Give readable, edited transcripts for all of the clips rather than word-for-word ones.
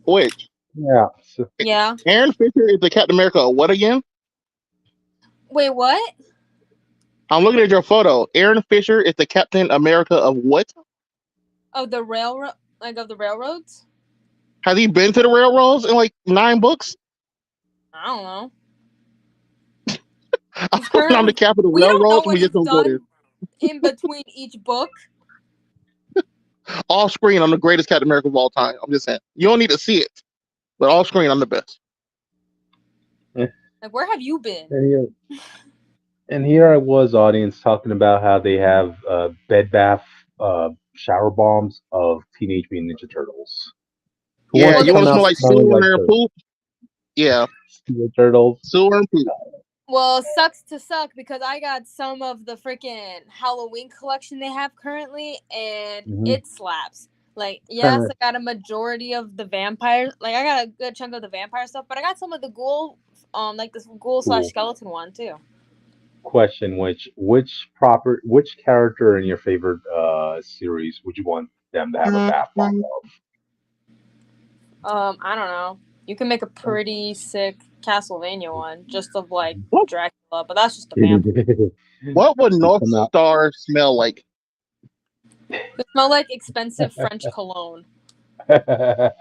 Which Yeah. So, Yeah. Aaron Fisher is the Captain America of what again? Wait, what? I'm looking at your photo. Aaron Fisher is the Captain America of what? Of the railroad, like of the railroads? Has he been to the railroads in like 9 books? I don't know. I'm He's looking on the currently. cap of the We don't know railroads and what we just he's don't go there. done in between each book. Off screen, I'm the greatest Captain America of all time. I'm just saying. You don't need to see it, but off screen, I'm the best. Like, where have you been? and here, and here I was, audience, talking about how they have Bed Bath shower bombs of Teenage Mutant Ninja Turtles. Who Yeah, wants Well, to you the want come to smell out like smelling like sewer and turtles? poop? Yeah, Steel turtles. sewer and poop. well, sucks to suck because I got some of the freaking Halloween collection they have currently, and Hmm. it slaps. Like, yes, I got a majority of the vampire. Like, I got a good chunk of the vampire stuff, but I got some of the ghoul, like this ghoul slash Cool. skeleton one too. Question: which character in your favorite series would you want them to have a bath bomb I don't know. You can make a pretty sick Castlevania one, just of like What, Dracula, but that's just a vampire. of? what would You North come out. Star smell like? It smell like expensive French cologne. I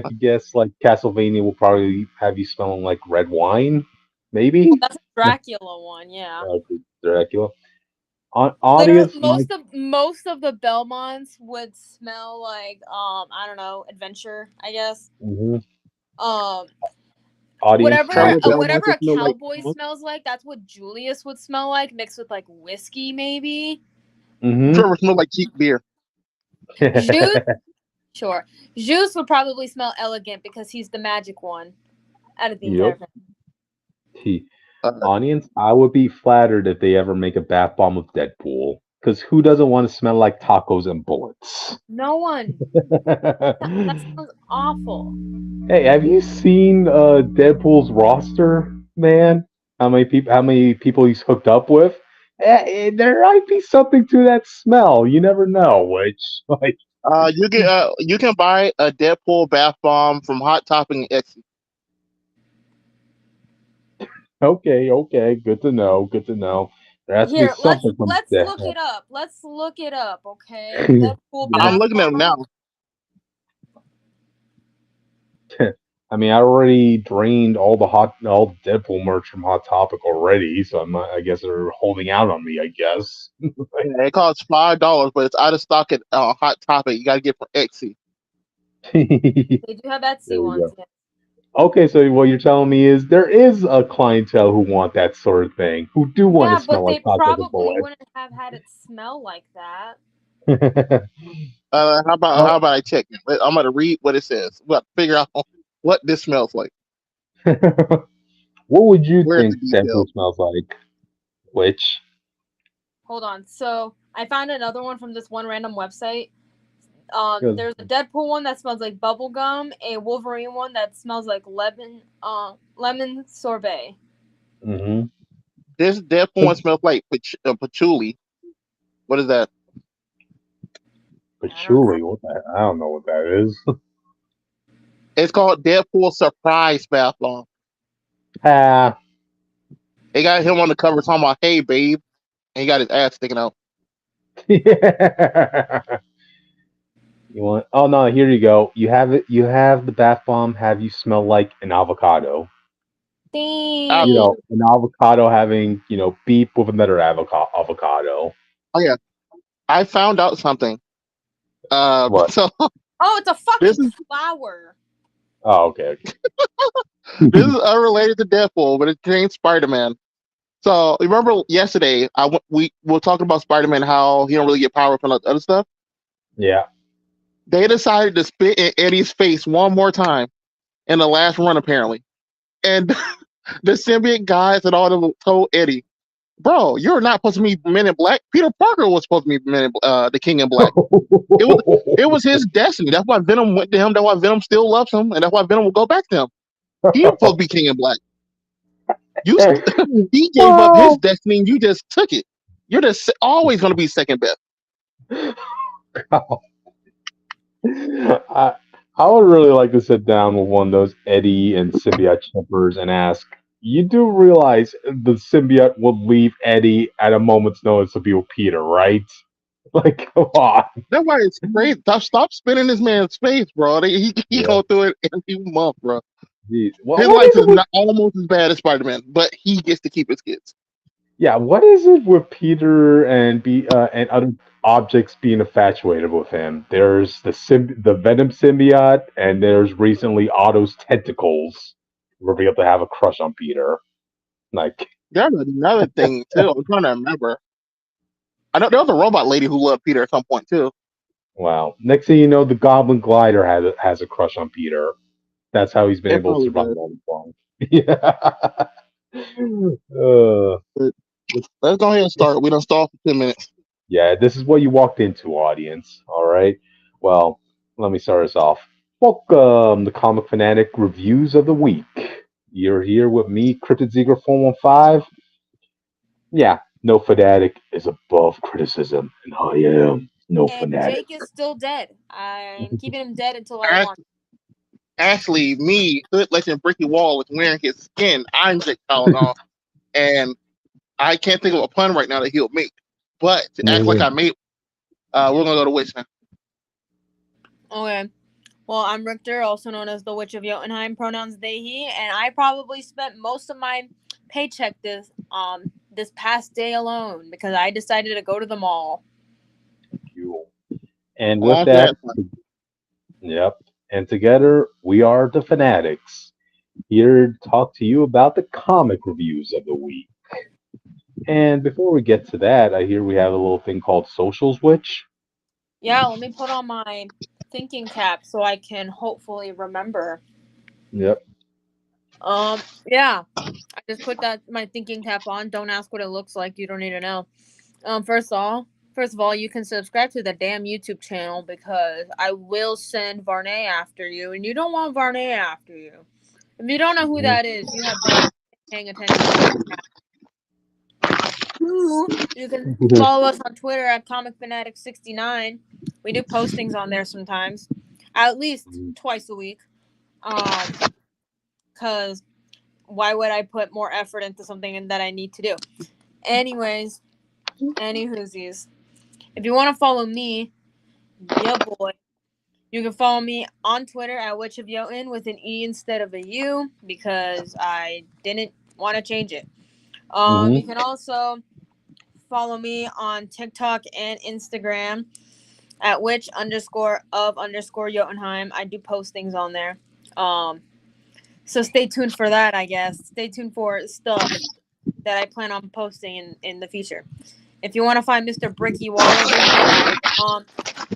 could guess like Castlevania will probably have you smelling like red wine, Well, maybe. that's a Dracula one, yeah. Dracula. Literally, Audience, my most of the Belmonts would smell like I don't know, adventure, I guess. mhm. Um, Audience, whatever my Trevor whatever Belmont to a smell like cowboy what? smells like, that's what Julius would smell like, mixed with like whiskey, maybe. hmm Trevor smell like cheap beer. Juice, sure. Juice would probably smell elegant because he's the magic one out of the Yep. entire family. Uh, Audience, I would be flattered if they ever make a bath bomb of Deadpool. Because who doesn't want to smell like tacos and bullets? No one. That sounds awful. Hey, have you seen Deadpool's roster, man? How many people he's hooked up with? There might be something to that smell. You never know. Which, like, you can buy a Deadpool bath bomb from Hot Topping Etsy. okay, okay, good to know. Good to know. There has to be Here, let's something from let's look Deadpool. it up. Let's look it up, okay? Deadpool I'm bath looking at them bomb. now. I mean, I already drained all Deadpool merch from Hot Topic already, so I guess they're holding out on me. I guess. Yeah, it costs $5, but it's out of stock at Hot Topic. You got to get from Etsy. There They do have Etsy we ones. go. Yeah. Okay, so what you're telling me is there is a clientele who want that sort of thing, who do want to Yeah, smell but like they tacos and probably wouldn't have had it smell like that. bullets. How Oh, about I check it? I'm gonna read what it says. Well, figure out what this smells like. what would you Where's the think Deadpool details? smells like? Which? Hold on. So I found another one from this one random website. Because There's a Deadpool one that smells like bubblegum, a Wolverine one that smells like lemon sorbet. mm-hmm. This Deadpool one smells like patchouli. What is that? I don't know. Patchouli, what the? I don't know what that is. It's called Deadpool Surprise Bath Bomb. Ah, They got him on the cover talking about, "Hey, babe," and he got his ass sticking out. yeah. You want? Oh no, here you go. You have it. You have the bath bomb. Have you smell like an avocado? Uh, You Dang. know, an avocado having beef with another avocado. oh yeah, I found out something. What? So Oh, it's a this fucking is flower. Oh, okay. this is unrelated to Deadpool, but it contains Spider-Man. So remember yesterday, we were talking about Spider-Man, how he don't really get power from the other stuff. Yeah. They decided to spit in Eddie's face one more time in the last run, apparently. And the symbiote guys and all of them told Eddie, "Bro, you're not supposed to be Men in Black. Peter Parker was supposed to be the King in Black. It was it was his destiny. That's why Venom went to him. That's why Venom still loves him, and that's why Venom will go back to him. He was supposed to be King in Black. You he gave up his oh, destiny, and you just took it. You're just always going to be second best." I I would really like to sit down with one of those Eddie and symbiote chimpers and ask, you do realize the symbiote would leave Eddie at a moment's notice to be with Peter, right? Like, come on. That's why it's crazy. Stop spinning this man's face, bro. He Yeah. go through it every month, bro. Geez. His What life is is it with not almost as bad as Spider-Man, but he gets to keep his kids. yeah? What is it with Peter and other objects being infatuated with him? There's the Venom symbiote, and there's recently Otto's tentacles revealed to have a crush on Peter. Like, There's another thing too. I'm trying to remember. I know there was a robot lady who loved Peter at some point too. wow. Next thing you know, the Goblin Glider has a crush on Peter. That's how he's been It able to probably survive does. all this long. Yeah. uh, But let's go ahead and start. We don't stall for 10 minutes. yeah, this is what you walked into, audience. All right. Well, let me start us off. Welcome to Comic Fanatic Reviews of the Week. You're here with me, Cryptid Ziegler 415. Yeah, no fanatic is above criticism, and I am no And fanatic. Jake is still dead. I'm keeping him dead until I Ash- want. Ashley, me, Hood Legend Bricky Wall is wearing his skin. I'm Jake Tylenol, and I can't think of a pun right now that he'll make. But to act like I made, we're gonna go to Witch now. Okay. Well, I'm Richter, also known as the Witch of Jotunheim, pronouns they, he, and I probably spent most of my paycheck this past day alone because I decided to go to the mall. You. And with Along for that, that fun. yep. And together, we are the Fanatics, here to talk to you about the comic reviews of the week. And before we get to that, I hear we have a little thing called Socials Witch. Yeah, let me put on my thinking cap so I can hopefully remember. Yep. Yeah, I just put my thinking cap on. Don't ask what it looks like. You don't need to know. First of all, you can subscribe to the damn YouTube channel because I will send Varney after you, and you don't want Varney after you. If you don't know who that is, you have been paying attention to this. You can follow us on Twitter at Comic Fanatic 69. We do postings on there sometimes, at least twice a week. Because why would I put more effort into something that I need to do? Anyways, any whoosies. If you want to follow me, yeah, boy, you can follow me on Twitter at Witch of Jotun with an E instead of a U because I didn't want to change it. You can also follow me on TikTok and Instagram at witch_of_Jotunheim. I do post things on there. So stay tuned for that, I guess. Stay tuned for stuff that I plan on posting in the future. If you want to find Mr. Bricky Wall over here,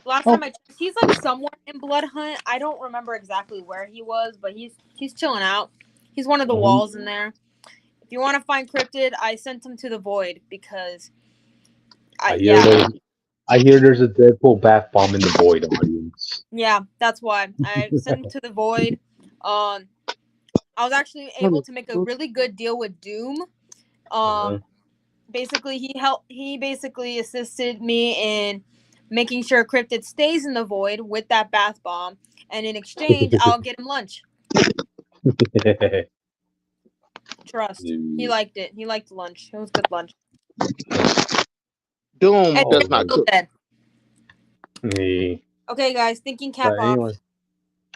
last time I checked, he's like somewhere in Blood Hunt. I don't remember exactly where he was, but he's chilling out. He's one of the walls in there. If you want to find Cryptid, I sent him to the Void because I hear there's a Deadpool bath bomb in the Void, audience. Yeah, that's why I sent him to the Void. I was actually able to make a really good deal with Doom. Basically, he basically assisted me in making sure Cryptid stays in the Void with that bath bomb, and in exchange, I'll get him lunch. Trust. He liked it. He liked lunch. It was good lunch. Doom And does not still cook. dead. Me. Okay, guys, thinking cap But off. anyway,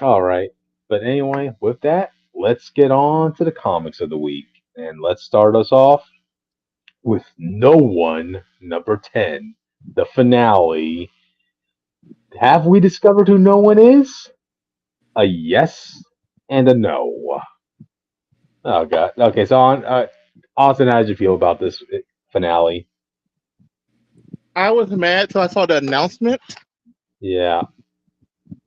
all right. But anyway, with that, let's get on to the comics of the week, and let's start us off with No One number 10, the finale. Have we discovered who No One is? A yes and a no. Oh god. Okay, so on Austin, how did you feel about this finale? I was mad till I saw the announcement. Yeah.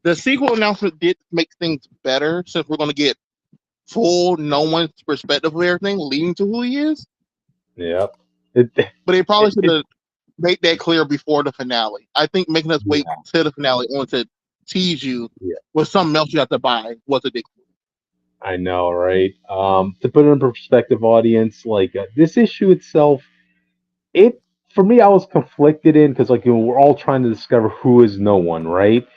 The sequel announcement did make things better since we're going to get full no one's perspective of everything leading to who he is. Yep. But they probably should have made that clear before the finale. I think making us wait till the finale only to tease you with something else you have to buy was ridiculous. I know, right? To put it in perspective, audience, like this issue itself, it for me, I was conflicted in because like we're all trying to discover who is No One, right?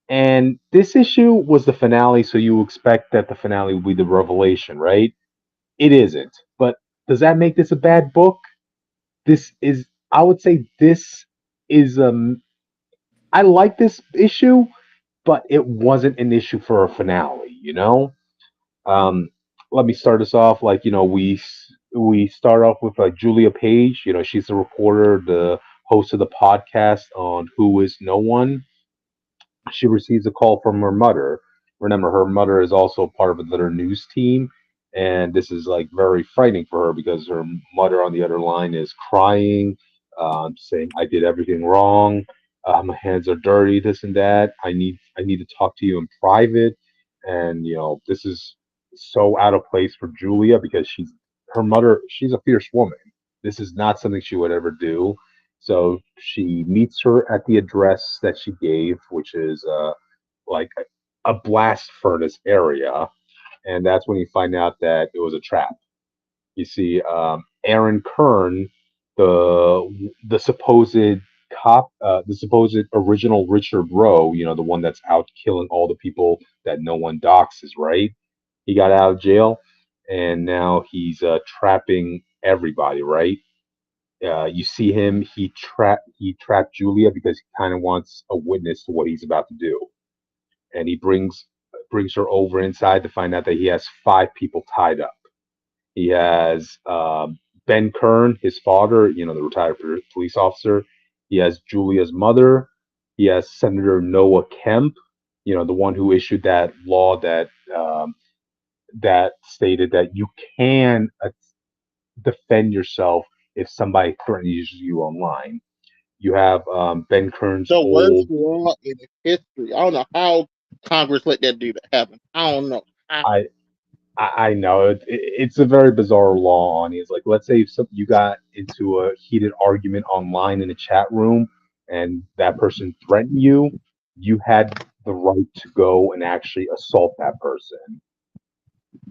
And this issue was the finale, so you expect that the finale will be the revelation, right? It isn't. But does that make this a bad book? This is, I would say, this is I like this issue, but it wasn't an issue for a finale. Um, Let me start us off. Like, we start off with Julia Page. She's the reporter, the host of the podcast on Who Is No One. She receives a call from her mother. Remember, her mother is also part of another news team, and this is like very frightening for her because her mother on the other line is crying, saying, "I did everything wrong. My hands are dirty. This and that. I need to talk to you in private." And this is so out of place for Julia because her mother. She's a fierce woman. This is not something she would ever do. So she meets her at the address that she gave, which is like a blast furnace area, and that's when you find out that it was a trap. You see, Aaron Kern, the supposed cop, the supposed original Richard Rowe, the one that's out killing all the people that no one doxes, right? He got out of jail, and now he's trapping everybody, right? You see him. He trapped Julia because he kind of wants a witness to what he's about to do, and he brings her over inside to find out that he has five people tied up. He has Ben Kern, his father, the retired police officer. He has Julia's mother. He has Senator Noah Kemp, the one who issued that law that stated that you can defend yourself if somebody threatens you online. You have Ben Kern's The worst old. law in history. I don't know how Congress let that do that happen. I don't know. I I know it's a very bizarre law on. It's like, let's say you got into a heated argument online in a chat room, and that person threatened you. You had the right to go and actually assault that person.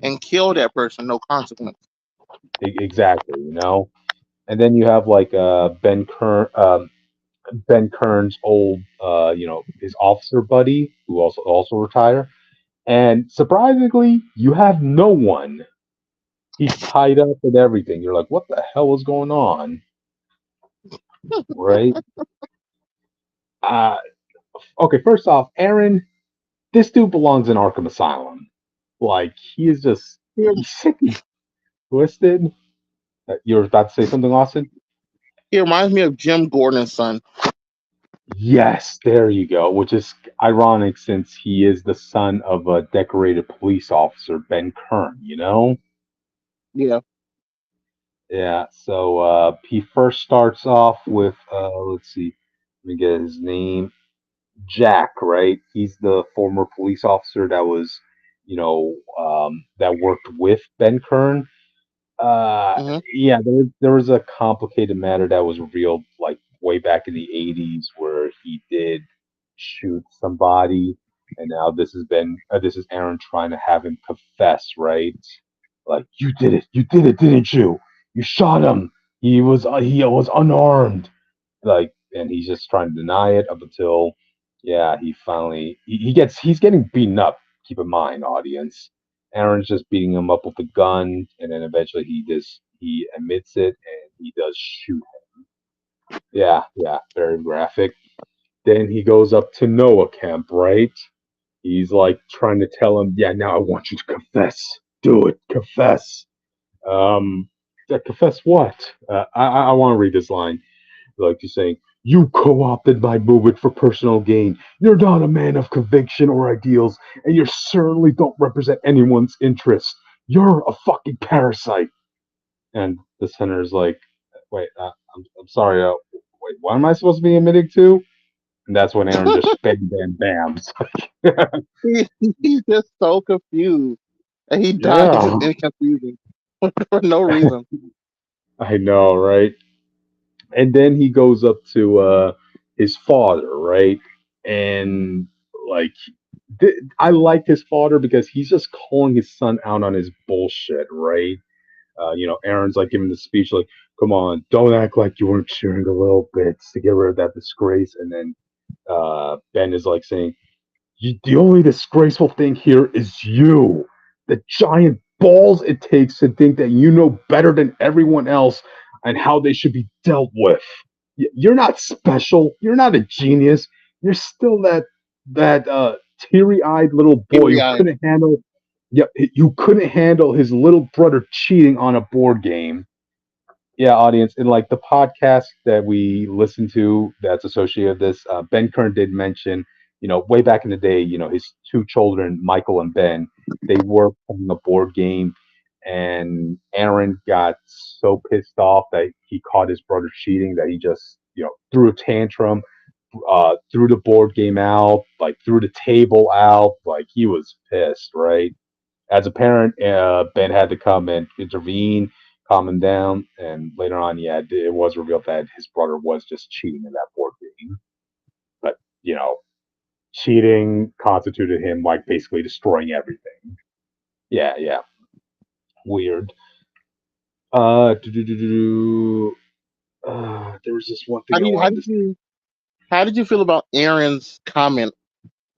And kill that person, no consequence. Exactly, And then you have like Ben Kern's old, his officer buddy who also retired. And surprisingly, you have no one. He's tied up and everything. You're like, what the hell is going on? Right? Uh, okay, first off, Aaron, this dude belongs in Arkham Asylum. Like, he is just, He, he's sick and twisted. You were about to say something, Austin? he reminds me of Jim Gordon's son. Yes, there you go. Which is ironic since he is the son of a decorated police officer, Ben Kern. Yeah. Yeah, so he first starts off with, let's see, let me get his name. Jack, right? He's the former police officer that was, that worked with Ben Kern. Uh, Hmm. yeah, there was a complicated matter that was revealed like way back in the '80s where he did shoot somebody, and now this is Aaron trying to have him confess, right? Like, you did it, didn't you? You shot him. He was unarmed, like, and he's just trying to deny it up until, yeah, he finally he's getting beaten up. Keep in mind, audience, Aaron's just beating him up with the gun, and then eventually he admits it and he does shoot him. Yeah, yeah, very graphic. Then he goes up to Noah Kemp, right? He's like trying to tell him, yeah, now I want you to confess. Do it, confess. um Confess what? I want to read this line. Like, you're saying, you co-opted my movement for personal gain. You're not a man of conviction or ideals, and you certainly don't represent anyone's interests. You're a fucking parasite. And the senator's like, wait, I'm sorry, wait, what am I supposed to be admitting to? And that's when Aaron just bam, bam, bams. He's just so confused. And he dies Yeah, in confusion for no reason. I know, right? And then he goes up to his father, right? And like, I like his father because he's just calling his son out on his bullshit, right? Aaron's like giving the speech, like, "Come on, don't act like you weren't cheering a little bit to get rid of that disgrace." And then Ben is like saying, The only disgraceful thing here is you. The giant balls it takes to think that you know better than everyone else and how they should be dealt with. You're not special. You're not a genius. You're still that teary-eyed little boy Teary who eyed. couldn't handle. Yep, you couldn't handle his little brother cheating on a board game. Yeah, audience, in like the podcast that we listen to that's associated with this, Ben Kern did mention, way back in the day, his two children, Michael and Ben, they were playing a board game, and Aaron got so pissed off that he caught his brother cheating that he just, threw a tantrum, threw the board game out, like threw the table out, like he was pissed, right? As a parent, Ben had to come and intervene, calm him down, and later on, yeah, it was revealed that his brother was just cheating in that board game. But cheating constituted him like basically destroying everything. Yeah, yeah, weird. There was this one How thing do I you how wanted did to. you how did you feel about Aaron's comment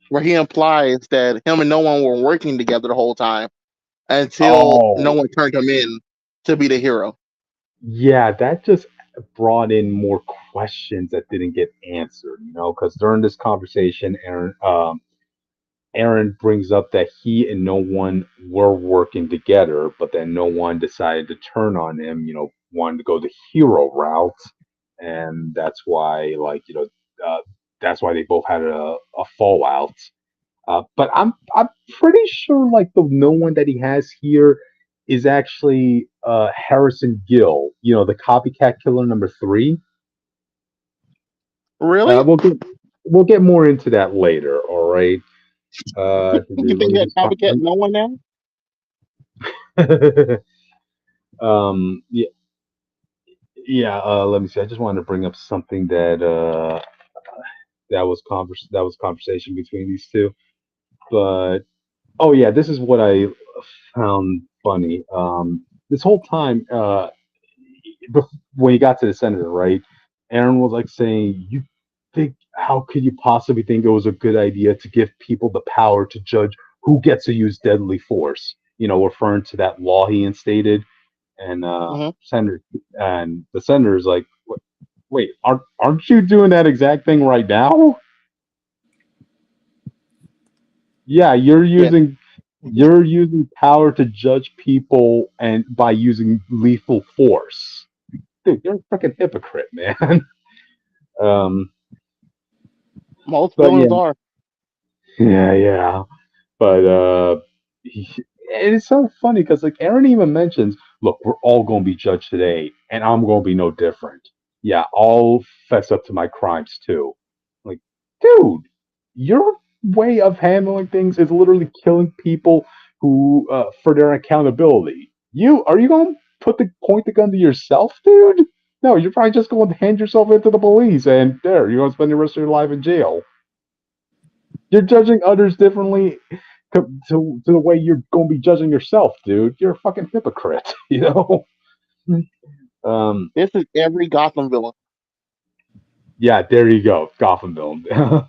where he implies that him and no one were working together the whole time until no Oh, one turned him in to be the hero? yeah, that just brought in more questions that didn't get answered. Because during this conversation, Aaron brings up that he and no one were working together, but then no one decided to turn on him, wanted to go the hero route. And that's why, that's why they both had a fallout. But I'm pretty sure, like, the no one that he has here is actually Harrison Gill, the copycat killer number three. Really? We'll get more into that later, all right? You Let think me that just copycat no one now? Yeah, yeah. Let me see. I just wanted to bring up something that was conversation between these two. But oh yeah, this is what I found funny. This whole time, when he got to the senator, right? Aaron was like saying, "You think? How could you possibly think it was a good idea to give people the power to judge who gets to use deadly force?" Referring to that law he instated. And Hmm. senator and the senator is like, "Wait, aren't you doing that exact thing right now? Yeah, Yeah. you're using power to judge people and by using lethal force. Dude, you're a freaking hypocrite, man." um, Most but yeah, villains are. yeah, yeah. But it's so funny because like Aaron even mentions, look, we're all going to be judged today, and I'm going to be no different. Yeah, I'll fess up to my crimes too. Like, dude, your way of handling things is literally killing people who for their accountability. You going to point the gun to yourself, dude? No, you're probably just going to hand yourself into the police, and there you're going to spend the rest of your life in jail. You're judging others differently to the way you're going to be judging yourself, dude. You're a fucking hypocrite, you know? Um, This is every Gotham villain. yeah, there you go, Gothamville.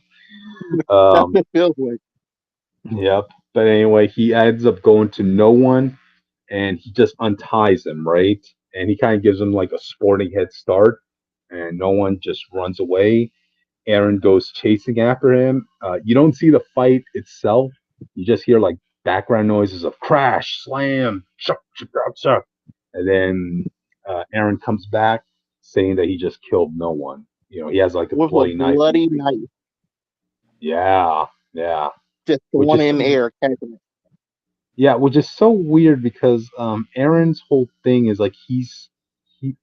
That's um, what it feels like. yep. But anyway, he ends up going to no one, and he just unties him, right? And he kind of gives him like a sporting head start, and no one just runs away. Aaron goes chasing after him. You don't see the fight itself. You just hear like background noises of crash, slam, chuck, chuck, chuck, chuck. And then Aaron comes back saying that he just killed no one. He has like a With a bloody knife. bloody knife, Yeah, yeah. just the Which one is in so, the air catching it. yeah, which is so weird because Aaron's whole thing is like he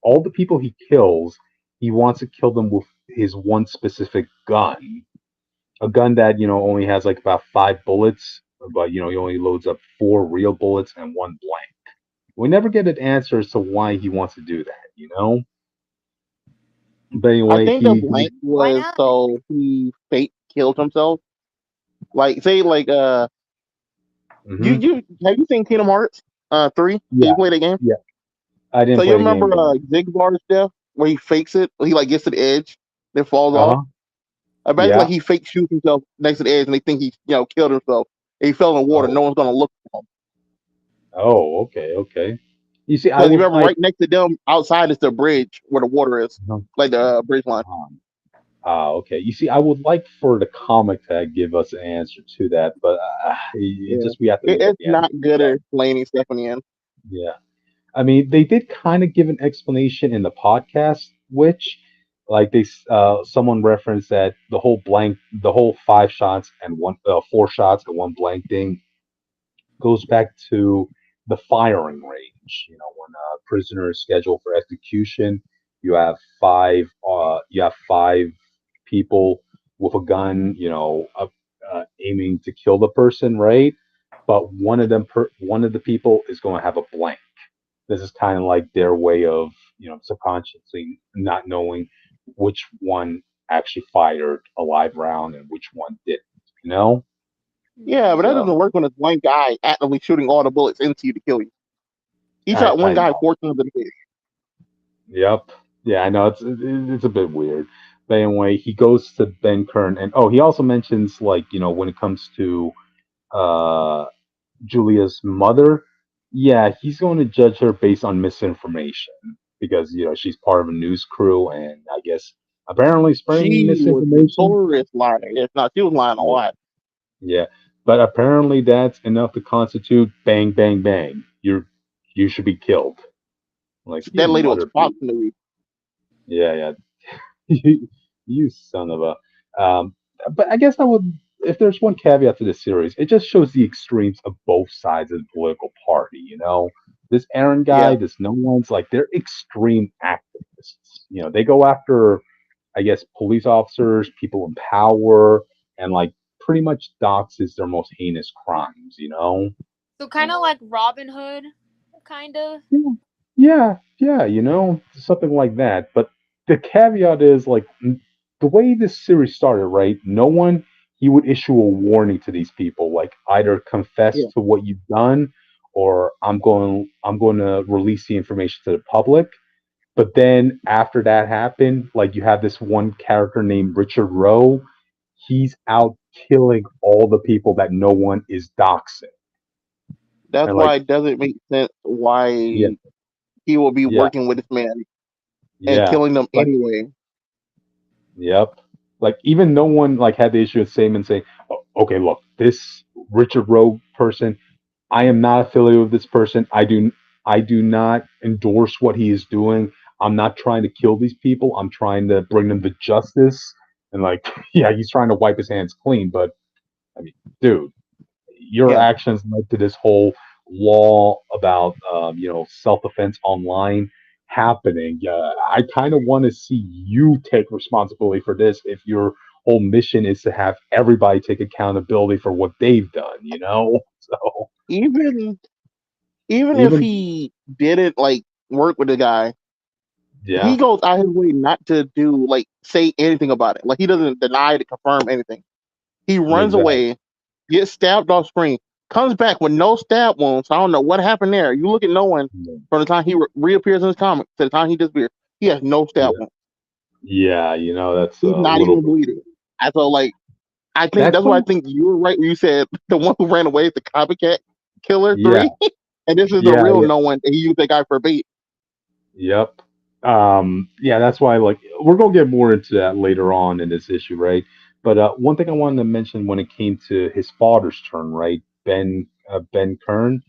all the people he kills, he wants to kill them with his one specific gun, a gun that only has like about 5 bullets, but he only loads up 4 real bullets and one blank. We never get an answer as to why he wants to do that. But I anyway, think the he blank Why was not? so he fake killed himself. Like say like you hmm you have you seen Kingdom Hearts 3? Did you yeah, play that game? yeah. I So didn't you play the remember game, but Zigbar's death where he fakes it, he like gets to the edge, then falls uh off. huh, Imagine like Yeah. he fake shoots himself next to the edge, and they think he killed himself. And he fell in the water. Oh. No one's gonna look for him Oh. Okay. Okay. You see, I because you would remember like. right next to them outside is the bridge where the water is, like the bridge line. Um, okay. You see, I would like for the comic to give us an answer to that, but Yeah, just we have to look at it's the not good end. at explaining stuff in the end. Yeah. I mean, they did kind of give an explanation in the podcast, which, like, someone referenced that the whole 5 shots and 4 shots and one blank thing goes back to the firing range. You know, when a prisoner is scheduled for execution, you have 5 people with a gun, aiming to kill the person, right? But one of the people is going to have a blank. This is kind of like their way of, subconsciously not knowing which one actually fired a live round and which one didn't. You know? Yeah, but that Mm. So doesn't work when it's one guy actively shooting all the bullets into you to kill you. He shot one I guy know. 14 of the head. Yep. Yeah, I know it's a bit weird. But anyway, he goes to Ben Kern, and he also mentions, like, when it comes to uh Julia's mother, yeah, he's going to judge her based on misinformation because she's part of a news crew, and I guess apparently spreading She was misinformation. notorious liar. If not, she was lying a Yeah, lot. yeah, but apparently that's enough to constitute bang, bang, bang. You should be killed. Like, you That lady was mother Fox be. News. Yeah, yeah. You son of a. Um, but I guess I would, if there's one caveat to this series, it just shows the extremes of both sides of the political party. This Aaron Yeah, guy, this no one's like they're extreme activists. They go after, I guess, police officers, people in power, and like pretty much doxes their most heinous crimes. So kind of like Robin Hood, kind of. Yeah, yeah, something like that. But the caveat is like the way this series started, right? No one he would issue a warning to these people, like either confess yeah. to what you've done, or I'm going to release the information to the public. But then after that happened, like you have this one character named Richard Rowe. He's out killing all the people that no one is doxing, That's and like, why it doesn't make sense why yeah, he will be yeah, working with this man and yeah. killing them Like, anyway. yep. Like, even no one like had the issue of saying, "Oh, okay, look, this Richard Rowe person, I am not affiliated with this person. I do not endorse what he is doing. I'm not trying to kill these people. I'm trying to bring them to justice." And like, yeah, he's trying to wipe his hands clean, but I mean, dude, your Yeah. actions led to this whole law about self-defense online happening. I kind of want to see you take responsibility for this if your whole mission is to have everybody take accountability for what they've done. So Even even if even, he didn't like work with the guy, he yeah, goes out his way not to do like say anything about it. Like he doesn't deny to confirm anything. He runs exactly. away, gets stabbed off screen, comes back with no stab wounds. I don't know what happened there. You look at no one from the time he reappears in his comic to the time he disappears. He has no stab Yeah, wounds. yeah, that's He's a not little even bit bleeding. weird. I felt like I think That's that's why I when, think you were right when you said the one who ran away is the copycat killer yeah, 3. And this is the yeah, real yeah. no one. And he used that guy for bait. Yep. Yeah, that's why, like, we're gonna get more into that later on in this issue, right? But one thing I wanted to mention when it came to his father's turn, right? Ben Kern,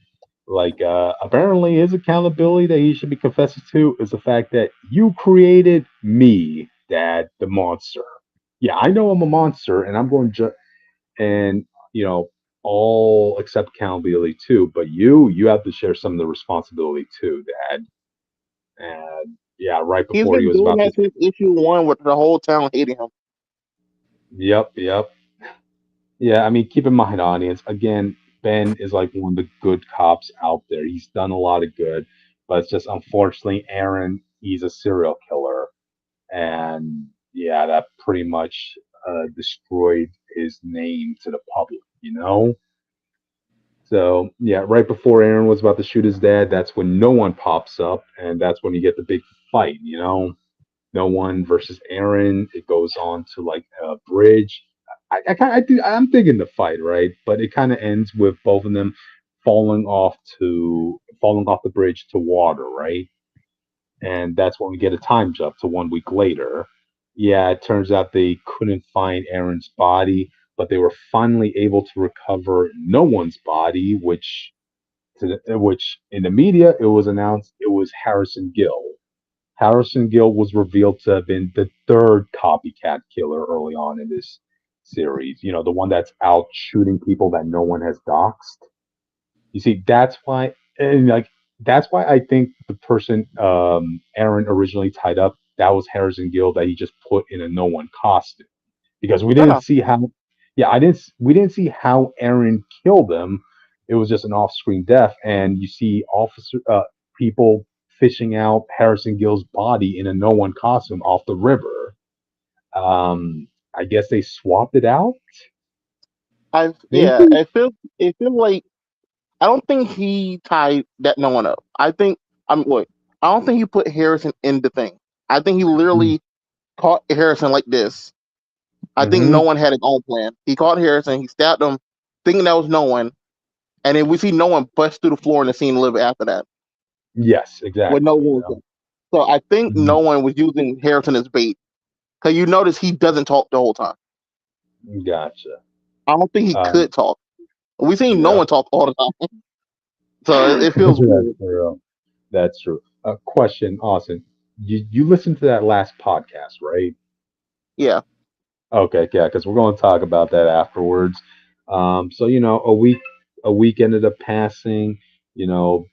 like, apparently his accountability that he should be confessing to is the fact that you created me, Dad, the monster. Yeah, I know I'm a monster, and I'm going to and you know all accept accountability too. But you have to share some of the responsibility too, Dad. And yeah, right He's before he been was doing about to. that since issue 1 with the whole town hating him. Yep, yep. Yeah, I mean, keep in mind, audience, again, Ben is like one of the good cops out there. He's done a lot of good, but it's just unfortunately, Aaron, he's a serial killer. And yeah, that pretty much destroyed his name to the public. So yeah, right before Aaron was about to shoot his dad, that's when no one pops up, and that's when you get the big fight. No One versus Aaron. It goes on to like a bridge. I'm thinking the fight, right? But it kind of ends with both of them falling off the bridge to water, right? And that's when we get a time jump to 1 week later. Yeah, it turns out they couldn't find Aaron's body, but they were finally able to recover No One's body, which in the media it was announced it was Harrison Gill. Harrison Gill was revealed to have been the third copycat killer early on in this series. You know, the one that's out shooting people that no one has doxxed. You see, that's why I think the person Aaron originally tied up, that was Harrison Gill that he just put in a no one costume, because we didn't Yeah, see how. Yeah, we didn't see how Aaron killed him. It was just an off-screen death, and you see people fishing out Harrison Gill's body in a no one costume off the river. I guess they swapped it out, yeah. maybe. It feels like I don't think he tied that no one up. I'm look. I don't think he put Harrison in the thing. I think he literally caught Harrison like this. I think no Mm-hmm. one had his own plan. He caught Harrison. He stabbed him, thinking that was no one, and then we see no one bust through the floor in the scene a little bit after that Yes, with exactly. no You one. know. So I think no Mhm. one was using Harrison as bait because you notice he doesn't talk the whole time. Gotcha. I don't think he Um, could talk. We seen no yeah, one talk all the time, so it feels that's weird. true. That's true. Question, Austin. You listened to that last podcast, right? Yeah, Okay, yeah, because we're going to talk about that afterwards. So a week ended up passing. You know,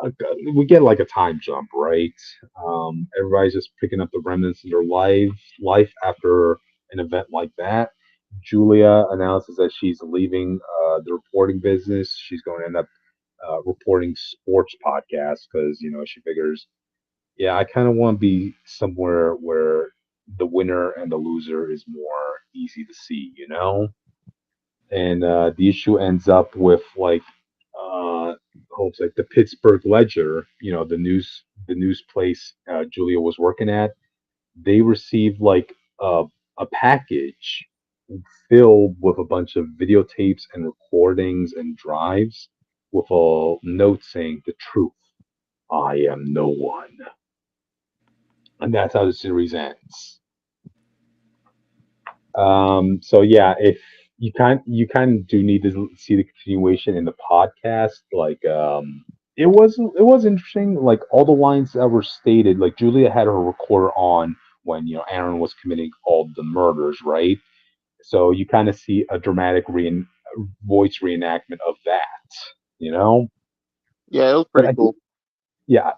uh, we get like a time jump, right? Everybody's just picking up the remnants of their life after an event like that. Julia announces that she's leaving the reporting business. She's going to end up reporting sports podcasts because she figures, yeah, I kind of want to be somewhere where the winner and the loser is more easy to see, and the issue ends up with like hopes like the Pittsburgh Ledger, the news place Julia was working at. They received like a package filled with a bunch of videotapes and recordings and drives with a note saying the truth. I am no one, and that's how the series ends. So yeah, if you kind of do need to see the continuation in the podcast. Like, it was interesting. Like all the lines that were stated, like Julia had her recorder on when Aaron was committing all the murders, right? So you kind of see a dramatic voice reenactment of that, you know. yeah, it was But pretty I think, cool. yeah,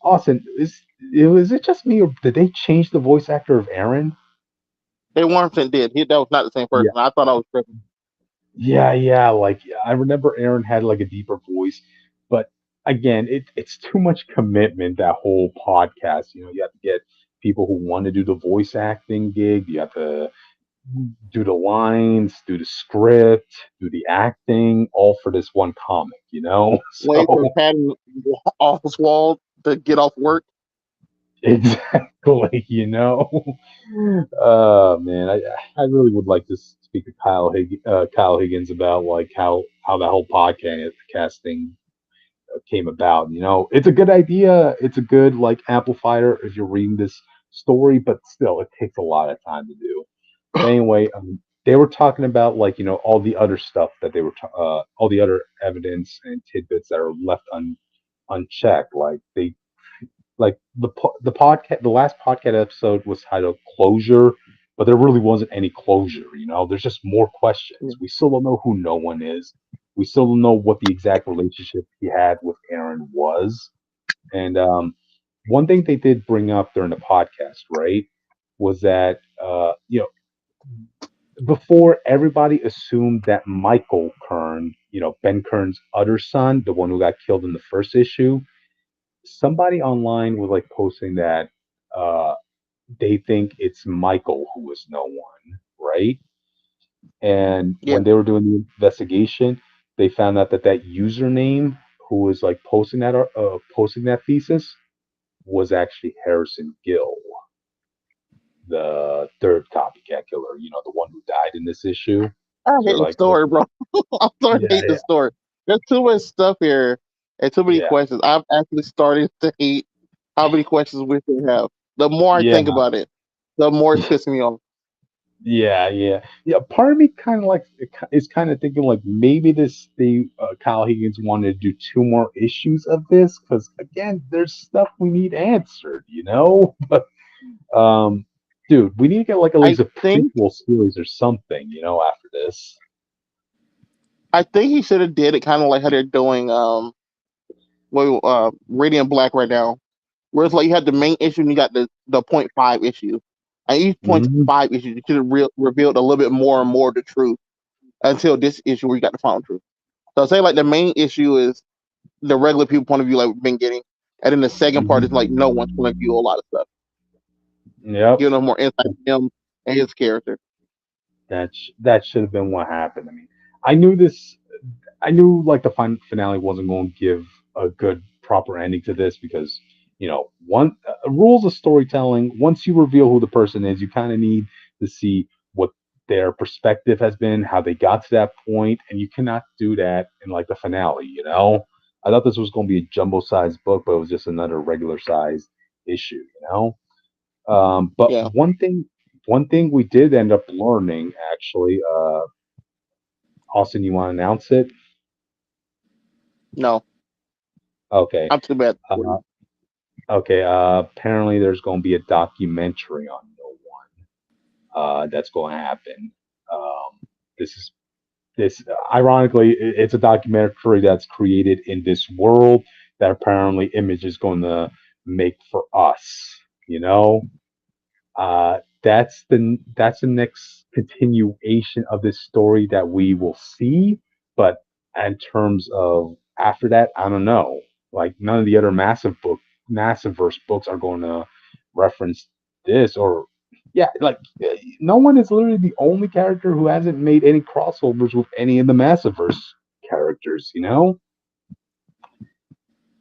Austin, is it just me, or did they change the voice actor of Aaron? They 100% did. That was not the same person. I thought I was tripping. Yeah, yeah. Like I remember Aaron had like a deeper voice, but again, it's too much commitment, that whole podcast. You have to get people who want to do the voice acting gig. You have to do the lines, do the script, do the acting, all for this one comic. Wait for So Patton Oswald to get off work. exactly. Man, I really would like to speak to Kyle Higgins about like how that whole podcast casting came about. It's a good idea. It's a good like amplifier if you're reading this story, but still, it takes a lot of time to do. But anyway, they were talking about like all the other stuff that all the other evidence and tidbits that are left unchecked. Like the last podcast episode was titled "Closure," but there really wasn't any closure. There's just more questions. We still don't know who no one is. We still don't know what the exact relationship he had with Aaron was. And one thing they did bring up during the podcast, right, was that before, everybody assumed that Michael Kern, Ben Kern's other son, the one who got killed in the first issue, somebody online was like posting that uh, they think it's Michael who is no one, right? And Yeah. when they were doing the investigation, they found out that username who was like posting that thesis was actually Harrison Gill. the third copycat killer. The one who died in this issue. I So hate they're the like, "Well, story, bro. I'm starting to yeah, hate the story. There's too much stuff here and too many yeah, questions. I've actually started to hate how many questions we should have. The more I yeah, think about it, the more it's pissing me off. yeah. Part of me kind of like is kind of thinking like maybe Kyle Higgins wanted to do two more issues of this because again, there's stuff we need answered. But dude, we need to get like at I least a think prequel series or something. After this. I think he should have did it kind of like how they're doing Radiant Black right now. Where it's like you had the main issue and you got the point five issue. And each point Hmm. five issue you should have revealed a little bit more and more of the truth until this issue where you got the final truth. So say like the main issue is the regular people point of view like we've been getting. And then the second part is like no one's point of view a lot of stuff. Yep. Giving us more insight to him and his character. That should have been what happened. I mean, I knew this. I knew like the finale wasn't going to give a good proper ending to this because one rules of storytelling. Once you reveal who the person is, you kind of need to see what their perspective has been, how they got to that point, and you cannot do that in like the finale. I thought this was going to be a jumbo-sized book, but it was just another regular-sized issue. But Yeah. one thing we did end up learning actually. Austin, you want to announce it? No. Okay. I'm too bad for Uh, you. okay. Apparently, there's going to be a documentary on No One. That's going to happen. Um, this is this. Ironically, it's a documentary that's created in this world that apparently Image is going to make for us. You know, that's the next continuation of this story that we will see. But in terms of after that, I don't know. Like none of the other massive verse books are going to reference this or yeah, like no one is literally the only character who hasn't made any crossovers with any of the massive verse characters.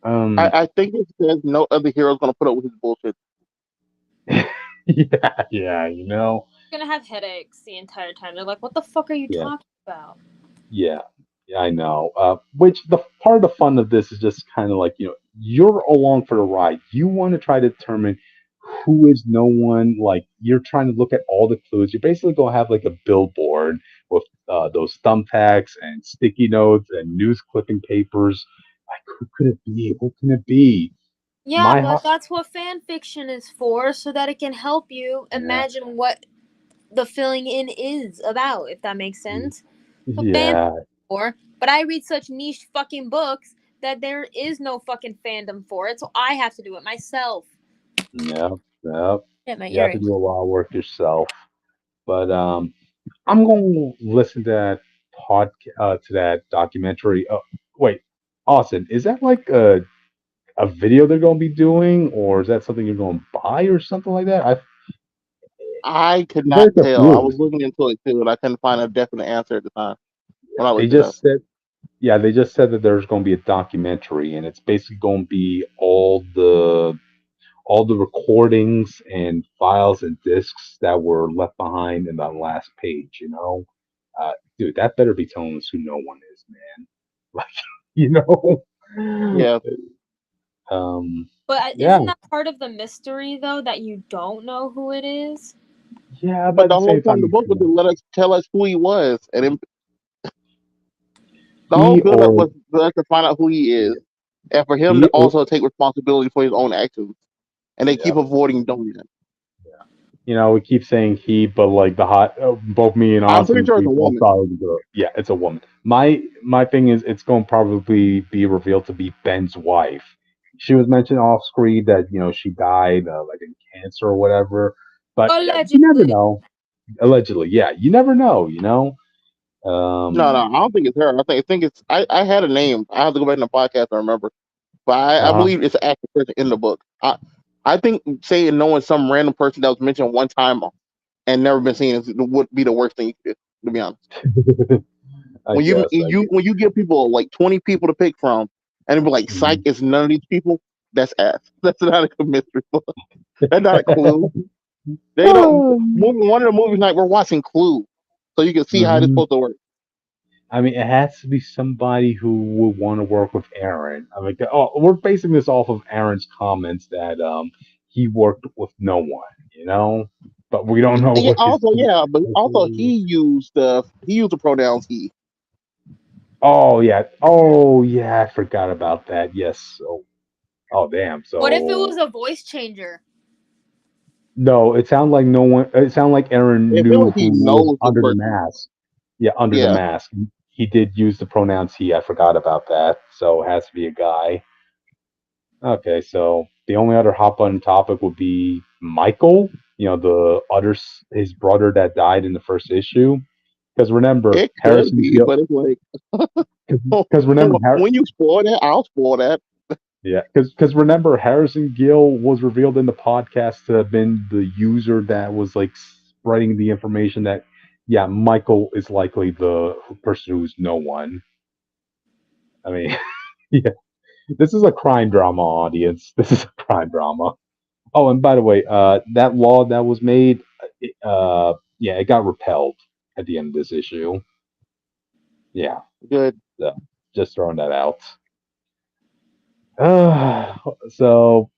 Um, I think it says no other hero's gonna put up with his bullshit. yeah. Gonna have headaches the entire time. They're like, "What the fuck are you Yeah. talking about?" Yeah, yeah, I know. Which the part of the fun of this is just kind of like you're along for the ride. You want to try to determine who is no one. Like you're trying to look at all the clues. You're basically gonna have like a billboard with those thumbtacks and sticky notes and news clipping papers. Like who could it be? Who can it be? Yeah, My but heart. that's what fan fiction is for, so that it can help you Yeah, imagine what the filling in is about, if that makes sense. So fan yeah, for, but I read such niche fucking books that there is no fucking fandom for it, so I have to do it myself. yeah, yeah. Get my You have to earring. do a lot of work yourself. But I'm going to listen to that documentary. Oh, wait, Austin, is that like a video they're going to be doing, or is that something you're going to buy or something like that? I could I'm very not tell. I was confused. looking into it too, and I couldn't find a definite answer at the time when I They looked it up. just said, yeah, they just said that there's going to be a documentary, and it's basically going to be all the recordings and files and discs that were left behind in that last page. Dude, that better be telling us who no one is, man. Like, you know, Yeah, But yeah, isn't that part of the mystery, though, that you don't know who it is? yeah, but but at the the whole same point time, of the book was to let us tell us who he was, and then the whole he build-up or was for us to find out who he is, and for him to he or also take responsibility for his own actions. And they yeah, keep avoiding doing that. we keep saying he, but like both me and I'm pretty Austin, sure it's we a both woman. thought it was a girl. Yeah, it's a woman. My thing is, it's going to probably be revealed to be Ben's wife. She was mentioned off screen that she died like in cancer or whatever, but you never Allegedly. know. Allegedly, yeah, you never know. No, Um, I don't think it's her. I think it's. I had a name. I have to go back in the podcast to remember, but I uh, believe it's an active person in the book. I think saying knowing some random person that was mentioned one time and never been seen would be the worst thing you could do. To be honest, I guess, I guess. when you give people like 20 people to pick from, and it be like, psych, Mhm. it's none of these people. That's ass. That's not a good mystery book. That's not a clue. They don't. One of the movies night we're watching Clue, so you can see how it's Mhm. supposed to work. I mean, it has to be somebody who would want to work with Aaron. I mean, we're basing this off of Aaron's comments that he worked with no one, you know, but we don't know Yeah, what his. also, yeah, but also he used the pronouns he. Oh yeah, I forgot about that. Yes. So, oh damn. What if it So was a voice changer? no, it sounded like no one. It sounded like Aaron It feels knew like he who was knows the under the person. mask. Yeah, under the Yeah, mask. He did use the pronouns he. I forgot about that. So it has to be a guy. Okay, so the only other hot button topic would be Michael. You know, his brother that died in the first issue. Because remember, it could Harrison be, Gill. but it's like Because remember, when you spoil that, I'll spoil that. yeah, because remember, Harrison Gill was revealed in the podcast to have been the user that was like spreading the information that, yeah, Michael is likely the person who's no one. I mean, yeah, this is a crime drama audience. This is a crime drama. Oh, and by the way, that law that was made, yeah, it got repelled at the end of this issue. Yeah, Good. so just throwing that out. So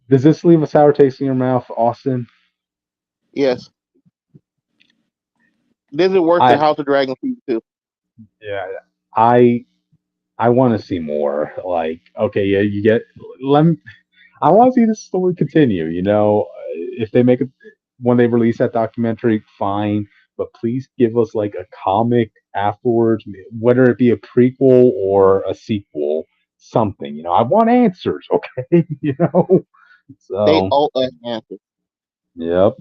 does this leave a sour taste in your mouth, Austin? Yes, this is worse than I House of Dragon season 2. yeah, I I want to see more. Like, okay, yeah, you get. Let me, I want to see this story continue. You know, if they make it when they release that documentary, fine. But please give us like a comic afterwards, whether it be a prequel or a sequel, something. You know, I want answers. Okay, you know. They So, owe us answers. yep,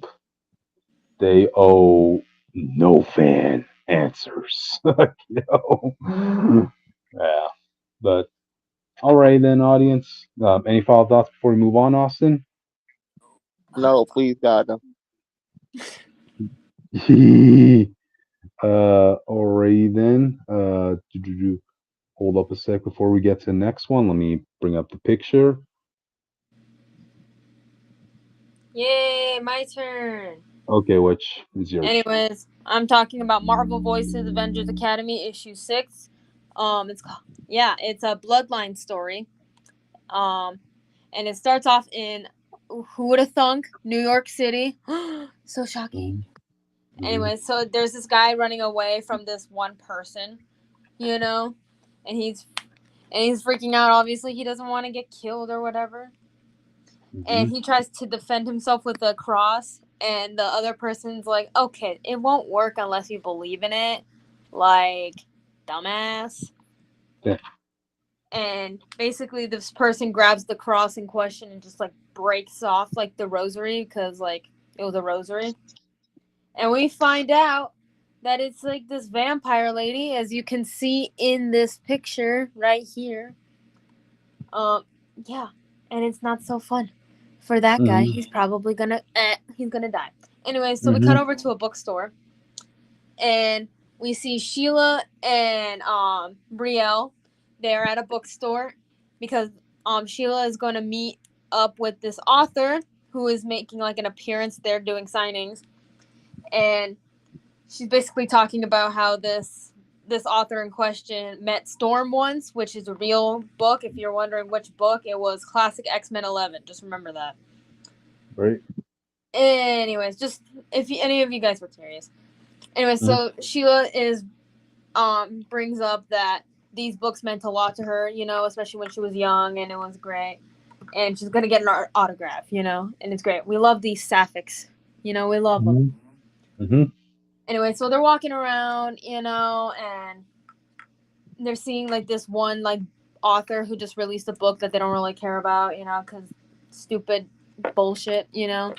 they owe no fan answers. You know. Yeah, but all right then, audience. Any final thoughts before we move on, Austin? No, please God, no. Alrighty then. Hold up a sec before we get to the next one. Let me bring up the picture. Yay, my turn. Okay, which is yours? Anyways, I'm talking about Marvel Voices Avengers Academy issue 6. It's called, yeah, it's a bloodline story. Um and it starts off in, who would have thunk, New York City. So shocking. Mm-hmm. Anyway, so there's this guy running away from this one person, you know, and he's freaking out. Obviously, he doesn't want to get killed or whatever, Mm-hmm. and he tries to defend himself with a cross. And the other person's like, "Okay, it won't work unless you believe in it, like, dumbass." Yeah. And basically, this person grabs the cross in question and just like breaks off like the rosary, because like it was a rosary. And we find out that it's like this vampire lady, as you can see in this picture right here. Um, yeah, and it's not so fun for that guy. Mm-hmm. He's gonna die. Anyway, so we cut Mm-hmm. over to a bookstore, and we see Sheila and Brielle. They're at a bookstore because Sheila is going to meet up with this author who is making like an appearance there doing signings, and she's basically talking about how this author in question met Storm once, which is a real book. If you're wondering which book, it was Classic X-Men 11. Just remember that. Right. Anyways, just if any of you guys were curious. Anyway, Mm-hmm. so Sheila is brings up that these books meant a lot to her, you know, especially when she was young, and it was great. And she's gonna get an autograph, you know, and it's great. We love these sapphics, you know, we love them. Mm-hmm. Anyway, so they're walking around, you know, and they're seeing like this one like author who just released a book that they don't really care about, you know, because stupid bullshit, you know.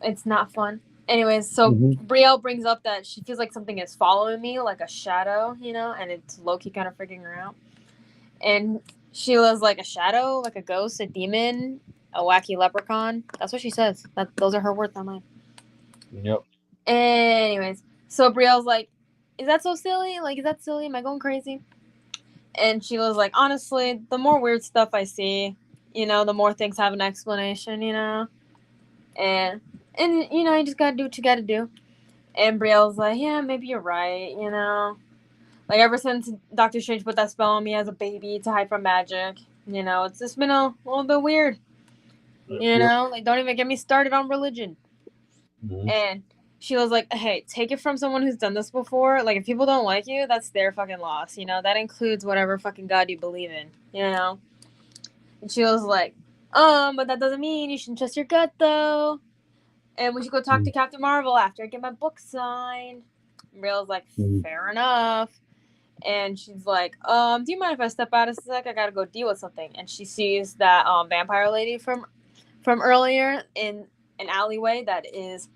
It's not fun. Anyways, so Mm-hmm. Brielle brings up that she feels like something is following me, like a shadow, you know, and it's low-key kind of freaking her out. And Sheila's like, a shadow, like a ghost, a demon, a wacky leprechaun. That's what she says. Those are her words, not mine. Yep. Anyways, so Brielle's like, is that so silly? Like, is that silly? Am I going crazy? And Sheila's like, honestly, the more weird stuff I see, you know, the more things have an explanation, you know? And And, you just gotta do what you gotta do. And Brielle's like, yeah, maybe you're right, Like, ever since Doctor Strange put that spell on me as a baby to hide from magic, it's just been a little bit weird. Yep. Like, don't even get me started on religion. Mhm. And she was like, hey, take it from someone who's done this before. Like, if people don't like you, that's their fucking loss. That includes whatever fucking God you believe in. And she was like, but that doesn't mean you shouldn't trust your gut, though. And we should go talk to Captain Marvel after I get my book signed. And Brielle's like, Mhm. fair enough. And she's like, do you mind if I step out a sec? I gotta go deal with something. And she sees that vampire lady from earlier in an alleyway that is,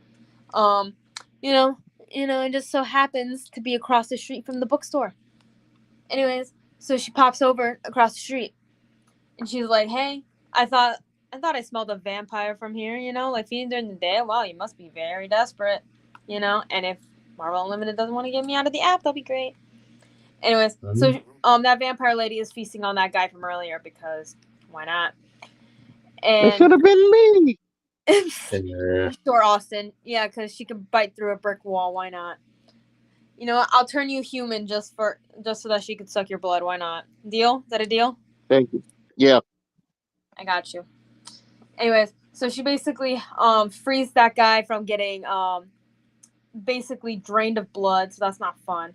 you know, it just so happens to be across the street from the bookstore. Anyways, so she pops over across the street, and she's like, "Hey, I thought I smelled a vampire from here. Like feeding during the day. Wow, you must be very desperate. And if Marvel Unlimited doesn't want to get me out of the app, that'll be great." Anyways, so that vampire lady is feasting on that guy from earlier because why not? It And should have been me. Yeah. sure, Austin, yeah, because she can bite through a brick wall. Why not? I'll turn you human just so that she could suck your blood. Why not? Deal? Is that a deal? Thank you. Yeah. I got you. Anyways, so she basically frees that guy from getting basically drained of blood, so that's not fun.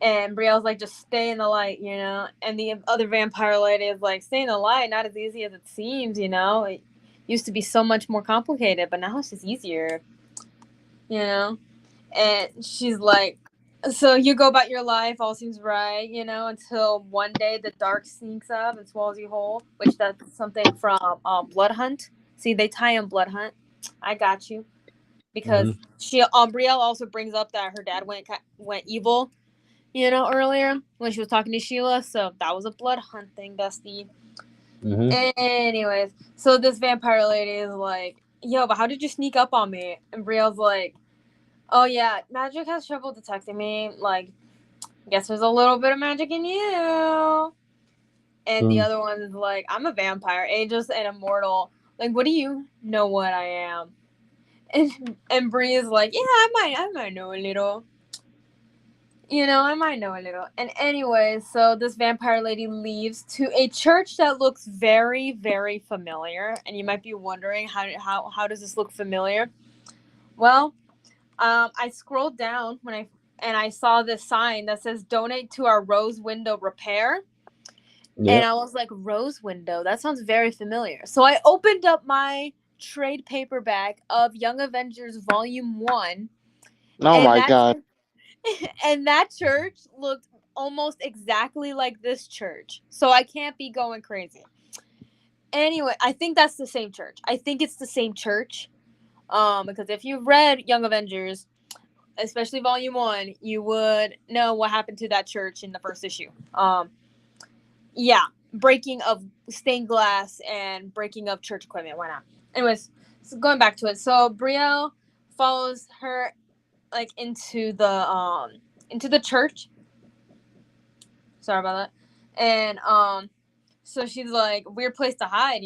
And Brielle's like, just stay in the light, And the other vampire lady is like, stay in the light, not as easy as it seems, It used to be so much more complicated, but now it's just easier, And she's like, so you go about your life, all seems right, until one day the dark sneaks up and swallows you whole, which that's something from Blood Hunt. See, they tie in Blood Hunt. I got you. Because she Brielle also brings up that her dad went evil, earlier when she was talking to Sheila. So that was a blood hunt thing, bestie. Anyways, so this vampire lady is like, yo, but how did you sneak up on me? And Brielle's like, oh yeah, magic has trouble detecting me. Like, guess there's a little bit of magic in you. And the other one is like, I'm a vampire, ageless and immortal. Like, what do you know what I am? And Bree is like, yeah, I might know a little. I might know a little. And anyway, so this vampire lady leaves to a church that looks very, very familiar. And you might be wondering, how does this look familiar? Well, I scrolled down and I saw this sign that says donate to our Rose Window Repair. Yeah. And I was like, Rose Window? That sounds very familiar. So I opened up my trade paperback of Young Avengers Volume 1. Oh my God. And that church looked almost exactly like this church. So I can't be going crazy. Anyway, I think that's the same church. I think it's the same church. Because if you've read Young Avengers, especially Volume 1, you would know what happened to that church in the first issue. Yeah, breaking of stained glass and breaking of church equipment. Why not? Anyways, so going back to it. So Brielle follows her like into the church. Sorry about that. And so she's like, weird place to hide,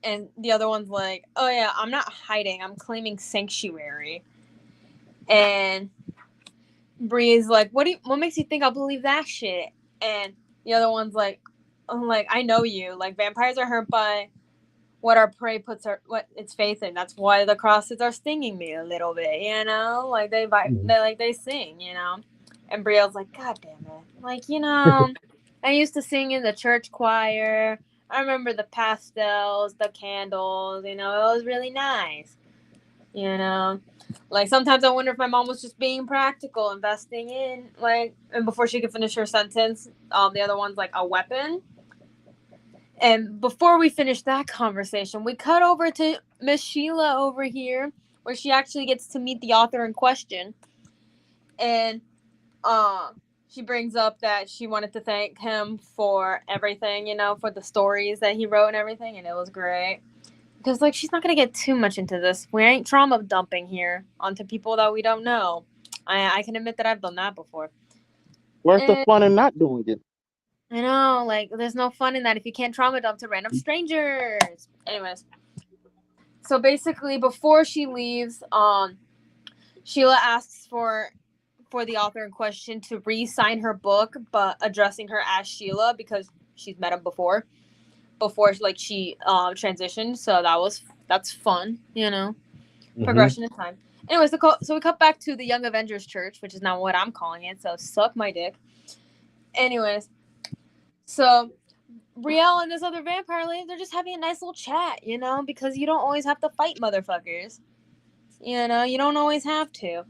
And the other one's like, oh yeah, I'm not hiding, I'm claiming sanctuary. And Bree's like, what makes you think I'll believe that shit? And the other one's like, I know you. Like, vampires are hurt by what our prey what its faith in. That's why the crosses are stinging me a little bit, Like they sing, And Brielle's like, God damn it. Like, I used to sing in the church choir. I remember the pastels, the candles, it was really nice. Like, sometimes I wonder if my mom was just being practical, investing in, and before she could finish her sentence, the other one's like, a weapon. And before we finish that conversation, we cut over to Miss Sheila over here, where she actually gets to meet the author in question. And she brings up that she wanted to thank him for everything, for the stories that he wrote and everything, and it was great. Because, she's not going to get too much into this. We ain't trauma dumping here onto people that we don't know. I can admit that I've done that before. Where's the fun in not doing it? I know, there's no fun in that if you can't trauma dump to random strangers. Anyways. So basically, before she leaves, Sheila asks for the author in question to re-sign her book, but addressing her as Sheila because she's met him before like she transitioned. So that's fun, progression in time. Anyways, so we cut back to the Young Avengers Church, which is now what I'm calling it. So suck my dick. Anyways, so Brielle and this other vampire lady, they're just having a nice little chat, because you don't always have to fight motherfuckers. You don't always have to.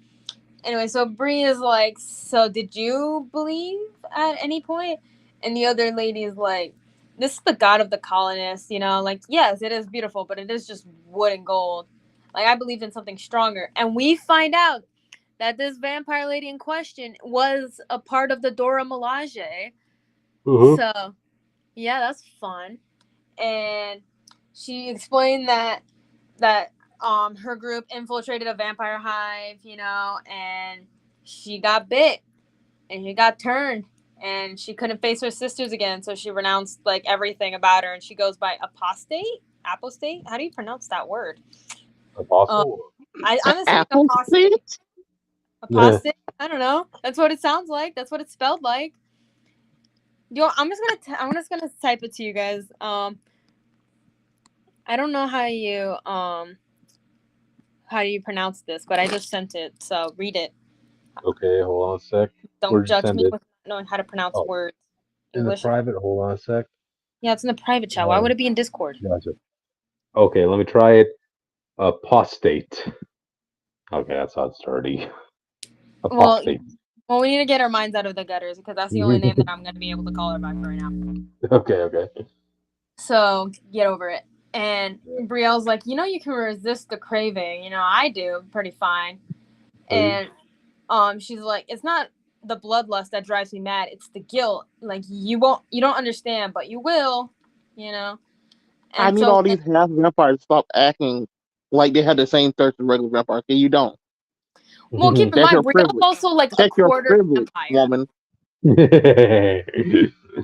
Anyway, so Bree is like, so did you believe at any point? And the other lady is like, this is the god of the colonists, like, yes, it is beautiful, but it is just wood and gold. Like, I believed in something stronger. And we find out that this vampire lady in question was a part of the Dora Milaje. So, yeah, that's fun. And she explained that her group infiltrated a vampire hive, and she got bit and she got turned and she couldn't face her sisters again, so she renounced like everything about her, and she goes by apostate. How do you pronounce that word? Apostle. I'm assuming Apple seeds? apostate. I don't know. That's what it sounds like. That's what it's spelled like. I'm just gonna type it to you guys. I don't know how you pronounce this, but I just sent it, so read it. Okay, hold on a sec. Don't judge me with not knowing how to pronounce words. English. In the private, hold on a sec. Yeah, it's in the private chat. Why would it be in Discord? Gotcha. Okay, let me try it. Apostate. Okay, that's how it's dirty. Apostate. Well, we need to get our minds out of the gutters because that's the only name that I'm going to be able to call her by for right now. Okay. So, get over it. And Brielle's like, you can resist the craving. I do pretty fine. And she's like, it's not the bloodlust that drives me mad. It's the guilt. Like, you don't understand, but you will, And I need all these half vampires to stop acting like they had the same thirst as regular vampires. Okay, you don't. Well, keep in mind, Brielle's also like a quarter vampire. Woman.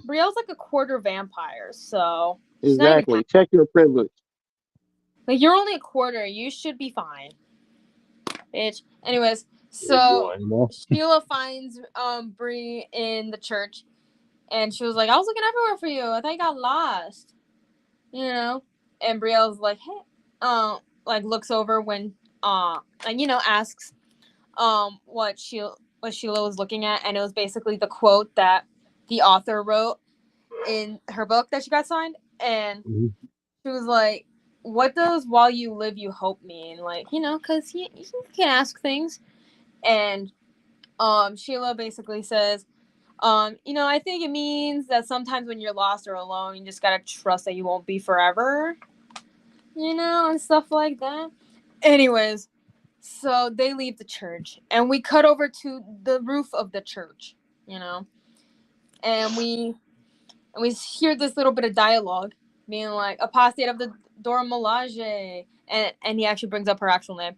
Brielle's like a quarter vampire, so exactly. Check your privilege. Like, you're only a quarter. You should be fine, bitch. Anyways, so Sheila finds Bree in the church, and she was like, "I was looking everywhere for you. I thought you got lost." And Brielle's like, "Hey," like looks over when asks what Sheila was looking at, and it was basically the quote that the author wrote in her book that she got signed, and she was like, what does "while you live you hope" mean? Like, because you can ask things. And Sheila basically says, I think it means that sometimes when you're lost or alone, you just gotta trust that you won't be forever, and stuff like that. Anyways, so they leave the church, and we cut over to the roof of the church, and we hear this little bit of dialogue being like, apostate of the Dora Milaje, and he actually brings up her actual name,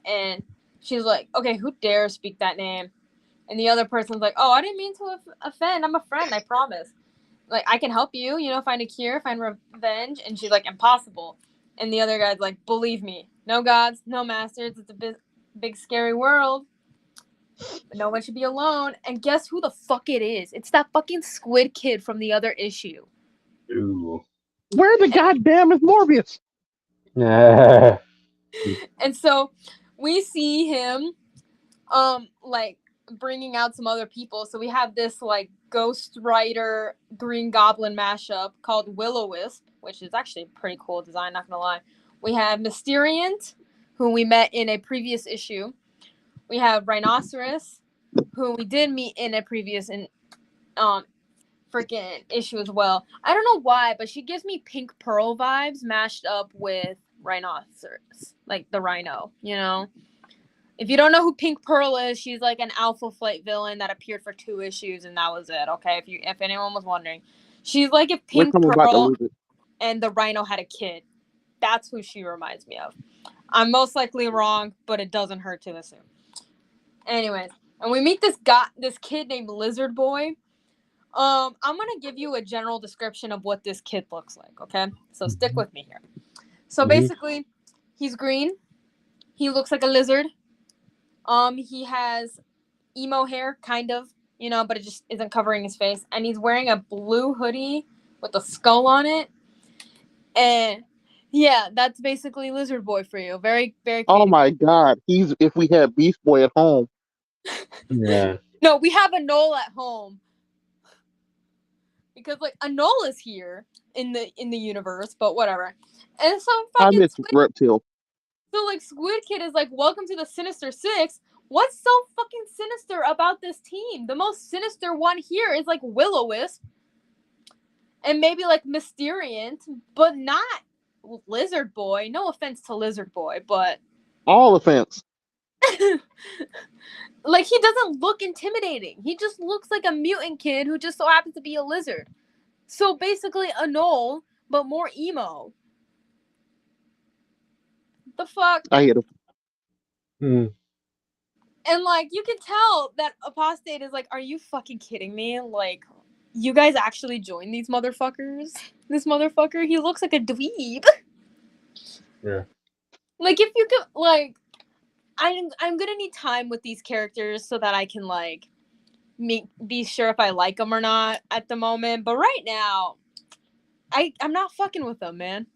and she's like, okay, who dares speak that name? And the other person's like, oh, I didn't mean to offend. I'm a friend, I promise. Like, I can help you, find a cure, find revenge. And she's like, impossible. And the other guy's like, believe me, no gods, no masters. It's a big scary world. But no one should be alone. And guess who the fuck it is? It's that fucking squid kid from the other issue. Ooh. Where the goddamn is Morbius? And so we see him, like, bringing out some other people. So we have this like Ghost Rider Green Goblin mashup called Will-O-Wisp, which is actually a pretty cool design, not gonna lie. We have Mysteriant, who we met in a previous issue. We have Rhinoceros, who we did meet in a previous freaking issue as well. I don't know why, but she gives me Pink Pearl vibes mashed up with Rhinoceros, like the Rhino, If you don't know who Pink Pearl is, she's like an Alpha Flight villain that appeared for 2 issues, and that was it. Okay, if anyone was wondering, she's like if Pink Pearl and the Rhino had a kid. That's who she reminds me of. I'm most likely wrong, but it doesn't hurt to assume. Anyways, and we meet this kid named Lizard Boy. I'm gonna give you a general description of what this kid looks like. Okay, so stick with me here. So basically, He's green. He looks like a lizard. He has emo hair, kind of, but it just isn't covering his face. And he's wearing a blue hoodie with a skull on it. And yeah, that's basically Lizard Boy for you. Very, very Oh creative. my god, he's if we had Beast Boy at home. Yeah. No, we have a Knoll at home. Because like a Knoll is here in the universe, but whatever. And some I fucking miss Reptile. So like Squid Kid is like, welcome to the Sinister Six. What's so fucking sinister about this team? The most sinister one here is like Will-O-Wisp. And maybe like Mysteriant, but not Lizard Boy. No offense to Lizard Boy, but All offense. like he doesn't look intimidating. He just looks like a mutant kid who just so happens to be a lizard. So basically a Knoll, but more emo. The fuck? I hate him. Mm. And like you can tell that Apostate is like, are you fucking kidding me? Like, you guys actually joined these motherfuckers? This motherfucker, he looks like a dweeb. Yeah. Like if you could like I'm gonna need time with these characters so that I can like be sure if I like them or not at the moment. But right now, I'm not fucking with them, man.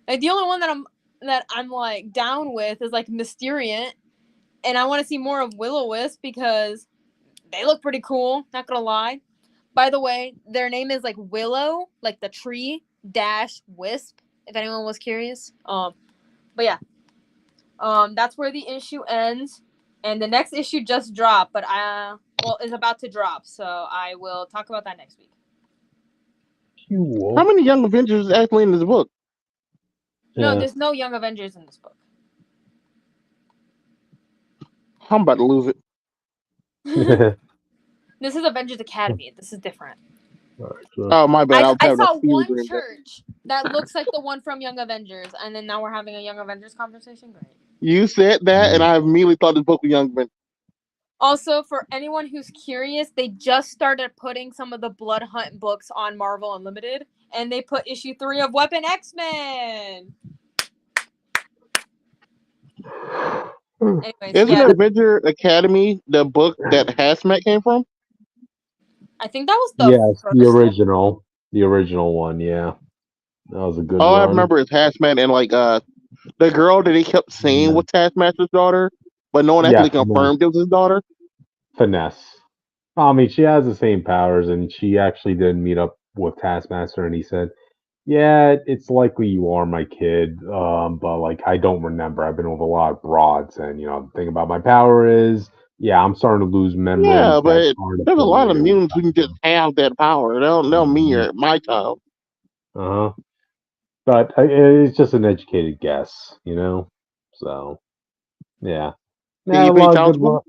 Like the only one that I'm like down with is like Mysteriant, and I want to see more of Will-O-Wisp because they look pretty cool. Not gonna lie. By the way, their name is like Willow, like the tree dash Wisp. If anyone was curious. But yeah. That's where the issue ends, and the next issue just dropped, but is about to drop, so I will talk about that next week. How many Young Avengers is actually in this book? No, there's no Young Avengers in this book. I'm about to lose it. This is Avengers Academy. This is different. Oh, my bad. I saw one church that looks like the one from Young Avengers, and then now we're having a Young Avengers conversation. Great. You said that, and I immediately thought this book was Young Avengers. Also, for anyone who's curious, they just started putting some of the Blood Hunt books on Marvel Unlimited, and they put issue 3 of Weapon X-Men. Anyways, Isn't Avengers Academy the book that Hazmat came from? I think that was the first the original one. Yeah, that was a good All run. I remember is Hazmat and like the girl that he kept saying was Taskmaster's daughter, but no one actually confirmed it was his daughter. Finesse. I mean, she has the same powers, and she actually did meet up with Taskmaster, and he said, "Yeah, it's likely you are my kid, but like I don't remember. I've been with a lot of broads, and the thing about my power is, yeah, I'm starting to lose memory." Yeah, but there's a lot of mutants who can just have that power. They'll mirror my child. But it's just an educated guess, So, yeah. Can you pay child support?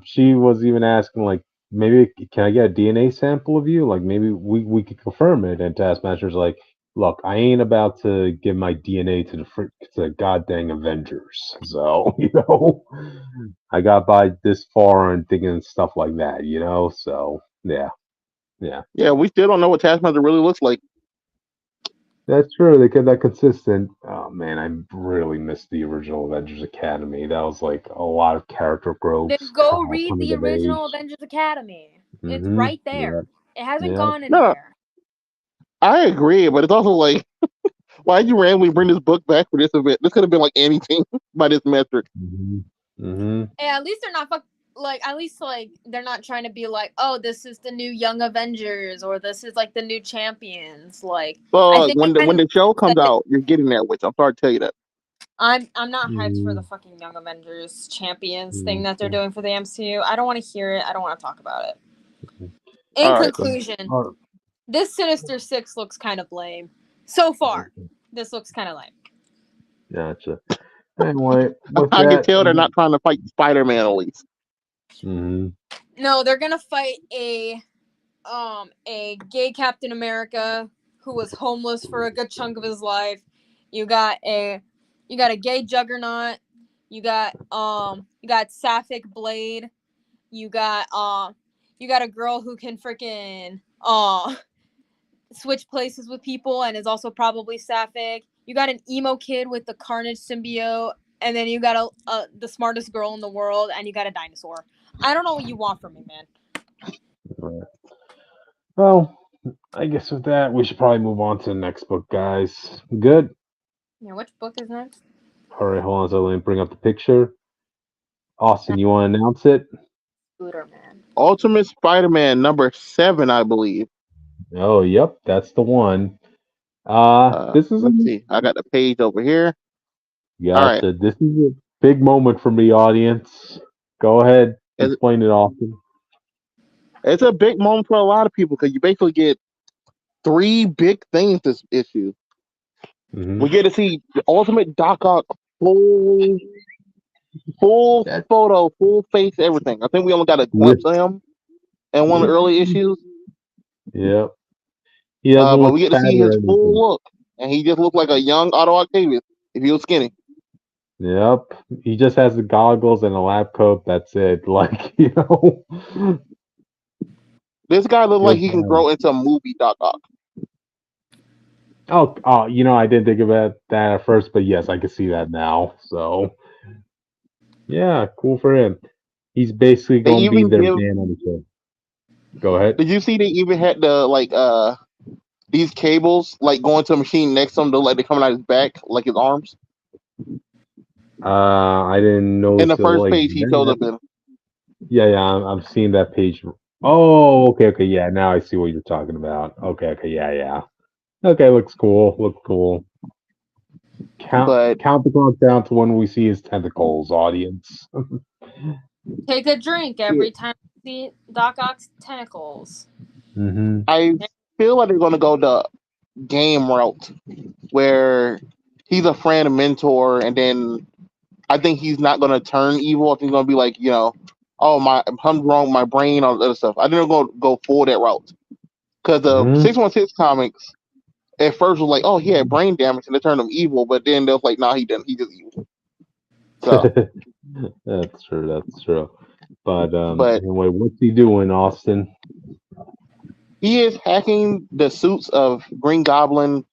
She was even asking, like, maybe can I get a DNA sample of you? Like, maybe we could confirm it. And Taskmaster's like, look, I ain't about to give my DNA to the goddamn Avengers. So, I got by this far and thinking stuff like that, So, yeah. Yeah, we still don't know what Taskmaster really looks like. That's true. They kept that consistent. Oh man, I really missed the original Avengers Academy. That was like a lot of character growth. Then go read the original Avengers Academy. It's right there. It hasn't gone anywhere. No, I agree, but it's also like, why'd you randomly bring this book back for this event? This could have been like anything by this metric. Yeah, at least they're not they're not trying to be like, oh, this is the new Young Avengers or this is like the new Champions. Like, well, when the show comes out, you're getting that, which I'm sorry to tell you that. I'm not hyped for the fucking Young Avengers Champions thing that they're doing for the MCU. I don't want to hear it. I don't want to talk about it. In conclusion, this Sinister Six looks kind of lame. So far, this looks kind of lame. Gotcha. Anyway, I can tell they're not trying to fight Spiderman at least. No, they're gonna fight a gay Captain America who was homeless for a good chunk of his life. You got a gay Juggernaut. You got Sapphic Blade. You got a girl who can freaking switch places with people and is also probably sapphic. You got an emo kid with the Carnage symbiote, and then you got the smartest girl in the world, and you got a dinosaur. I don't know what you want from me, man. Right. Well, I guess with that, we should probably move on to the next book, guys. Good. Yeah, which book is next? All right, hold on. So let me bring up the picture. Austin, you want to announce it? Spooderman. Ultimate Spider-Man #7, I believe. Oh, yep, that's the one. This is a Let's see. I got the page over here. All right. gotcha. This is a big moment for me, audience. Go ahead, It's, explain it, Austin. it's a big moment for a lot of people because you basically get three big things this issue. Hmm We get to see the Ultimate Doc Ock full full That photo, full face, everything. I think we only got a with, glimpse of him in one of the early issues, yep. He doesn't but we look get to fat see or his full anything. look, and he just looked like a young Otto Octavius if he was skinny. Yep. He just has the goggles and a lab coat. That's it. Like, you know. This guy looks like Good he for can him. grow into a movie Doc Ock. Oh, I didn't think about that at first, but yes, I can see that now. So, yeah, cool for him. He's basically They going to be even their give. man on the show. Go ahead. Did you see they even had the these cables like going to a machine next to him, like they coming out his back, like his arms. I didn't In the notice it first like page he shows that. up in. Yeah, I'm seeing that page. Oh, okay, yeah. Now I see what you're talking about. Okay, yeah. Okay, looks cool. Looks cool. But Count the clock down to when we see his tentacles, audience. Take a drink yeah, every time you see Doc Ock's tentacles. Hmm I feel like they're gonna go the game route where he's a friend, a mentor, and then I think he's not gonna turn evil. I think he's gonna be like, oh I'm wrong, my brain, all the other stuff. I think they're gonna go full that route because the hmm 616 comics at first was like, oh, he had brain damage and they turned him evil, but then they was like, nah, he didn't. He just evil. So, That's true. That's true. But but anyway, what's he doing, Austin? he is hacking the suits of Green Goblin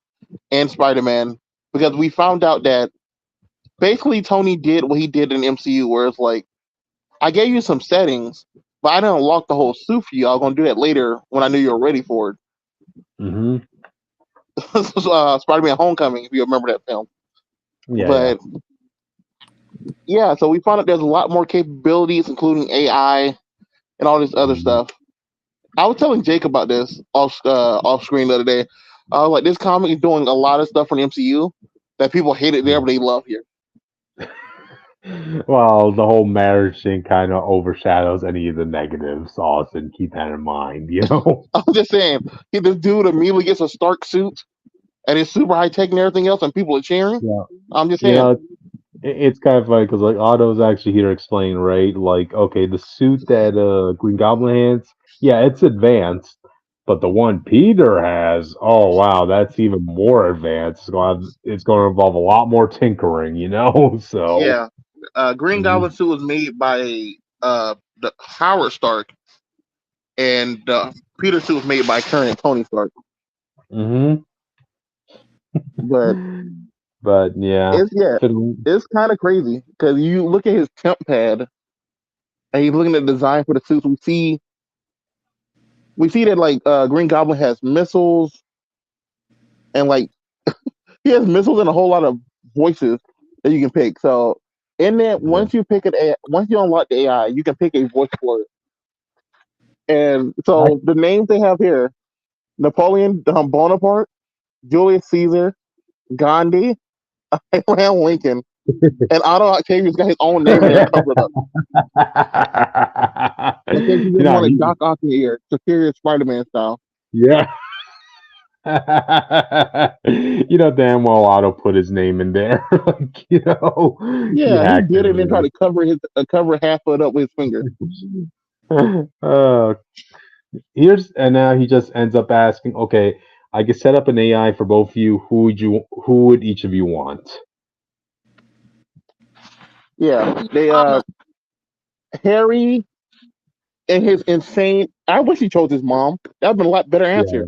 and Spider Man because we found out that basically Tony did what he did in MCU, where it's like, I gave you some settings, but I didn't unlock the whole suit for you. I was gonna do that later when I knew you were ready for it. Hmm This was Spider Man Homecoming, if you remember that film. Yeah. But yeah, so we found out there's a lot more capabilities, including AI and all this other Mhm. stuff. I was telling Jake about this off screen the other day. I was like, this comic is doing a lot of stuff from the MCU that people hated there, but they love here. Well, the whole marriage thing kind of overshadows any of the negatives, Austin. Keep that in mind, you know? I'm just saying, this dude immediately gets a Stark suit and it's super high tech and everything else, and people are cheering. Yeah. I'm just You saying, know, it's kind of funny because, like, Otto's actually here to explain, right? Like, okay, the suit that Green Goblin has, yeah, it's advanced, but the one Peter has, oh, wow, that's even more advanced. It's going to involve a lot more tinkering, you know? So, yeah, Green hmm Goblin suit was made by the Howard Stark, and Peter suit was made by current Tony Stark. hmm But But yeah, it's yeah, Fin- it's kind of crazy because you look at his temp pad and he's looking at the design for the suits. We see that like Green Goblin has missiles and like he has missiles and a whole lot of voices that you can pick. So in that, yeah. once you unlock the AI, you can pick a voice for it. And I, so the names they have here: Napoleon Bonaparte, Julius Caesar, Gandhi, Abraham Lincoln, and Otto Octavius got his own name in there covered up. I think he you just know, wanted Doc Ock in the ear, Superior Spider-Man style. yeah. You know damn well Otto put his name in there. Like, he Yeah, he hacked did it and then tried everything. to cover half of it up with his finger. uh, and now he just ends up asking, okay, I can set up an AI for both of you. Who would each of you want? Yeah, they Mama. Harry and his insane. I wish he chose his mom. That'd been a lot better Yeah, answer.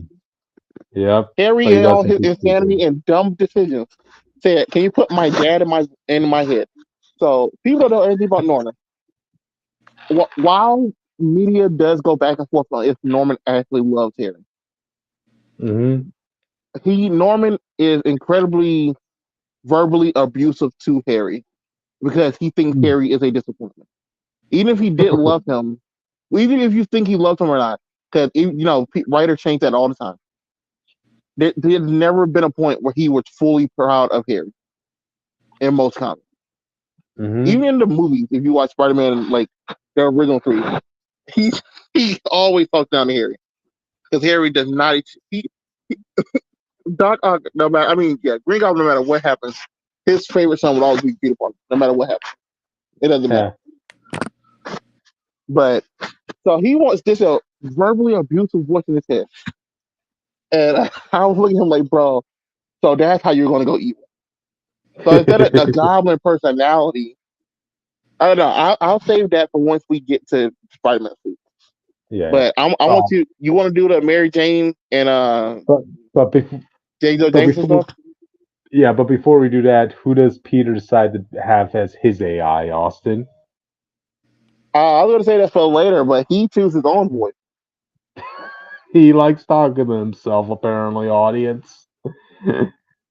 Yep. Harry, But he in all doesn't his do insanity stupid. and dumb decisions, said, "Can you put my dad in my head?" So people don't know anything about Norman. While media does go back and forth on if Norman actually loves Harry, Hmm. Norman is incredibly verbally abusive to Harry because he thinks Harry is a disappointment. Even if he didn't love him, even if you think he loves him or not, because writers change that all the time. There's never been a point where he was fully proud of Harry in most comics. Even Hmm. in the movies, if you watch Spider-Man, like the original three, he he always talks down to Harry because Harry does not. He Doc Ock, no matter. I mean, yeah, Green Goblin. No matter what happens, his favorite son would always be Peter Parker. No matter what happens, it doesn't matter. Yeah. But so he wants this verbally abusive voice in his head, and I was looking at him like, bro. So that's how you're going to go evil. So instead of a goblin personality, I don't know. I'll save that for once we get to Spider-Man suit. Yeah. But I want Oh, you. You want to do the Mary Jane and but but before J. Joe but Jameson before stuff? yeah, but before we do that, who does Peter decide to have as his AI, Austin? I was going to say that for later, but he chooses his own voice. He likes talking to himself, apparently, audience.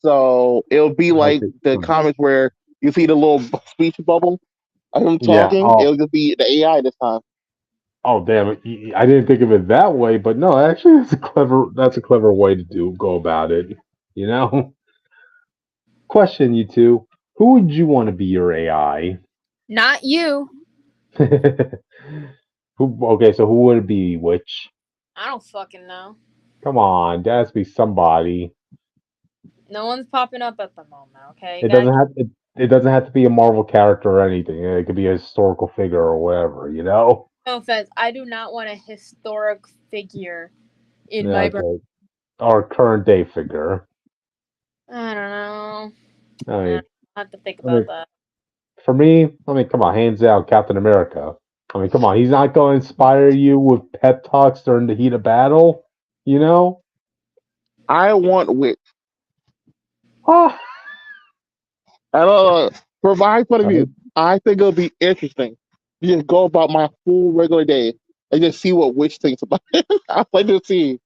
So it'll be like Okay. the comics where you see the little speech bubble of him Yeah. talking. Oh, It'll just be the AI this time. oh, damn it! I didn't think of it that way, but no, actually, That's a clever way to go about it. You know. Question, you two: who would you want to be your AI? Not you. Okay, so who would it be? Which? I don't fucking know. Come on, there has to be somebody. No one's popping up at the moment. Okay, It gotta doesn't keep. have it doesn't have to be a Marvel character or anything. It could be a historical figure or whatever. You know. No offense. I do not want a historic figure in Yeah, my brain. okay. Or current day figure. I don't know. I I mean, have to think I about mean, that. for me, I mean, come on, hands down, Captain America. I mean, come on, he's not going to inspire you with pep talks during the heat of battle. You know? I want Witch. Ah, I don't know. From my point of I view, mean, I think it'll be interesting to just go about my full regular day and just see what Witch thinks about it. I'd like to see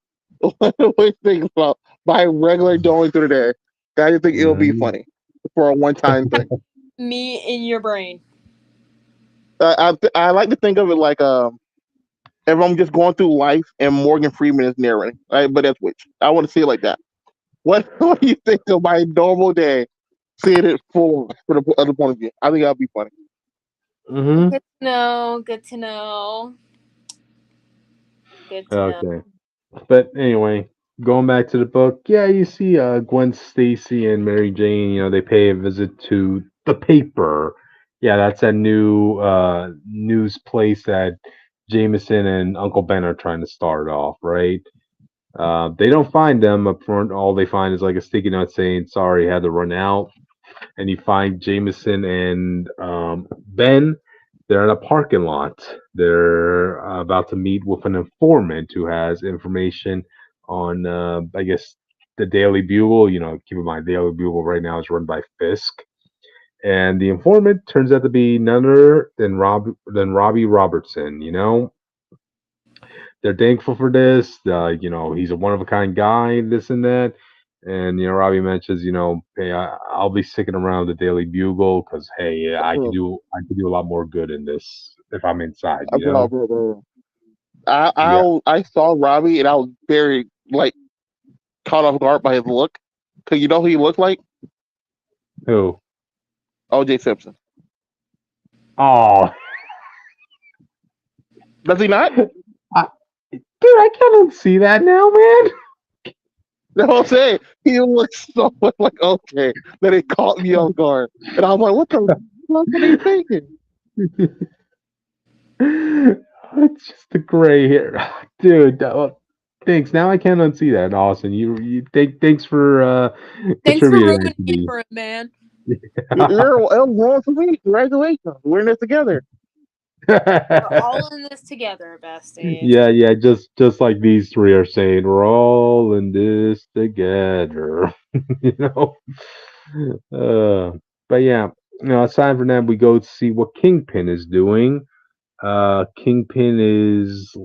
what Witch thinks about my regular going through the day. I just think it'll be mhm. funny for a one time thing. Me in your brain. I like to think of it like if I'm just going through life and Morgan Freeman is narrating, right? But that's Witch. I want to see it like that. What do you think of my normal day? Seeing it full from the other point of view. I think that'll be funny. Good to know. Good to know. Good to know. Okay. But anyway, going back to the book, yeah, you see Gwen Stacy and Mary Jane, they pay a visit to the paper. Yeah, that's that new news place that Jameson and Uncle Ben are trying to start off, right? They don't find them up front. All they find is like a sticky note saying, sorry, had to run out. And you find Jameson and Ben. They're in a parking lot. They're about to meet with an informant who has information on, I guess, the Daily Bugle. Keep in mind, Daily Bugle right now is run by Fisk. And the informant turns out to be none other than Robbie Robertson. They're thankful for this. He's a one of a kind guy, this and that. And Robbie mentions, hey, I'll be sticking around the Daily Bugle because hey, I could do a lot more good in this if I'm inside. Yeah. I saw Robbie and I was very like caught off guard by his look. Cause you know who he looked like? Who? OJ Simpson. Oh, Does he not? I, dude, I can't unsee that now, man. That's what I'm saying. He looks so much like OJ that it caught me off guard. And I was like, what the fuck are they thinking? It's just the gray hair, dude. Thanks. Now I can't unsee that, Austin. Thanks for Thanks for contributing that ruining to it me. for him, man. You're wrong for me. Congratulations. We're in this together. We're all in this together, besties. Yeah, just like these three are saying, we're all in this together. you know. But yeah, aside from that, we go to see what Kingpin is doing. Kingpin is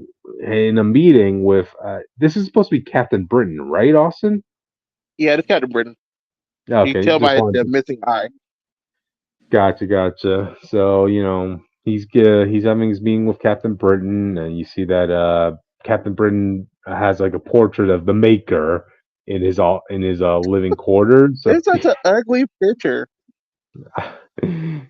in a meeting with. This is supposed to be Captain Britain, right, Austin? Yeah, this Captain Britain. You Okay, tell just by wanted the to. missing eye. Gotcha. So he's having his meeting with Captain Britain, and you see that Captain Britain has like a portrait of the Maker in his living quarters. So It's such an ugly picture.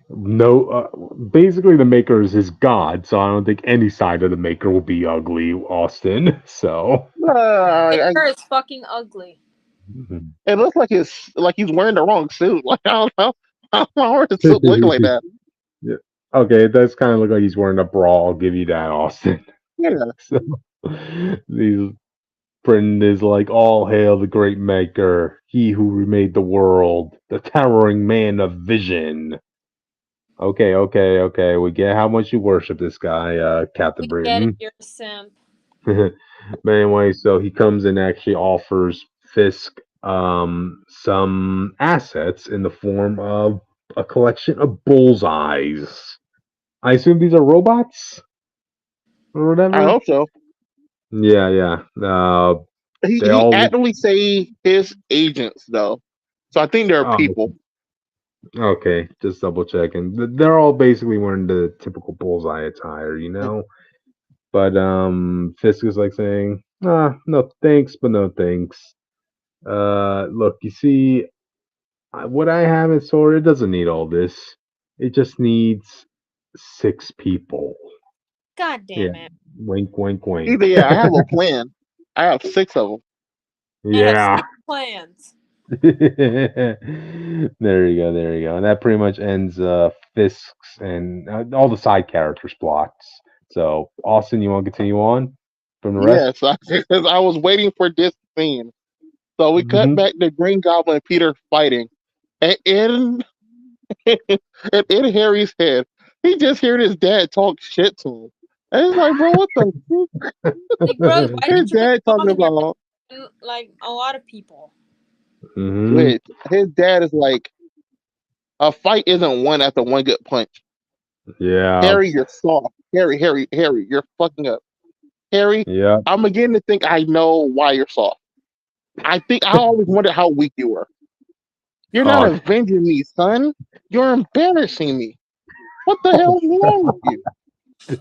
no, basically the Maker is his god, so I don't think any side of the Maker will be ugly, Austin. So Maker is fucking ugly. it looks like he's wearing the wrong suit. Like I don't know how does the suit look like that. Yeah. Okay, it does kind of look like he's wearing a bra. I'll give you that, Austin. Yeah, So these Britain is like, all hail the great Maker, he who remade the world, the towering man of vision. Okay. We get how much you worship this guy, Captain We get it, Britain. you're a simp. But anyway, so he comes and actually offers Fisk some assets in the form of a collection of bullseyes. I assume these are robots or I whatever. hope so. Yeah. They He all look. actively say his agents though, so I think they're Oh, people. okay, just double checking. They're all basically wearing the typical bullseye attire. But Fisk is like saying, no thanks, but no thanks. Look, you see, what I have in store, it doesn't need all this. It just needs 6 people. God Yeah, damn it. wink. Either yeah, I have a plan. I have 6 of them. I have Yeah. 6 plans. There you go. And that pretty much ends Fisk's and all the side characters' plots. So, Austin, you want to continue on from the rest? Yes, because I was waiting for this scene. So we cut Hmm. back to Green Goblin and Peter fighting, and in Harry's head, he just heard his dad talk shit to him. And it's like, bro, what the fuck? Like, bro, why His didn't you put dad the talking dog in your mouth? about Like a lot of people. Hmm. which his dad is like, a fight isn't won after one good punch. Yeah. Harry, you're soft. Harry, you're fucking up. Harry, Yeah. I'm beginning to think I know why you're soft. I think I always wondered how weak you were. You're not Oh. avenging me, son. You're embarrassing me. What the hell is wrong with you?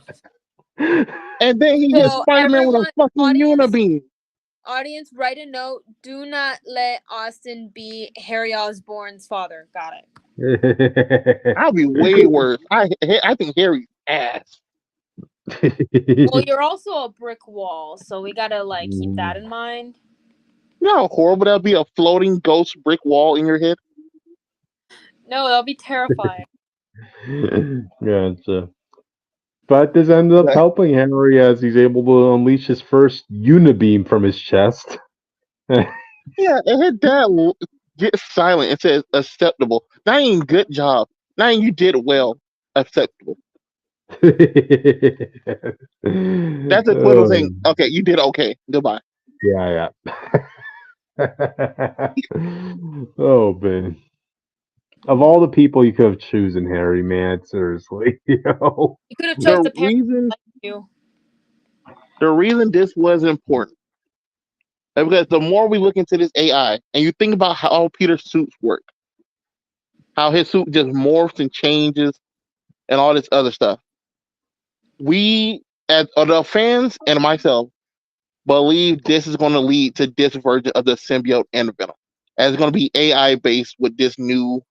And then he hits So Spider-Man with a everyone, fucking unibeam. audience, write a note. Do not let Austin be Harry Osborn's father. Got it. I'll be way worse. I think Harry's ass. Well, you're also a brick wall, so we gotta like keep that in mind. You know how horrible that'd be, a floating ghost brick wall in your head? No, that'll be terrifying. Gotcha. But this ended up Like, helping Henry as he's able to unleash his first unibeam from his chest. yeah, and his dad gets silent and says acceptable. Not even good job. Not even you did well. Acceptable. That's equivalent saying, Oh, okay, you did okay. Goodbye. yeah. Oh man. Of all the people you could have chosen, Harry, man, seriously, You could have chose The the parent reason like you. the reason this was important is because the more we look into this AI and you think about how Peter's suits work, how his suit just morphs and changes and all this other stuff, we as the fans and myself believe this is going to lead to this version of the symbiote and Venom. And it's going to be AI based with this new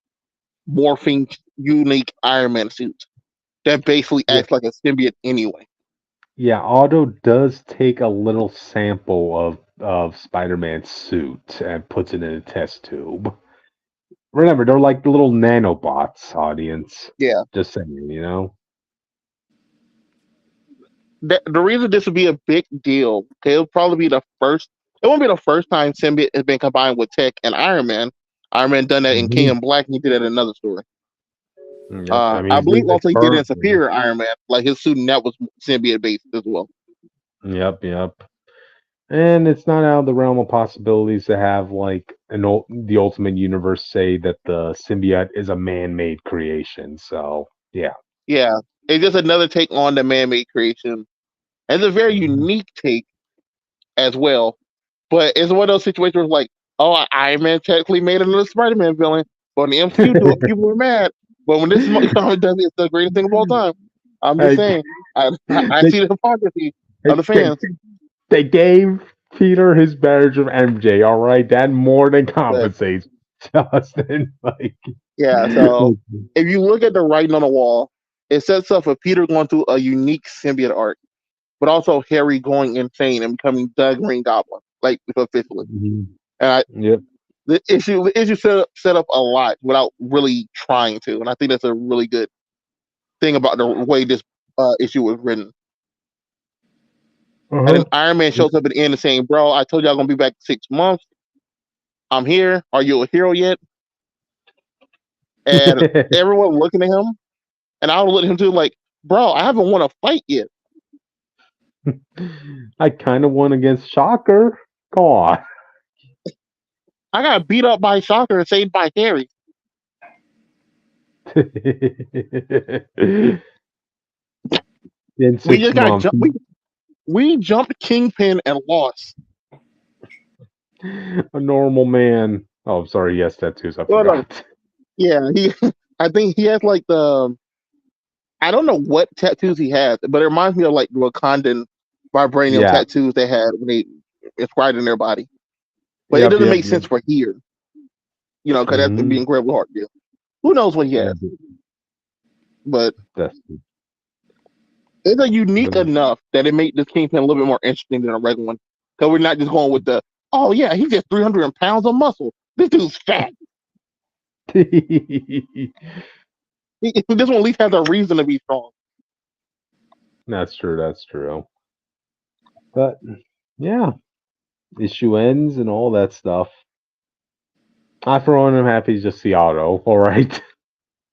morphing unique Iron Man suit that basically yeah, acts like a symbiote anyway. yeah. Otto does take a little sample of Spider-Man's suit and puts it in a test tube. Remember, they're like the little nanobots, audience. Yeah. Just saying. The reason this would be a big deal, okay, it'll probably be the first. It won't be the first time symbiote has been combined with tech and Iron Man. Iron Man done that in Mhm. King in Black, and he did that in another story. Yep. I mean, I he's believe losing also he did it in currently. Superior Iron Man, like his suit and that was symbiote based as well. Yep, yep. And it's not out of the realm of possibilities to have like the Ultimate Universe say that the symbiote is a man-made creation. So yeah. Yeah, it's just another take on the man-made creation, and it's a very Mhm. unique take as well. But it's one of those situations where it's like, oh, Iron Man technically made another Spider-Man villain, but when the MCU do it, people are mad. But when this comic does it, it's the greatest thing of all time. I'm just Hey, saying, I they, see the hypocrisy of the they, fans. they gave Peter his badge of MJ. All right, that more than But compensates. Justin, like, yeah, so if you look at the writing on the wall, it sets up for Peter going through a unique symbiote arc, but also Harry going insane and becoming the Green Goblin, like officially. Mhm. And Yep. the issue set up a lot without really trying to, and I think that's a really good thing about the way this issue was written. And then Uh-huh. Iron Man shows up at the end and saying, "Bro, I told you I'm gonna be back in 6 months. I'm here. Are you a hero yet?" And everyone looking at him, and I was looking at him too, like, "Bro, I haven't won a fight yet. I kind of won against Shocker. Come on. I got beat up by Shocker and saved by Harry. In We six just got months. jumped. We jumped Kingpin and lost." A normal man. Oh, I'm sorry. Yes, tattoos. I Well, no, forgot. yeah, he. I think he has like the. I don't know what tattoos he has, but it reminds me of like Wakandan vibranium Yeah. tattoos they had when they inscribed in their body. But it Yep. doesn't Yep. make Yep. sense for here, because that's gonna be Hmm. incredibly hard to do. Who knows what he Yeah. has? But That's. it's a unique enough that it made this Kingpin a little bit more interesting than a regular one. Because we're not just going with the, oh yeah, he's just 300 pounds of muscle. This dude's fat. This one at least has a reason to be strong. That's true. That's true. But yeah, issue ends and all that stuff. I, for one, am happy to just see Otto. All right.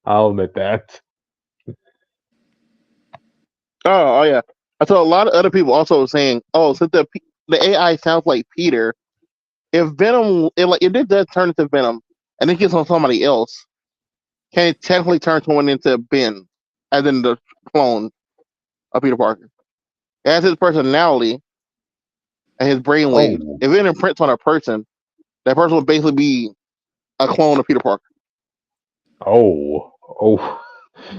I'll admit that. Oh yeah. I saw a lot of other people also saying, oh, since the AI sounds like Peter, if Venom, if it does turn into Venom, and it gets on somebody else, can it technically turn someone into Ben, as in the clone of Peter Parker? It has his personality and his brainwave. Oh. If it imprints on a person, that person would basically be a clone of Peter Parker. Oh. Oh.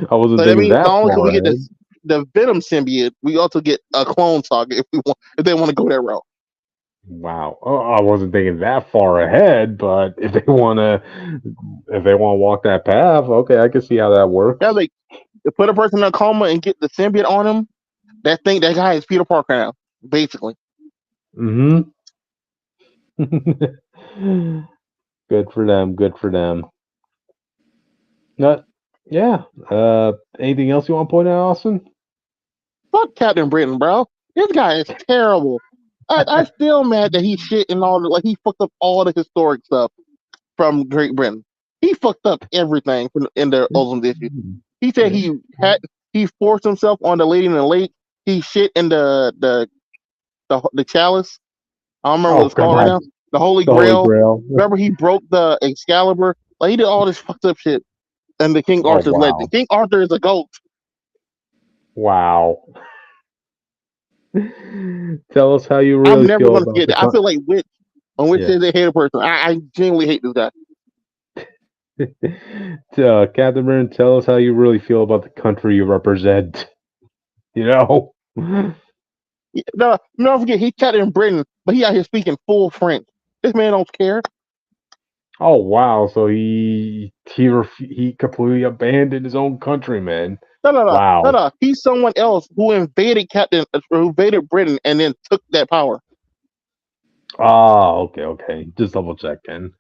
I wasn't So that thinking means that not only do we far get ahead. the Venom symbiote, we also get a clone saga if they want to go that route. Wow. Oh, I wasn't thinking that far ahead, but if they want to walk that path, okay, I can see how that Yeah, works. like put a person in a coma and get the symbiote on him. That guy is Peter Parker now, basically. Mm-hmm. Good for them. Good for them. But yeah. Anything else you want to point out, Austin? Fuck Captain Britain, bro. This guy is terrible. I still mad that he shit and all like he fucked up all the historic stuff from Great Britain. He fucked up everything in the Ultimate issue. He said he forced himself on the lady in the lake. He shit in the chalice. I don't remember what Oh it's called right God, now. The Holy the Holy Grail. Grail. Remember he broke the Excalibur. Like he did all this fucked up shit. And the King Oh Arthur's wow, legend. King Arthur is a goat. wow. Tell us how you I'm really never feel gonna about forget the that. I feel like Witch on Witch yeah. says they hate a person. I genuinely hate this guy. Captain Britain, tell us how you really feel about the country you represent. You know. No, forget he chatted in Britain, but he out here speaking full French. This man don't care. Oh wow, so he completely abandoned his own countrymen. No, no, no, no, Wow. no. He's someone else who who invaded Britain and then took that power. Ah, okay, okay. Just double checking.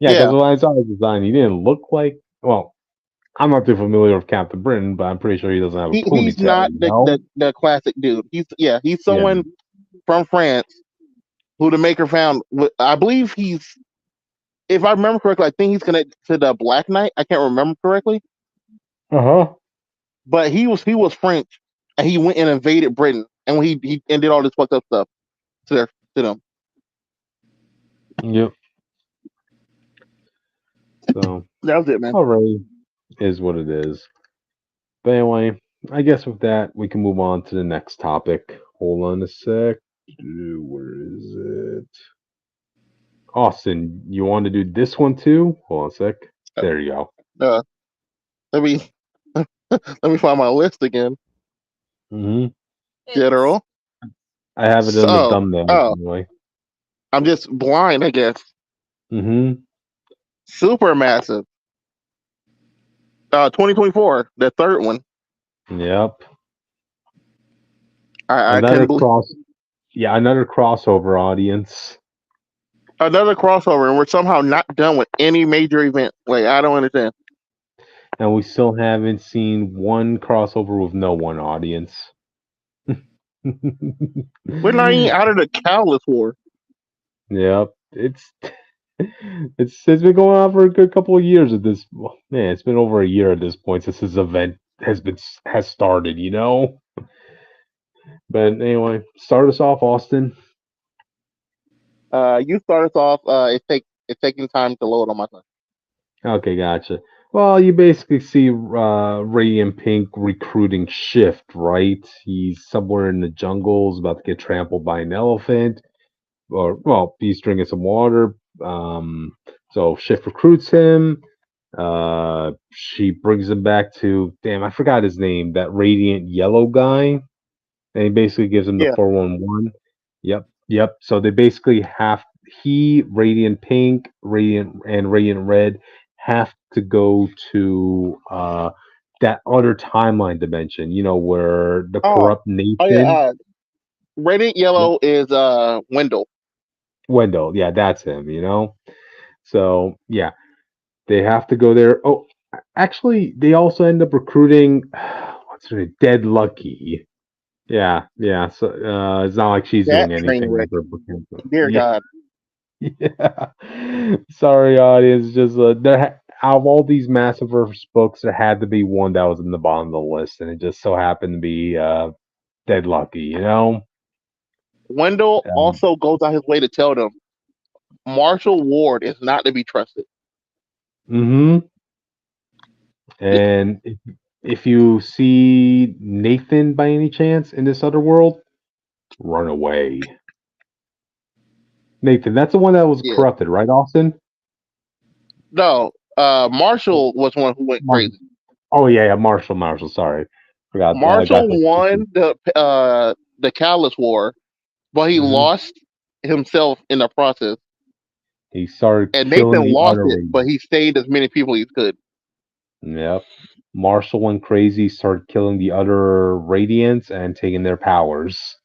Yeah, because Yeah, when I saw his design, he didn't look like. Well, I'm not too familiar with Captain Britain, but I'm pretty sure he doesn't have a he's ponytail. not You the, know? the the classic dude. He's Yeah. someone from France who the maker found. I believe if I remember correctly, I think he's connected to the Black Knight. I can't remember correctly, Uh-huh. but he was French, and he went and invaded Britain, and when he and did all this fucked up stuff to their to them. Yep. So, That was it, man. alright, is what it is. But anyway, I guess with that, we can move on to the next topic. Hold on a sec. Where is it? Austin, you want to do this one too? Hold on a sec. There you go. Uh, let me let me find my list again. Hmm It's General. I have it in the So, thumbnail oh, anyway. I'm just blind, I guess. Hmm Supermassive. 2024, the third one. Yep. I Another couldn't believe cross. Yeah, another crossover audience. another crossover, and we're somehow not done with any major event. Like I don't understand. And we still haven't seen one crossover with no one audience. We're not even out of the Cowless War. Yep. It's been going on for a good couple of years at this. Well, man, it's been over a year at this point since this event has started. But anyway, start us off, Austin. You start us off. It's taking time to load on my phone. Okay, gotcha. Well, you basically see Radiant Pink recruiting Shift, right? He's somewhere in the jungles, about to get trampled by an elephant, or well, he's drinking some water. So Shift recruits him. She brings him back to damn, I forgot his name. That radiant yellow guy, and he basically gives him the Yeah. 411. Yep, yep. So they basically have radiant pink, radiant red have to go to that other timeline dimension. Where the Oh. corrupt Oh yeah. Nathan. Radiant Yep, Yellow is Wendell. Wendell. Yeah, that's him. So yeah, they have to go there. Oh, actually, they also end up recruiting what's her name? Dead Lucky. Yeah, yeah. So it's not like she's That doing train anything wreck. with her book. Dear Yeah, God. yeah. Sorry, audience. Just out of all these Massiverse books, there had to be one that was in the bottom of the list, and it just so happened to be Dead Lucky. Wendell also goes out his way to tell them Marshall Ward is not to be trusted. Mm-hmm. And if you see Nathan by any chance in this other world, run away. Nathan, that's the one that was Yeah. corrupted, right, Austin? No. Marshall was one who went Mar- crazy. oh yeah, Marshall. Sorry, forgot. I got Marshall those won confused. the Callous War, but he Hmm lost himself in the process. He started And killing Nathan the lost other it, but Rangers. he saved as many people he could. Yep. Marshall went crazy, started killing the other Radiants and taking their powers.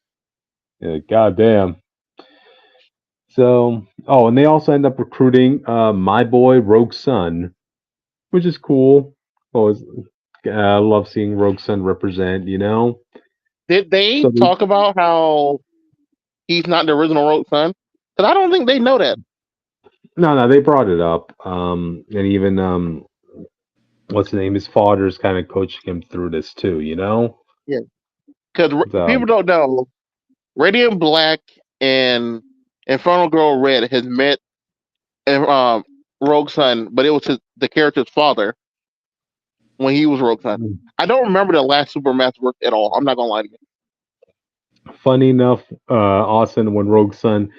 Yeah, God damn. So, oh, and they also end up recruiting my boy Rogue Sun, which is cool. Always love seeing Rogue Sun represent. Did they So they, talk about how he's not the original Rogue Son? Because I don't think they know that. no, they brought it up. And even what's his name? His father's kind of coaching him through this too. Yeah. Because So, people don't know Radiant Black and Infernal Girl Red has met Rogue Son, but it was the character's father when he was Rogue Son. I don't remember the last Supermassive work at all. I'm not gonna lie to you. funny enough, Austin, when Rogue Sun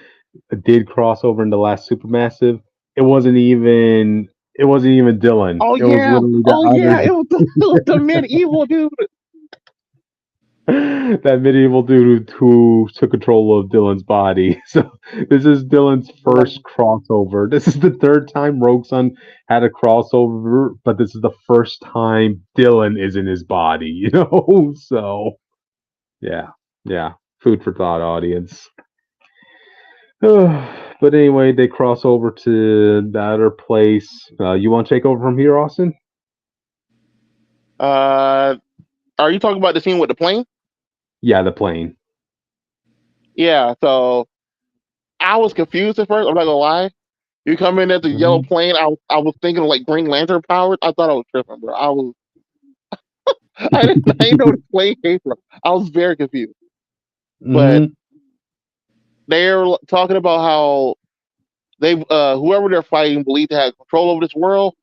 did cross over in the last Supermassive, it wasn't even Dylan. Oh It was yeah, literally oh yeah, the it was the medieval dude. that medieval dude who took control of Dylan's body. So this is Dylan's first crossover. This is the third time Rogue Sun had a crossover, but this is the first time Dylan is in his body. So yeah, yeah. Food for thought, audience. But anyway, they cross over to the other place. You want to take over from here, Austin? Uh, are you talking about the scene with the plane? Yeah, the plane. Yeah. So I was confused at first. I'm not gonna lie. You come in as a yellow Hmm plane. I was thinking of like Green Lantern powers. I thought I was tripping, bro. I was I didn't know the plane came from. I was very confused. But Hmm. they're talking about how they whoever they're fighting believe to have control over this world,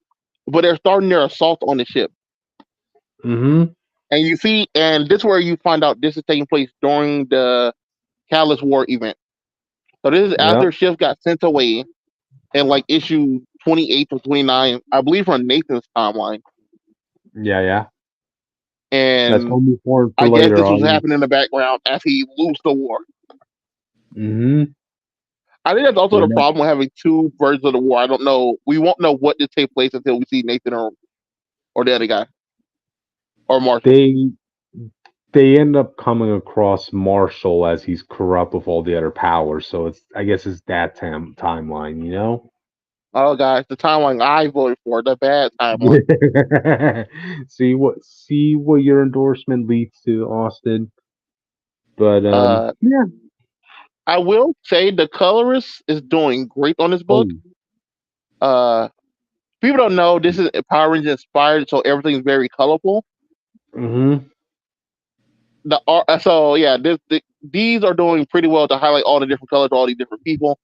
but they're starting their assault on the ship. Hmm. And you see, and this is where you find out this is taking place during the Catalyst War event. So this is Yep. after ships got sent away in like issue 28 or 29, I believe, from Nathan's timeline. Yeah, yeah. That's And gonna be for I guess later, this was audience. happening in the background as he loses the war. Hmm. I think that's also Yeah, the no, problem with having two versions of the war. I don't know. We won't know what to take place until we see Nathan or the other guy or Marshall. they they end up coming across Marshall as he's corrupt with all the other powers. So it's I guess it's that timeline, you know. Oh, guys, the timeline I voted for, the bad timeline. See what your endorsement leads to, Austin. But Uh, yeah. I will say the colorist is doing great on this Oh. book. Uh, People don't know this is Power Rangers inspired, so everything's very colorful. Hmm. The art, so yeah, these are doing pretty well to highlight all the different colors, all these different people,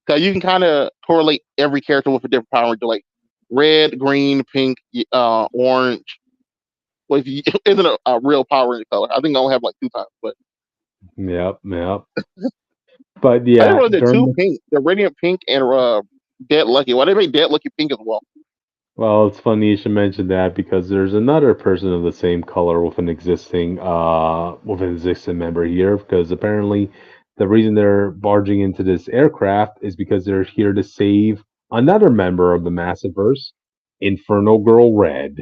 because you can kind of correlate every character with a different Power Ranger, like red, green, pink, orange. Which isn't a real Power Ranger color. I think I only have like two times, but Yep, yep. But I didn't yeah, realize the during two the pink, the Radiant Pink and Dead Lucky. Why they make Dead Lucky pink as well? well, it's funny you should mention that because there's another person of the same color with an existing member here because apparently the reason they're barging into this aircraft is because they're here to save another member of the Massiverse, Infernal Girl Red.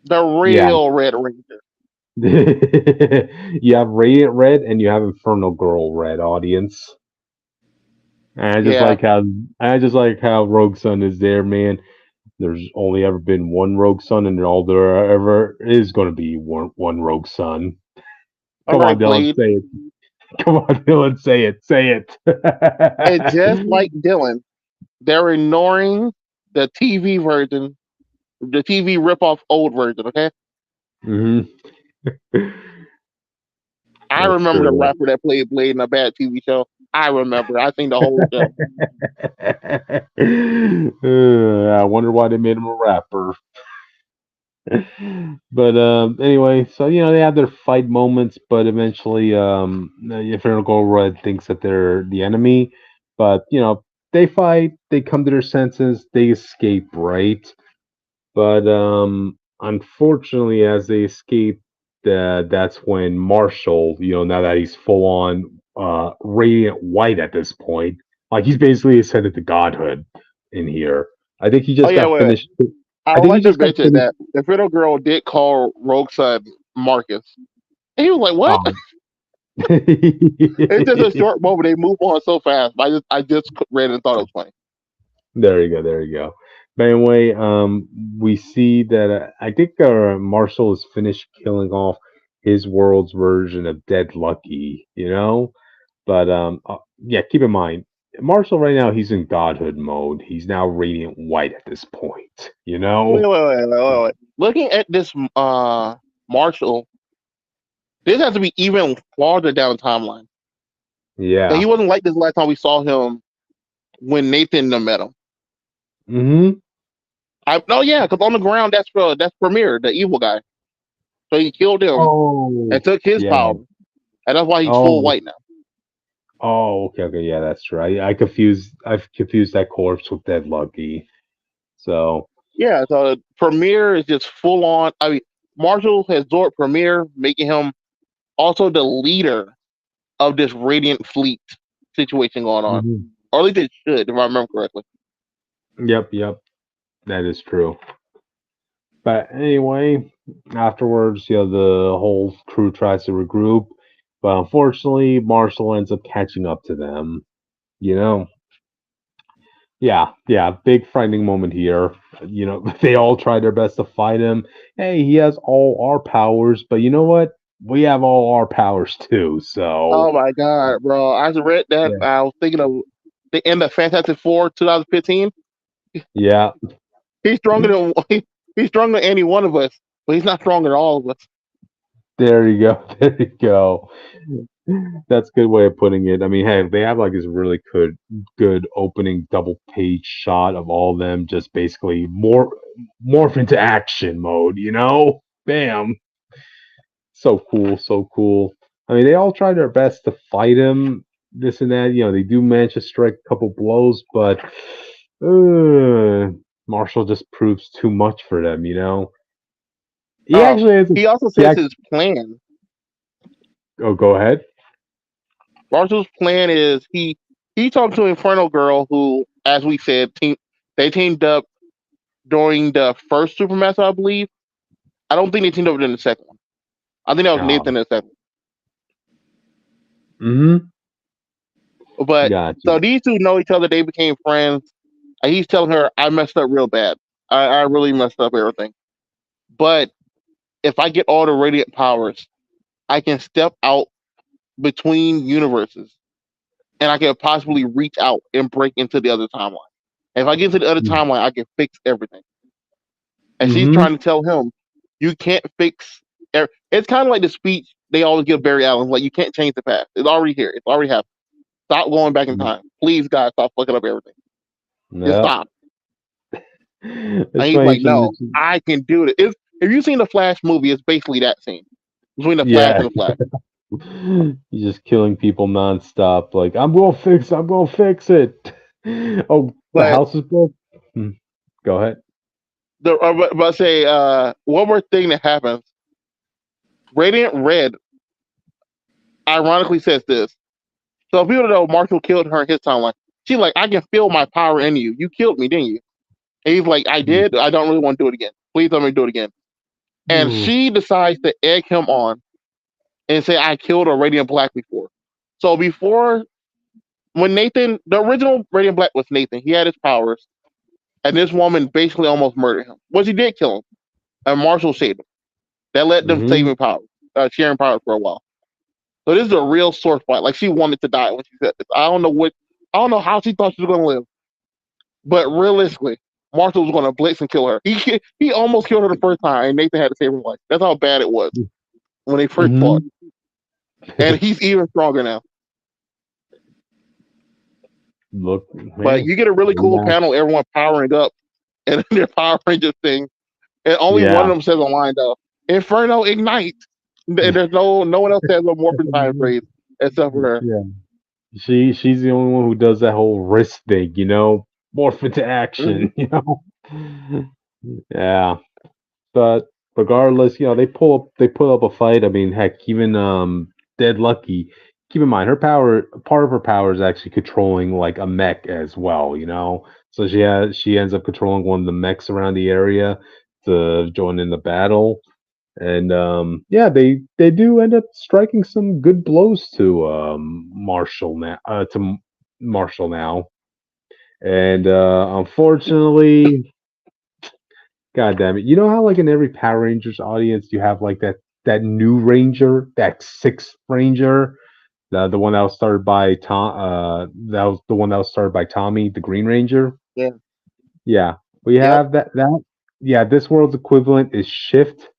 The Yeah. real Red Ranger. You have Radiant Red and you have Infernal Girl Red, audience. And Yeah, I just like how Rogue Sun is there, man. There's only ever been one Rogue Sun, and all there ever is going to be one Rogue Sun. all Come on, right, Dylan, Blade. say it. Come on, Dylan, say it. Say And just it. like Dylan, they're ignoring the TV version, the TV ripoff old version. Okay, Hmm. I That's remember the true. rapper that played Blade in a bad TV show. I remember. I think the whole show. I wonder why they made him a rapper. But anyway, so they have their fight moments, but eventually, Infernal Gold Red thinks that they're the enemy. But they fight, they come to their senses, they escape, right? But unfortunately, as they escape, that's when Marshall, now that he's full on radiant white at this point, like he's basically ascended to godhood in here. I think he Oh just yeah, got wait. finished. I I would think he like to just got mention finished. that the Fiddle Girl did call Rogue Son Marcus. And he was like, "What?" Um, It's just a short moment. They move on so fast. I just read it and thought it was funny. There you go. There you go. But anyway, we see that I think Marshall is finished killing off his world's version of Dead Lucky, But yeah, keep in mind, Marshall right now he's in godhood mode. He's now radiant white at this point, Wait. Looking at this, Marshall, this has to be even farther down the timeline. 'Cause Yeah. he wasn't like this last time we saw him when Nathan met him. Hmm. I no, yeah, because on the ground that's Premier, the evil guy. So he killed him Oh, and took his yeah. power, and that's why he's full Oh, white now. okay, okay. Yeah, that's right. I've confused that corpse with Dead Lucky. So. Yeah, so Premier is just full on. I mean, Marshall has absorbed Premier, making him also the leader of this Radiant Fleet situation going on, Mhm. or at least it should, if I remember correctly. Yep, yep. That is true. But anyway, afterwards, the whole crew tries to regroup, but unfortunately, Marshall ends up catching up to them. You know, yeah, yeah, big frightening moment here. They all try their best to fight him. Hey, he has all our powers, but you know what? We have all our powers too. So Oh my god, bro! I just read that. yeah, I was thinking of the end of Fantastic Four 2015. yeah, He's stronger than he's stronger than any one of us. but he's not stronger than all of us. There you go. There you go. That's a good way of putting it. I mean, hey, they have like this really good opening double page shot of all of them just basically morph into action mode, you know? Bam. So cool, so cool. I mean, they all try their best to fight him, this and that. You know, they do manage to strike a couple blows, but Marshall just proves too much for them, you know? He Uh, actually has a, he also he says act, his plan. oh, go ahead. Marshall's plan is he talked to Inferno Girl, who, as we said, they teamed up during the first Supermassive, I believe. I don't think they teamed up in the second one. I think that was Oh, Nathan in the second mm-hmm. one. But Gotcha. so these two know each other. They became friends. And he's telling her, "I messed up real bad. I really messed up everything. But if I get all the radiant powers, I can step out between universes, and I can possibly reach out and break into the other timeline. And if I get into the other timeline, I can fix everything." And she's Mm-hmm. trying to tell him, "You can't fix." It's kind of like the speech they always give Barry Allen, like, "You can't change the past. It's already here. It's already happened. Stop going back in time. Please, God, stop fucking up everything. Just Yep. stop." And It's he's funny like, you "No, mention. I can do it." If you've seen the Flash movie, it's basically that scene between the Flash Yeah. and the Flash. He's just killing people nonstop. Like, I'm gonna fix it. Oh, the But house is built. Hmm. Go ahead. but I say one more thing that happens. Radiant Red ironically says this. So people know Marshall killed her in his timeline. She's like, "I can feel my power in you. You killed me, didn't you?" And he's like, "I did. I don't really want to do it again. Please let me do it again." And Hmm. she decides to egg him on and say, "I killed a Radiant Black before." So before, when Nathan, the original Radiant Black was Nathan, he had his powers, and this woman basically almost murdered him. Well, she did kill him, and Marshall saved him. That let them Hmm. saving power, sharing powers for a while. So this is a real source fight. Like, she wanted to die when she said this. I don't know how she thought she was gonna live, but realistically, Marshall was gonna blitz and kill her. He almost killed her the first time, and Nathan had to save her life. That's how bad it was when they first fought. Hmm. And he's even stronger now. Look, But man. you get a really cool Rematch. panel, everyone powering up, and their Power Rangers thing, and only one of Yeah. them says a line though: "Inferno ignite." And there's no one else has a morphin time phrase except for her. Yeah. She's the only one who does that whole wrist thing, you know, morph into Mhm. action, you know. Yeah. But regardless, you know, they put up a fight. I mean, heck, even Dead Lucky. Keep in mind, her power part of her power is actually controlling like a mech as well. You know, so she ends up controlling one of the mechs around the area to join in the battle. And yeah, they do end up striking some good blows to Marshall now. Marshall now, and unfortunately, God damn it. You know how like in every Power Rangers audience you have like that new Ranger, that sixth Ranger, the one that was started by that was the one that was started by Tommy, the Green Ranger. Yeah. Yeah. We Yep. have that yeah, this world's equivalent is Shift,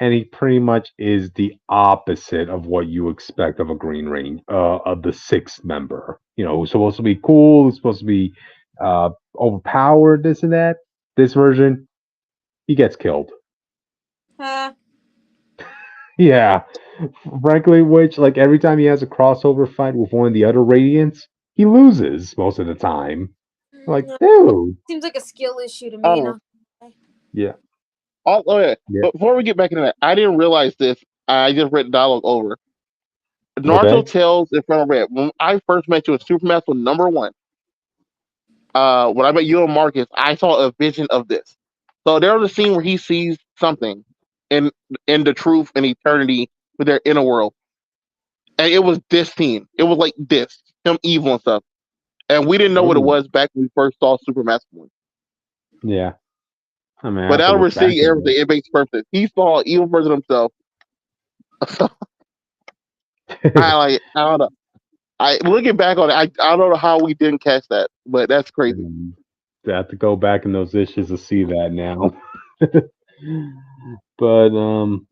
and he pretty much is the opposite of what you expect of a Green Ranger, of the sixth member. You know, who's supposed to be cool, who's supposed to be overpowered, this and that. This version, he gets killed. Uh, Yeah, frankly, which like every time he has a crossover fight with one of the other Radiants, he loses most of the time. Like, mm, dude. seems like a skill issue to me. Oh, Not. Yeah, oh yeah. yeah. But before we get back into that, I didn't realize this. I just read the dialogue over. Naruto Okay. tells Inferno Red, when I first met you in Supermassive #1, when I met you and Marcus, I saw a vision of this. So there was a scene where he sees something in in the truth and eternity with their inner world. And it was this scene. It was like this, him evil and stuff. And we didn't know what it Oh, was back when we first saw Supermassive 1. yeah. I mean, I But have to now we're look back seeing at everything. It makes perfect. He saw an evil version of himself. So it. I don't know. I looking back on it, I don't know how we didn't catch that, but that's crazy. I have to go back in those issues to see that now. But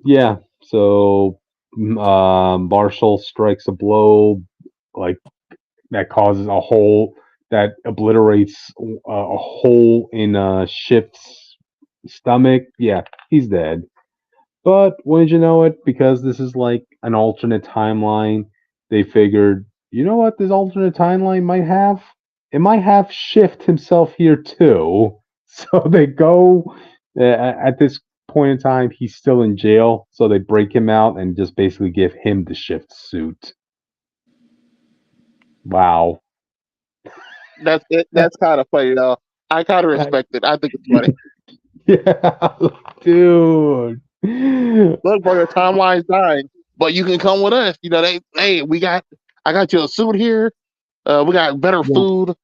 yeah. So Marshall strikes a blow like that causes a hole that obliterates a hole in Shift's stomach. Yeah, he's dead. But wouldn't you know it? Because this is like an alternate timeline, they figured, you know what this alternate timeline might have? It might have Shift himself here too. So they go at this point in time, he's still in jail. So they break him out and just basically give him the Shift suit. Wow. That's it. That's kind of funny though. I kind of respect it. I think it's funny. Yeah, dude. Look, bro, your timeline's dying, but you can come with us. You know, hey, I got you a suit here. We got better Yeah, food.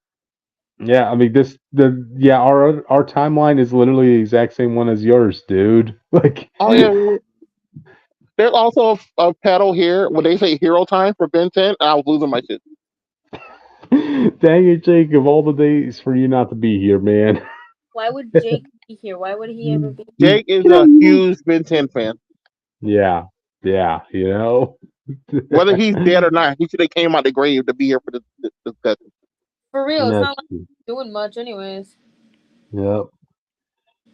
yeah. I mean, our timeline is literally the exact same one as yours, dude. Like, Oh yeah, there's also a pedal here when they say hero time for Ben 10. I was losing my shit. dang it, Jake! Of all the days for you not to be here, man. Why would Jake be here? Why would he ever be? Jake is a huge Ben 10 fan. Yeah, yeah. Whether he's dead or not, he should have came out the grave to be here for this discussion. For real, it's That's not like he's doing much, anyways. yep.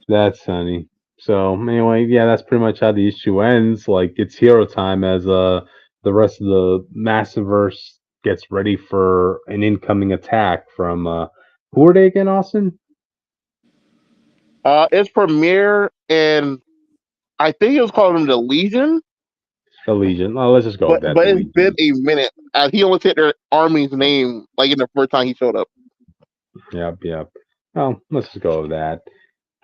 That's funny. So anyway, yeah, that's pretty much how the issue ends. Like it's hero time as the rest of the Massiverse gets ready for an incoming attack from who are they again, Austin? It's premiere and I think it was called him the Legion, The Legion. Oh, let's just go with that. but The it's been Legion. a minute. He only said their army's name like in the first time he showed up. Yep, yep. Oh, let's just go with that.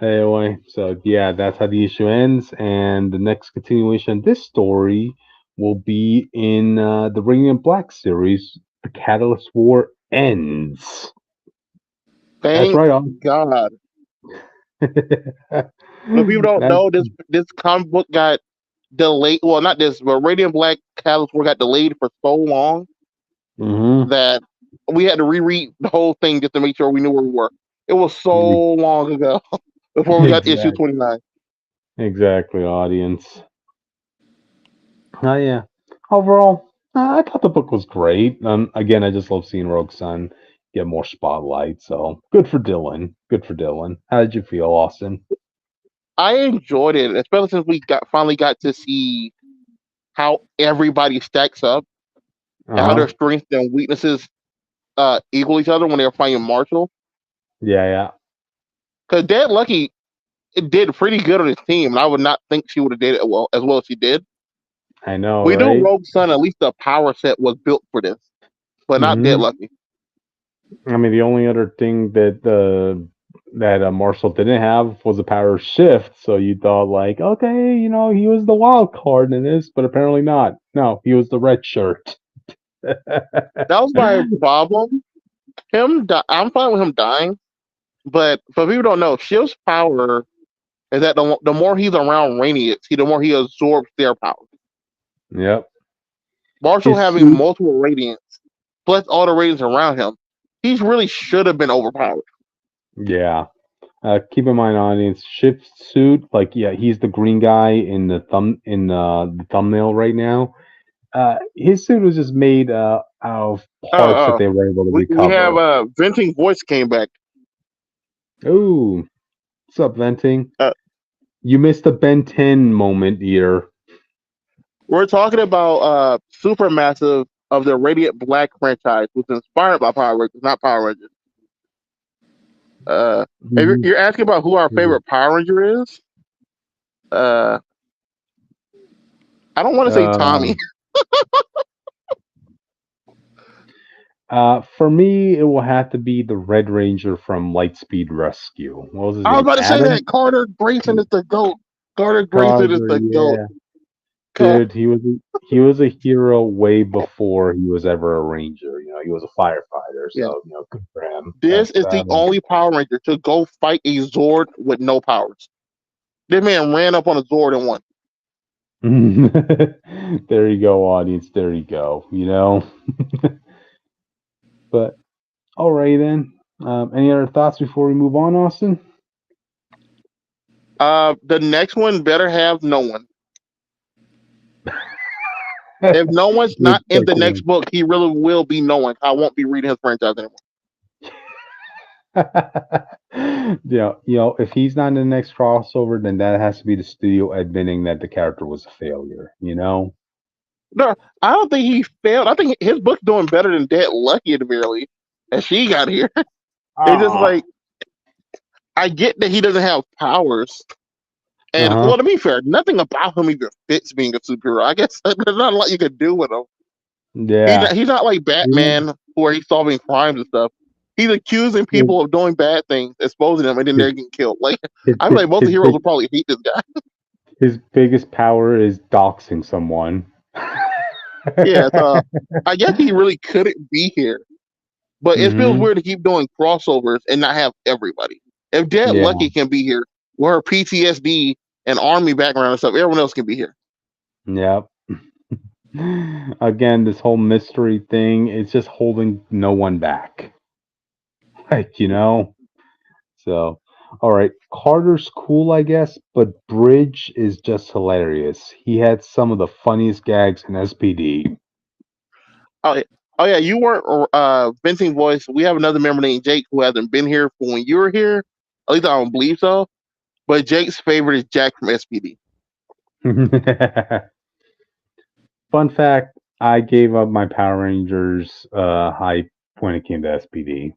Anyway, so yeah, that's how the issue ends, and the next continuation of this story will be in the Radiant Black series. The Catalyst War ends. That's Thank right on. God. That If people don't know, this comic book got delayed. Well, not this, but Radiant Black Catalyst War got delayed for so long hmm that we had to reread the whole thing just to make sure we knew where we were. It was so long ago before we got issue exactly, 29. exactly, audience. Oh yeah. Overall, I thought the book was great. Again, I just love seeing Rogue Sun get more spotlight. So good for Dylan. Good for Dylan. How did you feel, Austin? I enjoyed it, especially since we finally got to see how everybody stacks up Uh and how their huh. strengths and weaknesses equal each other when they were fighting Marshall. Yeah, yeah. Because Dead Lucky it did pretty good on his team, and I would not think she would have did it as well as she did. I know, We knew right? Rogue Sun, at least the power set was built for this, but not Dead hmm Lucky. I mean, the only other thing that Marshall didn't have was a power shift. So you thought like, okay, he was the wild card in this, but apparently not. No, he was the red shirt. That was my problem. I'm fine with him dying, but for people who don't know, Shiv's power is that the more he's around Radiance, the more he absorbs their power. Yep. Marshall His having suit. multiple Radiance, plus all the Radiance around him, he really should have been overpowered. Yeah. Keep in mind, audience, shift suit. Like, yeah, he's the green guy in the thumbnail right now. His suit was just made out of Uh, parts that uh, they were able to we have recover. Venting Voice came back. Ooh, what's up, venting? Uh, You missed the Ben 10 moment here. we're talking about Supermassive of the Radiant Black franchise, which was inspired by Power Rangers, not Power Rangers. If Mhm. you're asking about who our favorite Power Ranger is, uh, I don't want to say Tommy. Um, for me, it will have to be the Red Ranger from Lightspeed Rescue. What was his I was name? about to say Adam that Carter Grayson is the goat. Carter Grayson is Carter. the goat. Yeah, dude, he was a hero way before he was ever a ranger. He was a firefighter, Yeah, so good for him. But this is the only Power Ranger to go fight a Zord with no powers. This man ran up on a Zord and won. there you go, audience. There you go. But alrighty then. Any other thoughts before we move on, Austin? The next one better have no one. If no one's Good not in the next question. book, he really will be no one. I won't be reading his franchise anymore. If he's not in the next crossover, then that has to be the studio admitting that the character was a failure. No, I don't think he failed. I think his book's doing better than Dead Lucky at the very least. And she got here. It's just Ah. like I get that he doesn't have powers. And Uh-huh. well, to be fair, nothing about him even fits being a superhero. I guess there's not a lot you could do with him. Yeah. He's not like Even Batman where he's solving crimes and stuff. He's accusing his people of doing bad things, exposing them, and then his they're getting killed. Like his I feel his, like most his of the heroes big will probably hate this guy. his biggest power is doxing someone. Yeah, so I guess he really couldn't be here. But it feels Hmm. weird to keep doing crossovers and not have everybody. If Dead Yeah. Lucky can be here, with her PTSD and army background and stuff, everyone else can be here. Yep. Again, this whole mystery thing is just holding no one back. Like. So, all right, Carter's cool, I guess, but Bridge is just hilarious. He had some of the funniest gags in SPD. Oh, yeah. Oh yeah, you weren't venting voice. We have another member named Jake who hasn't been here for when you were here. At least I don't believe so. But Jake's favorite is Jack from SPD. Fun fact: I gave up my Power Rangers hype when it came to SPD.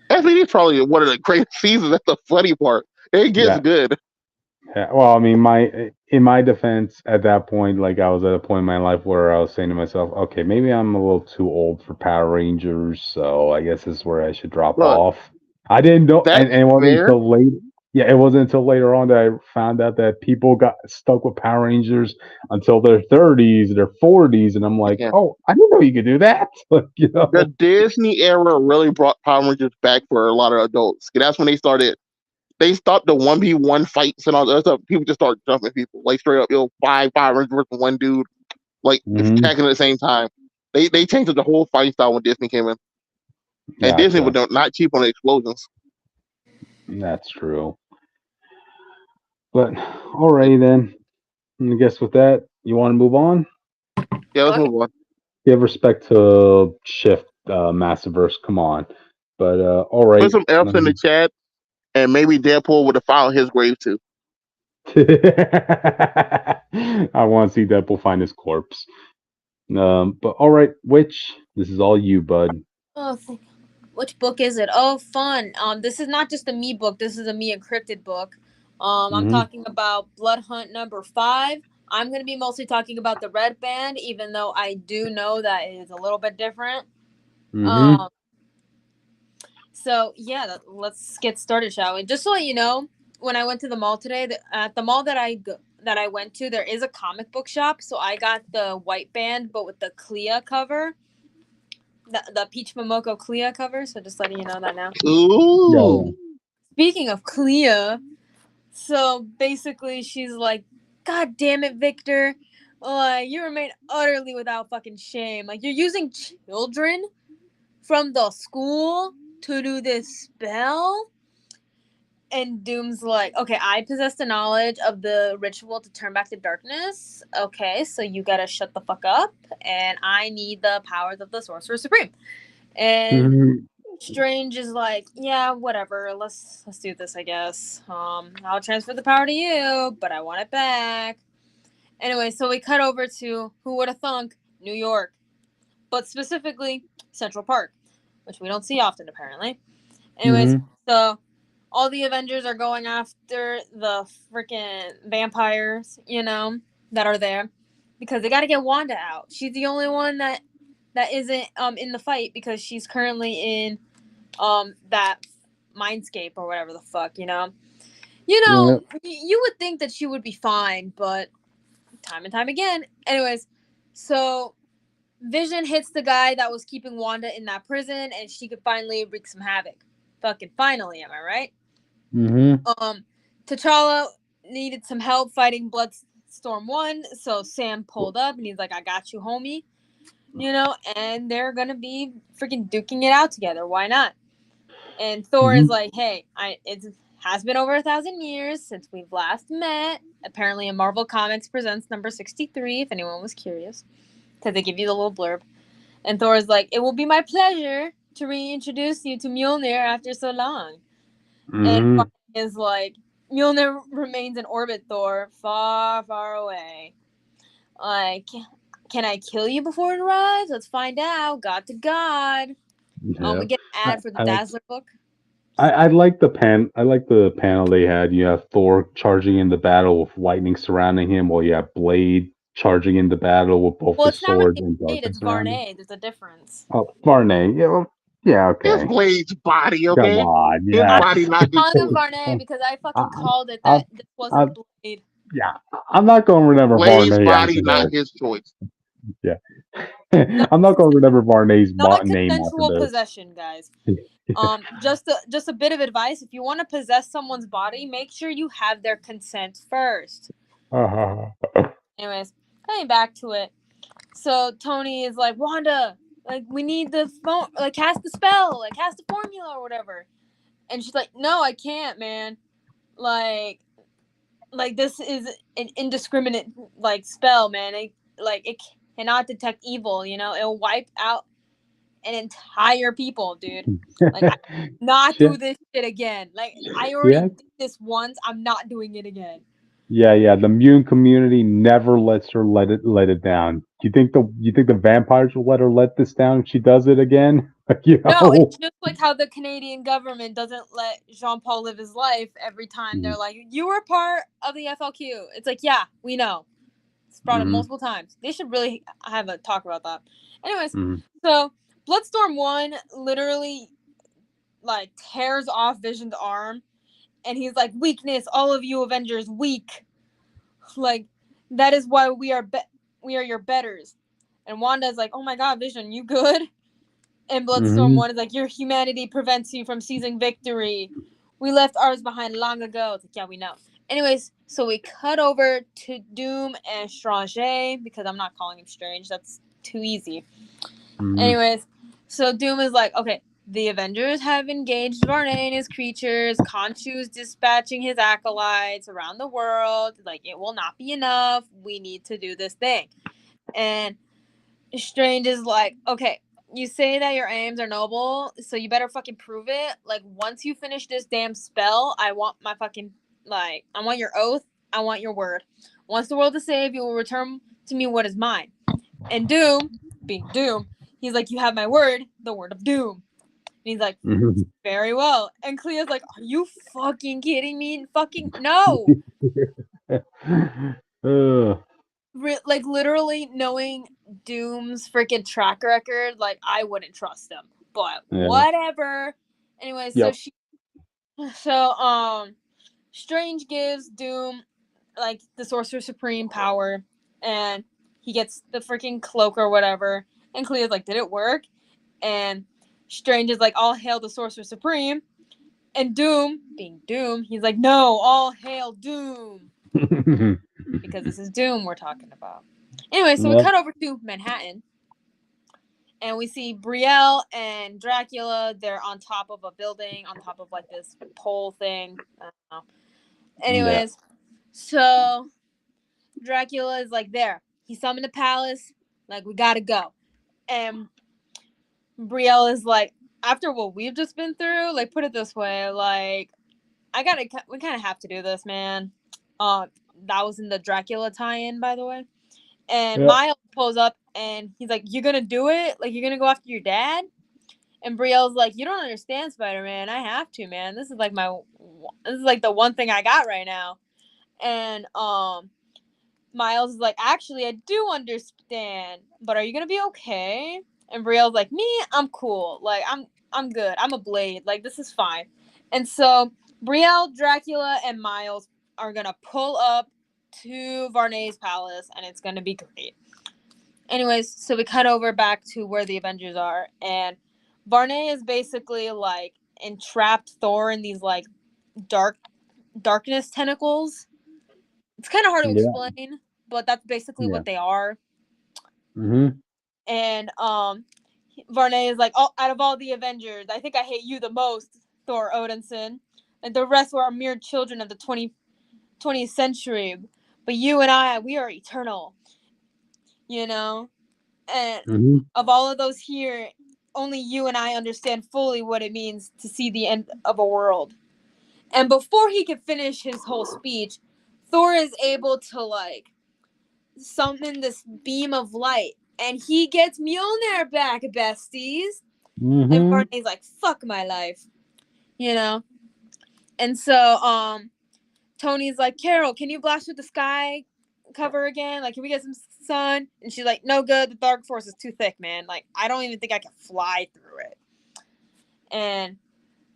SPD is probably one of the greatest seasons. That's the funny part. It gets Yeah. good. Yeah, well, I mean, in my defense, at that point, like I was at a point in my life where I was saying to myself, okay, maybe I'm a little too old for Power Rangers, so I guess this is where I should drop Look, off. I didn't know, that's and it wasn't fair. until late. Yeah, it wasn't until later on that I found out that people got stuck with Power Rangers until their 30s, their 40s, and I'm like, Yeah. oh, I didn't know you could do that. Like, The Disney era really brought Power Rangers back for a lot of adults. That's when they started. They stopped the 1v1 fights and all that stuff. People just start jumping people. Like straight up, five Power Rangers versus one dude, like hmm attacking at the same time. They changed up the whole fight style when Disney came in. And Disney was Gotcha. not cheap on the explosions. That's true. But alrighty then. I guess with that, you want to move on? Yeah, let's Okay. move on. Give respect to Shift, Massiverse. Come on, but all right. Put some F's in the chat, and maybe Deadpool would have found his grave too. I want to see Deadpool find his corpse. But all right, Witch, this is all you, bud. Oh, which book is it? Oh, fun. This is not just a me book. This is a me encrypted book. I'm Mm-hmm. talking about Blood Hunt #5. I'm going to be mostly talking about the red band, even though I do know that it is a little bit different. Mm-hmm. Um, so yeah, let's get started, shall we? Just to let you know, when I went to the mall today, at the mall that I went to, there is a comic book shop. So I got the white band, but with the Clea cover, the Peach Momoko Clea cover. So just letting you know that now. Yeah. Ooh. Speaking of Clea, so basically she's like, God damn it, Victor. Like, you remain utterly without fucking shame. Like, you're using children from the school to do this spell? And Doom's like, okay, I possess the knowledge of the ritual to turn back the darkness. Okay, so you gotta shut the fuck up, and I need the powers of the Sorcerer Supreme. And Mm-hmm. Strange is like, yeah, whatever. Let's do this, I guess. I'll transfer the power to you, but I want it back. Anyway, so we cut over to who would have thunk New York, but specifically Central Park, which we don't see often apparently. Anyways, Mm-hmm. so all the Avengers are going after the freaking vampires, that are there because they got to get Wanda out. She's the only one that isn't in the fight because she's currently in that mindscape or whatever the fuck, Yeah. you would think that she would be fine, but time and time again. Anyways, so Vision hits the guy that was keeping Wanda in that prison, and she could finally wreak some havoc. Fucking finally, am I right? Mm-hmm. T'Challa needed some help fighting Bloodstorm 1, so Sam pulled up and he's like, I got you, homie. And they're gonna be freaking duking it out together. Why not? And Thor is Mm-hmm. like, hey, it's has been over 1,000 years since we've last met. Apparently, in Marvel Comics Presents number 63, if anyone was curious, because they give you the little blurb. And Thor's like, it will be my pleasure to reintroduce you to Mjolnir after so long. And Mm-hmm. Barney is like, Mjolnir remains in orbit, Thor, far, far away. Like, can I kill you before it arrives? Let's find out. God to God. Yeah. We get an ad for the I like Dazzler book. I like the I like the panel they had. You have Thor charging in the battle with lightning surrounding him, while you have Blade charging in the battle with both Well, his it's not swords really and Blade, darkness it's surrounding him. Varney. There's a difference. Oh, Varney. Yeah, well, yeah, It's okay. Blade's body, Come okay? on, His I'm yeah. body, not his calling him choice. Varney because I I, fucking called it I, that this I, wasn't Blade. yeah, I'm not going to remember Blade's Varney body, after not this. his choice. Yeah, Non I'm not going to remember Varney's name after consensual this. possession, guys. Just a bit of advice: if you want to possess someone's body, make sure you have their consent first. Anyways, coming back to it. So Tony is like, Wanda, like we need the phone, like cast the spell, like cast the formula or whatever. And she's like, no, I can't, man. Like this is an indiscriminate like spell, man. It cannot detect evil. You know, it'll wipe out an entire people, dude. Like I not yeah, do this shit again. Like I already yeah, did this once. I'm not doing it again. yeah. The immune community never lets her let it down. You think the vampires will let her let this down if she does it again? You No, know. it's just like how the Canadian government doesn't let Jean Paul live his life every time they're like, you were part of the FLQ. It's like, yeah, we know. It's brought up Mm-hmm. multiple times. They should really have a talk about that. Anyways, Mm-hmm. so Bloodstorm 1 literally like tears off Vision's arm and he's like, weakness, all of you Avengers weak. Like that is why we are your betters. And Wanda's like, oh my god, Vision, you good? And Bloodstorm Mm-hmm. 1 is like, your humanity prevents you from seizing victory. We left ours behind long ago. It's like, yeah, we know. Anyways, so we cut over to Doom and Strange because I'm not calling him Strange. That's too easy. Mm-hmm. Anyways, so Doom is like, okay, the Avengers have engaged Varney and his creatures. Khonshu's dispatching his acolytes around the world. Like, it will not be enough. We need to do this thing. And Strange is like, okay, you say that your aims are noble, so you better fucking prove it. Like, once you finish this damn spell, I want my fucking, like, I want your oath, I want your word. Once the world is saved, you will return to me what is mine. And Doom, being Doom, he's like, you have my word, the word of Doom. And he's like, Mm-hmm. very well. And Cleo's like, are you fucking kidding me? Fucking no. Like literally knowing Doom's freaking track record, like I wouldn't trust him. But Yeah. whatever. Anyway, Yep. Strange gives Doom like the Sorcerer Supreme power, and he gets the freaking cloak or whatever. And Cleo's like, did it work? And Strange is like, all hail the Sorcerer Supreme. And Doom, being Doom, he's like, no, all hail Doom. Because this is Doom we're talking about. Anyway, so we Yep. cut over to Manhattan. And we see Brielle and Dracula. They're on top of a building, on top of like this pole thing. I don't know. Yeah. Anyways, so Dracula is like there. He summoned the palace. Like, we gotta go. And Brielle is like, after what we've just been through, like, put it this way, like, we kind of have to do this, man. That was in the Dracula tie-in, by the way. And Yep. Miles pulls up and he's like, you're gonna do it? Like, you're gonna go after your dad? And Brielle's like, you don't understand, Spider-Man. I have to, man. This is like the one thing I got right now. And Miles is like, actually, I do understand, but are you gonna be okay? And Brielle's like, me, I'm cool. Like, I'm good. I'm a Blade. Like, this is fine. And so Brielle, Dracula, and Miles are gonna pull up to Varney's palace, and it's gonna be great. Anyways, so we cut over back to where the Avengers are, and Varney is basically like entrapped Thor in these like darkness tentacles. It's kind of hard to Yeah. explain, but that's basically Yeah. what they are. Mm-hmm. And Varney is like, oh, out of all the Avengers, I think I hate you the most, Thor Odinson. Like the rest were mere children of the 20th century. But you and I, we are eternal. You know? And Mm-hmm. of all of those here, only you and I understand fully what it means to see the end of a world. And before he could finish his whole speech, Thor is able to like summon this beam of light, and he gets Mjolnir back, besties. And Mm-hmm. Barney's like, "Fuck my life," you know. And so, Tony's like, "Carol, can you blast through the sky cover again? Like, can we get some sun?" And she's like, "No good. The dark force is too thick, man. Like, I don't even think I can fly through it." And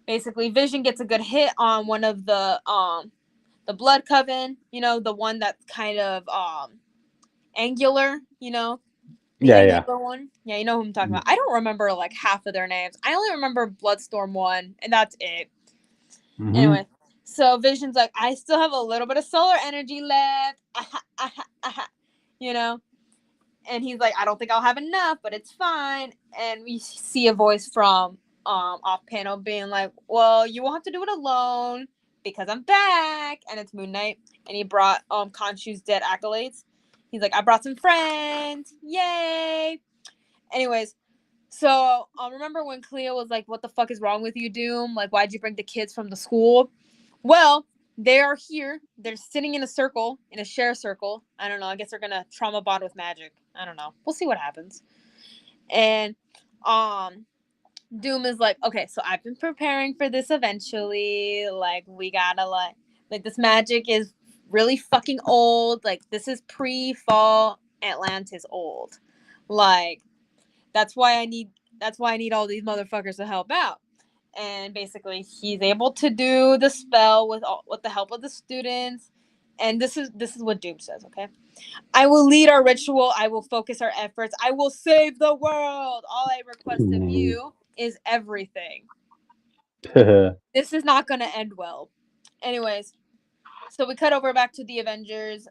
basically, Vision gets a good hit on one of the blood coven, you know, the one that's kind of angular, you know, the Yeah, yeah. angular one. Yeah, you know who I'm talking about. I don't remember like half of their names. I only remember Bloodstorm 1, and that's it. Mm-hmm. Anyway, so Vision's like, I still have a little bit of solar energy left. You know? And he's like, I don't think I'll have enough, but it's fine. And we see a voice from off panel being like, well, you won't have to do it alone because I'm back. And it's Moon Knight. And he brought Khonshu's dead accolades. He's like, I brought some friends. Yay. Anyways, so remember when Cleo was like, what the fuck is wrong with you, Doom? Like, why'd you bring the kids from the school? Well, they are here. They're sitting in a circle, in a share circle. I don't know. I guess they're gonna trauma bond with magic. I don't know. We'll see what happens. And Doom is like, okay, so I've been preparing for this eventually. Like, we gotta like this magic is really fucking old. Like, this is pre-fall Atlantis old. Like, that's why I need all these motherfuckers to help out. And basically he's able to do the spell with the help of the students. And this is what Doom says, okay? I will lead our ritual, I will focus our efforts, I will save the world. All I request of you is everything. This is not gonna end well. Anyways, so we cut over back to the Avengers.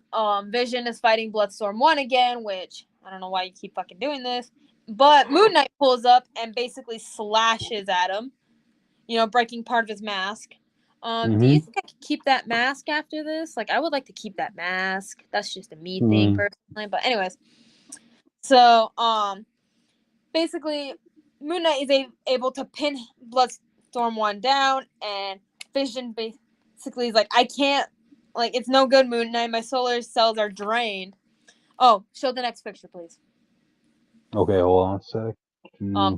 Vision is fighting Bloodstorm 1 again, which I don't know why you keep fucking doing this. But Moon Knight pulls up and basically slashes at him, you know, breaking part of his mask. Do you think I could keep that mask after this? Like, I would like to keep that mask. That's just a me thing personally. But anyways, so basically, Moon Knight is able to pin Bloodstorm 1 down, and Vision basically is like, I can't, like, it's no good, Moon Knight. My solar cells are drained. Oh, show the next picture, please. Okay, hold on a sec.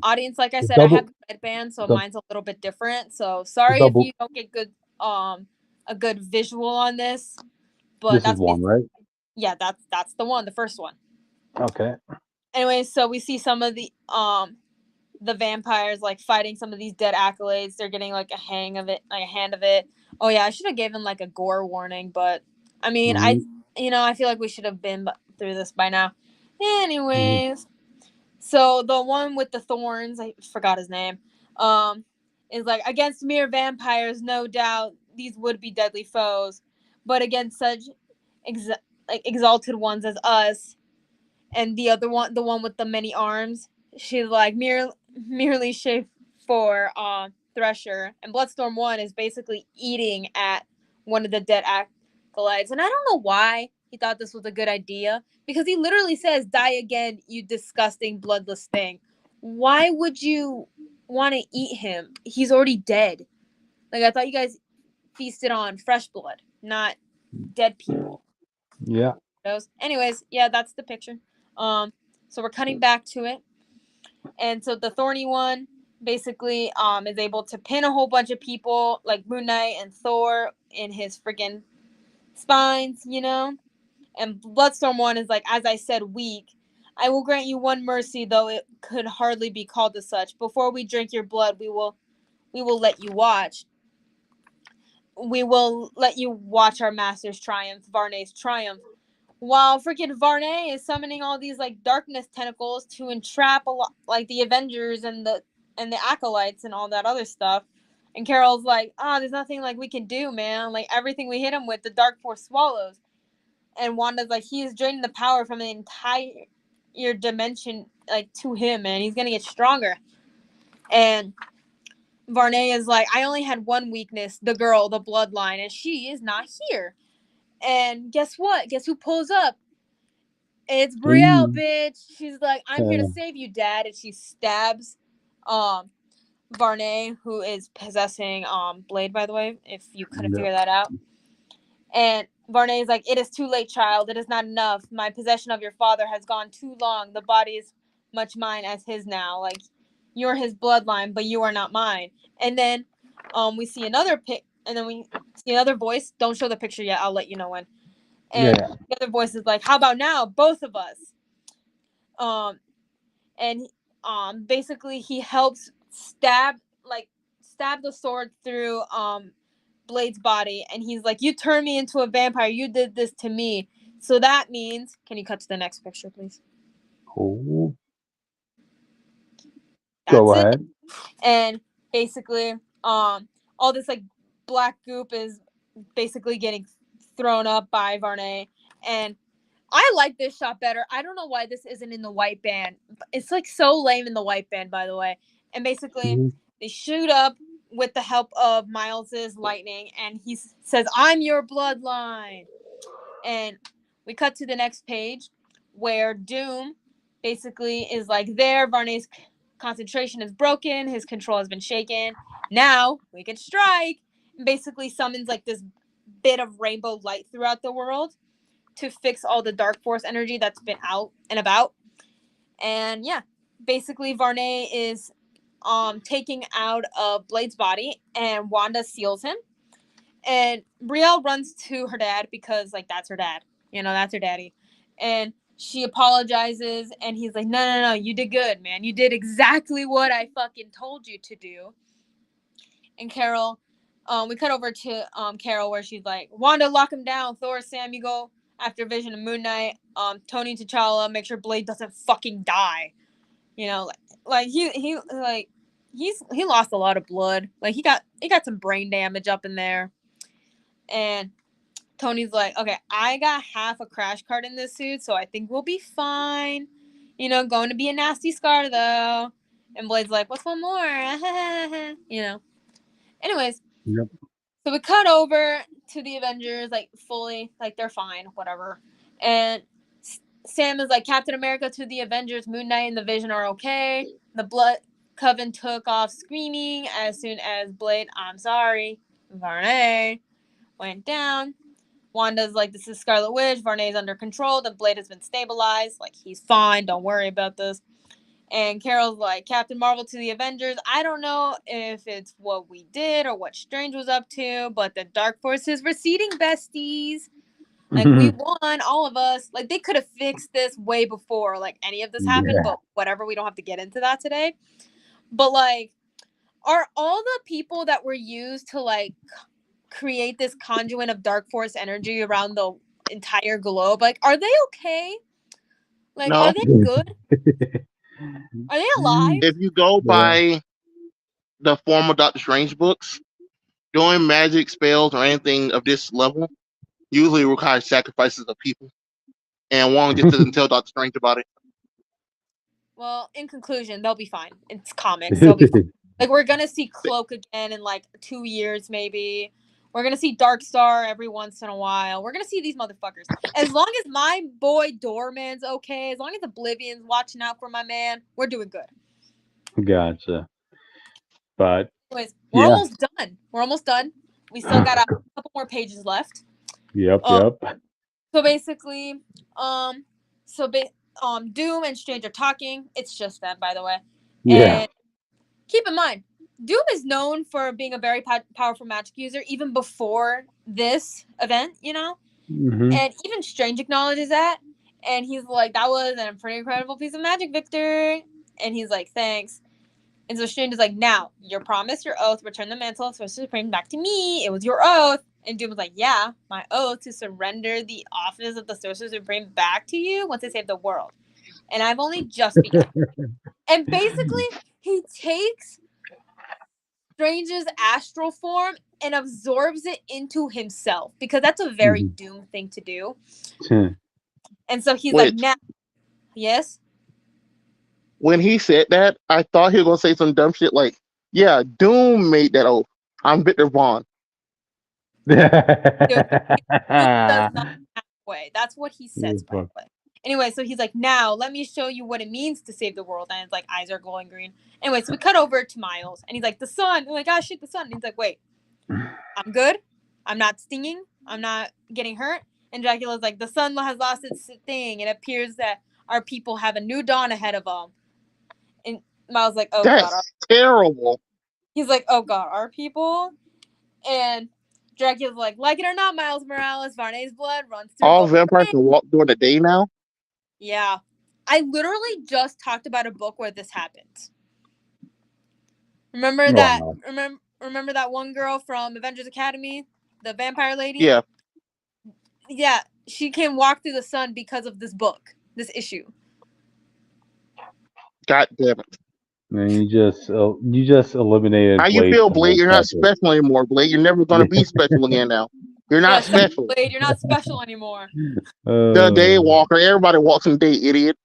Audience, like I The said, I have double, the headband, so the, mine's a little bit different. So the sorry if double. you don't get good a good visual on this, but This is that's one, right? yeah, that's the one, the first one. Okay. Anyway, so we see some of the vampires like fighting some of these dead accolades. They're getting like a hang of it, like a hand of it. Oh yeah, I should have given like a gore warning, but I mean, I feel like we should have been through this by now. Anyways, so the one with the thorns, I forgot his name, is like, against mere vampires, no doubt these would be deadly foes, but against such exalted ones as us. And the other one, the one with the many arms, she's like merely shaped for Thresher. And Bloodstorm 1 is basically eating at one of the dead acolytes. And I don't know why he thought this was a good idea, because he literally says, die again, you disgusting bloodless thing. Why would you want to eat him? He's already dead. Like, I thought you guys feasted on fresh blood, not dead people. Yeah. Anyways, yeah, that's the picture. So we're cutting back to it. And so the thorny one basically is able to pin a whole bunch of people like Moon Knight and Thor in his freaking spines, you know? And Bloodstorm 1 is like, as I said, weak. I will grant you one mercy, though it could hardly be called as such. Before we drink your blood, we will let you watch. We will let you watch our master's triumph, Varney's triumph. While freaking Varney is summoning all these like darkness tentacles to entrap a lot, like the Avengers and the acolytes and all that other stuff. And Carol's like, there's nothing like we can do, man. Like, everything we hit him with, the dark force swallows. And Wanda's like, he is draining the power from the entire dimension, like, to him, and he's gonna get stronger. And Varney is like, I only had one weakness, the girl, the bloodline, and she is not here. And guess what? Guess who pulls up? It's Brielle, Ooh. bitch. She's like, I'm here to save you, Dad. And she stabs Varney, who is possessing Blade, by the way, if you couldn't Yeah. figure that out. And Varney is like, it is too late, child. It is not enough. My possession of your father has gone too long. The body is much mine as his now. Like, you're his bloodline, but you are not mine. And then we see another and then we see another voice. Don't show the picture yet. I'll let you know when. And Yeah. the other voice is like, how about now, both of us? Um, and basically he helps stab the sword through Blade's body, and he's like, you turned me into a vampire, you did this to me. So that means, can you cut to the next picture, please? Cool. That's Go it. ahead. And basically all this like black goop is basically getting thrown up by Varney, and I like this shot better. I don't know why this isn't in the white band. It's like so lame in the white band, by the way. And basically, Mhm. they shoot up with the help of Miles's lightning, and he says, "I'm your bloodline." And we cut to the next page, where Doom basically is like, there. Varney's concentration is broken. His control has been shaken. Now we can strike. And basically summons like this bit of rainbow light throughout the world to fix all the dark force energy that's been out and about. And yeah, basically Varney is taking out of Blade's body, and Wanda seals him. And Brielle runs to her dad because like that's her dad. You know, that's her daddy. And she apologizes, and he's like, no, you did good, man. You did exactly what I fucking told you to do. And Carol, we cut over to Carol, where she's like, Wanda, lock him down. Thor, Sam, you go after Vision and Moon Knight. Tony, T'Challa, make sure Blade doesn't fucking die. You know, he lost a lot of blood. Like he got some brain damage up in there. And Tony's like, okay, I got half a crash card in this suit, so I think we'll be fine. You know, going to be a nasty scar though. And Blade's like, what's one more? You know. Anyways, Yep. so we cut over to the Avengers, like fully, like they're fine, whatever. And Sam is like, Captain America to the Avengers, Moon Knight and the Vision are okay. The Blood Coven took off screaming as soon as Blade, I'm sorry, Varney, went down. Wanda's like, this is Scarlet Witch, Varney's under control, the Blade has been stabilized, like he's fine, don't worry about this. And Carol's like, Captain Marvel to the Avengers. I don't know if it's what we did or what Strange was up to, but the Dark Force is receding, besties. Like, we won, all of us. Like, they could have fixed this way before, like, any of this happened, Yeah. but whatever, we don't have to get into that today. But, like, are all the people that were used to, like, create this conduit of Dark Force energy around the entire globe, like, are they okay? Like, No, are they good? Are they alive? if you go Yeah. by the former Doctor Strange books, doing magic spells or anything of this level usually requires sacrifices of people. And Wong just doesn't tell Doctor Strange about it. Well, in conclusion, they'll be fine. It's comics. They'll be fine. Like, we're going to see Cloak again in, like, 2 years, maybe. We're going to see Darkstar every once in a while. We're going to see these motherfuckers. As long as my boy Doorman's okay, as long as Oblivion's watching out for my man, we're doing good. Gotcha. But Anyways, we're yeah. almost done. We're almost done. We still got a couple more pages left. Yep. So basically, Doom and Strange are talking. It's just them, by the way. Yeah. And keep in mind, Doom is known for being a very powerful magic user even before this event, you know? Mm-hmm. And even Strange acknowledges that. And he's like, that was a pretty incredible piece of magic, Victor. And he's like, thanks. And so Strange is like, now, your promise, your oath, return the mantle of Sorcerer Supreme back to me. It was your oath. And Doom was like, yeah, my oath to surrender the office of the Sorcerer Supreme back to you once I save the world. And I've only just begun. And basically, he takes Strange's astral form and absorbs it into himself, because that's a very Doom thing to do. And so he's like, now, yes? When he said that, I thought he was going to say some dumb shit like, Yeah, Doom made that oath. I'm Victor Vaughn. Doom does not halfway. That's what he says, by the way. Anyway, so he's like, now let me show you what it means to save the world. And it's like eyes are glowing green. Anyway, so we cut over to Miles, and he's like, the sun. I'm like, oh shit, the sun. And he's like, wait, I'm good. I'm not stinging. I'm not getting hurt. And Dracula's like, the sun has lost its thing. It appears that our people have a new dawn ahead of them. And Miles like, oh god. That's terrible. He's like, oh god, our people? And Dracula's like it or not, Miles Morales, Varney's blood runs through All both vampires veins. can walk during the day now. Yeah. I literally just talked about a book where this happened. Remember that? Wow. Remember that one girl from Avengers Academy, the vampire lady? Yeah. Yeah, she can walk through the sun because of this book, this issue. God damn it. And you just eliminated. How you Blade feel, from Blade? the You're not package. special anymore, Blade. You're never gonna be special again now. You're not special. Blade, you're not special anymore. The Daywalker. Everybody walks in the day, idiot.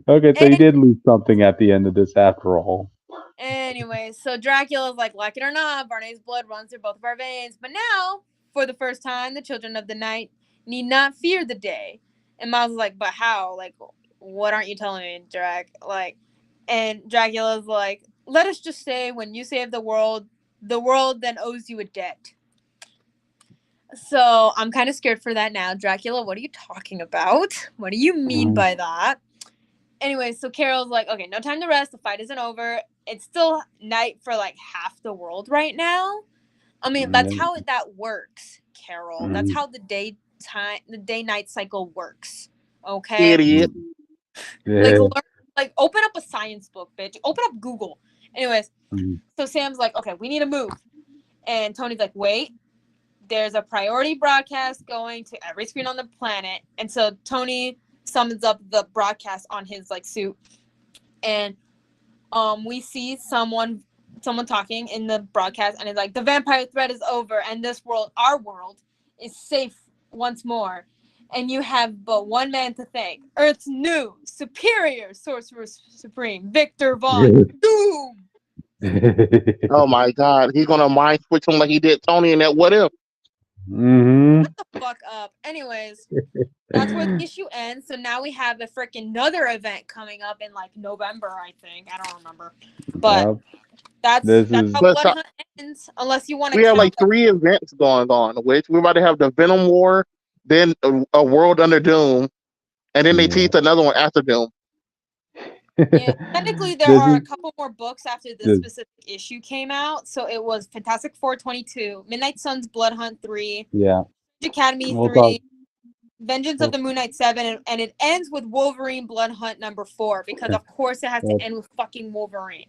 Okay, so you did lose something at the end of this after all. Anyway, so Dracula's like it or not, Varney's blood runs through both of our veins. But now, for the first time, the children of the night need not fear the day. And Miles is like, but how? Like, what aren't you telling me, Drac? Like, and Dracula's like, let us just say, when you save the world then owes you a debt. So I'm kind of scared for that now. Dracula, what are you talking about? What do you mean by that? Anyway, so Carol's like, okay, no time to rest. The fight isn't over. It's still night for like half the world right now. I mean, that's how that works, Carol. That's how the day-night cycle works. Okay? Idiot. Like open up a science book, bitch. Open up Google. Anyways, so Sam's like, okay, we need to move. And Tony's like, wait. There's a priority broadcast going to every screen on the planet. And so Tony summons up the broadcast on his like suit, and we see someone talking in the broadcast, and it's like, the vampire threat is over and this world, our world, is safe once more, and you have but one man to thank, Earth's new superior sorcerer supreme, Victor Von Doom. Oh my god, he's gonna mind switch him like he did Tony in that What If. Shut the fuck up. Anyways, that's where the issue ends. So now we have a freaking another event coming up in like November, I think. I don't remember. But that's how Blood Hunt ends. Unless you want to. We have like 3 events going on, which we're about to have the Venom War, then a World Under Doom, and then they tease another one after Doom. Yeah, technically there are a couple more books after this specific issue came out. So it was Fantastic Four 22, Midnight Suns Blood Hunt 3, Academy 3, Vengeance of the Moon Knight 7, and it ends with Wolverine Blood Hunt number 4, because of course it has to end with fucking Wolverine.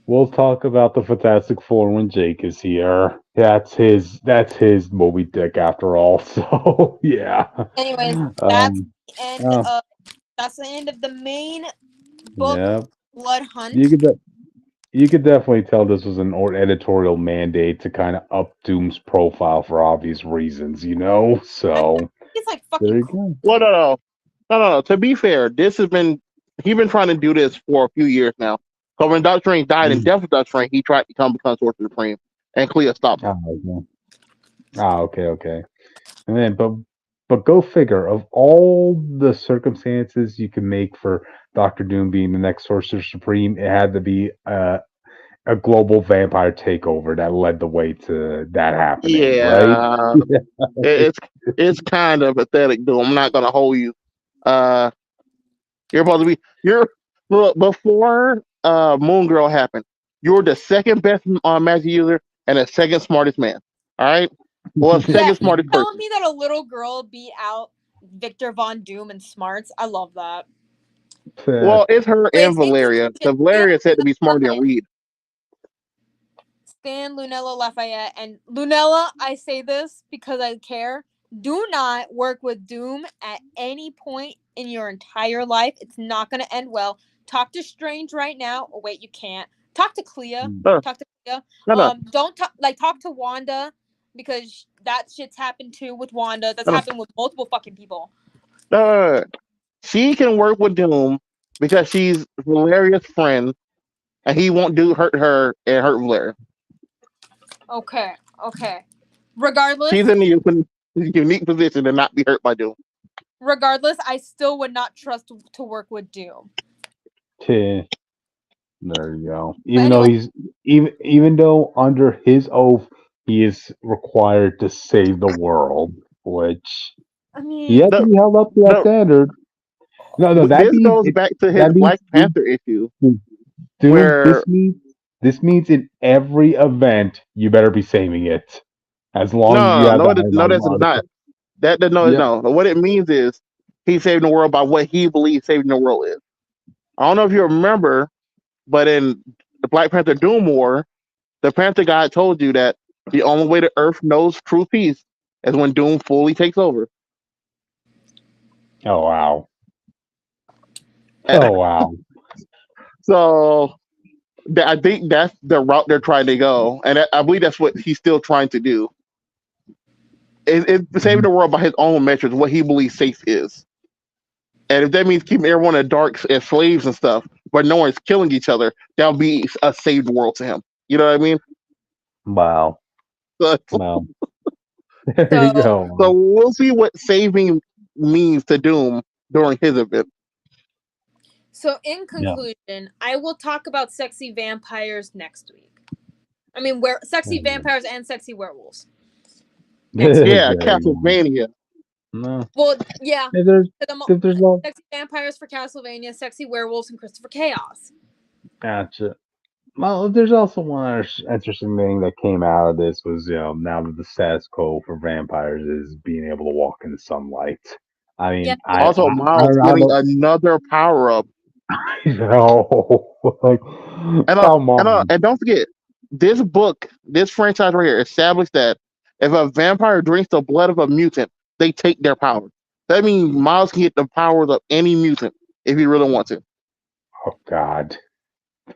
We'll talk about the Fantastic Four when Jake is here. That's his Moby Dick after all. So yeah. Anyways, that's the end of the main book, Blood Hunt. You could definitely tell this was an editorial mandate to kind of up Doom's profile for obvious reasons, you know. So it's like fucking. There you go. Well, no. To be fair, he's been trying to do this for a few years now. So when Doctor Strange died in Death of Doctor Strange, he tried to become Sorcerer Supreme, and Clea stopped him. Okay. And then, but go figure. Of all the circumstances you can make for Doctor Doom being the next Sorcerer Supreme, it had to be a global vampire takeover that led the way to that happening. Yeah, right? it's kind of pathetic, though. I'm not gonna hold you. Before Moon Girl happened, you're the second best magic user and the second smartest man. All right. Well, second smartest person. Telling me that a little girl beat out Victor Von Doom and smarts. I love that. Well, it's her and Valeria. Because Valeria said to be smarter than Reed. Stan Lunella Lafayette. And Lunella, I say this because I care. Do not work with Doom at any point in your entire life. It's not going to end well. Talk to Strange right now. Oh, wait, you can't. Talk to Clea. Talk to Clea. Don't talk to Wanda, because that shit's happened too with Wanda. That's happened with multiple fucking people. She can work with Doom because she's Valeria's friend, and he won't do hurt her and hurt Blair. Okay. Okay. She's Regardless, in the unique position to not be hurt by Doom. I still would not trust to work with Doom. There you go. But Even though anyway, even though under his oath he is required to save the world, which I he mean, has to No, be held up to that no. standard. No, that This means goes back to his that means Black Panther issue, Doom. where This means in every event you better be saving it, as long as you no, have no, the no, Iron that's article. not. That no, Yeah. no. What it means is he's saving the world by what he believes saving the world is. I don't know if you remember, but in the Black Panther Doom War, the Panther guy told you that the only way the Earth knows true peace is when Doom fully takes over. Oh wow. And Oh wow. so I think that's the route they're trying to go, and I believe that's what he's still trying to do. It's saving the world by his own measures, what he believes safe is. And if that means keeping everyone in the dark as slaves and stuff, but no one's killing each other, that'll be a saved world to him. You know what I mean? Wow. So, Wow. There you so go. so we'll see what saving means to Doom during his event. in Yeah. conclusion, I will talk about sexy vampires next week. I mean, where sexy vampires and sexy werewolves. Next week. Yeah, There you go. Castlevania. No. Well, yeah, If there's if there's no sexy vampires for Castlevania, sexy werewolves, and Christopher Chaos. gotcha. Well, there's also one other interesting thing that came out of this was, now that the status quo for vampires is being able to walk in the sunlight. I Yeah, mean, Also, Miles I getting don't, another power up. know, like, come on. And don't forget, this franchise right here established that if a vampire drinks the blood of a mutant, they take their power. That means Miles can get the powers of any mutant if he really wants to. Oh God.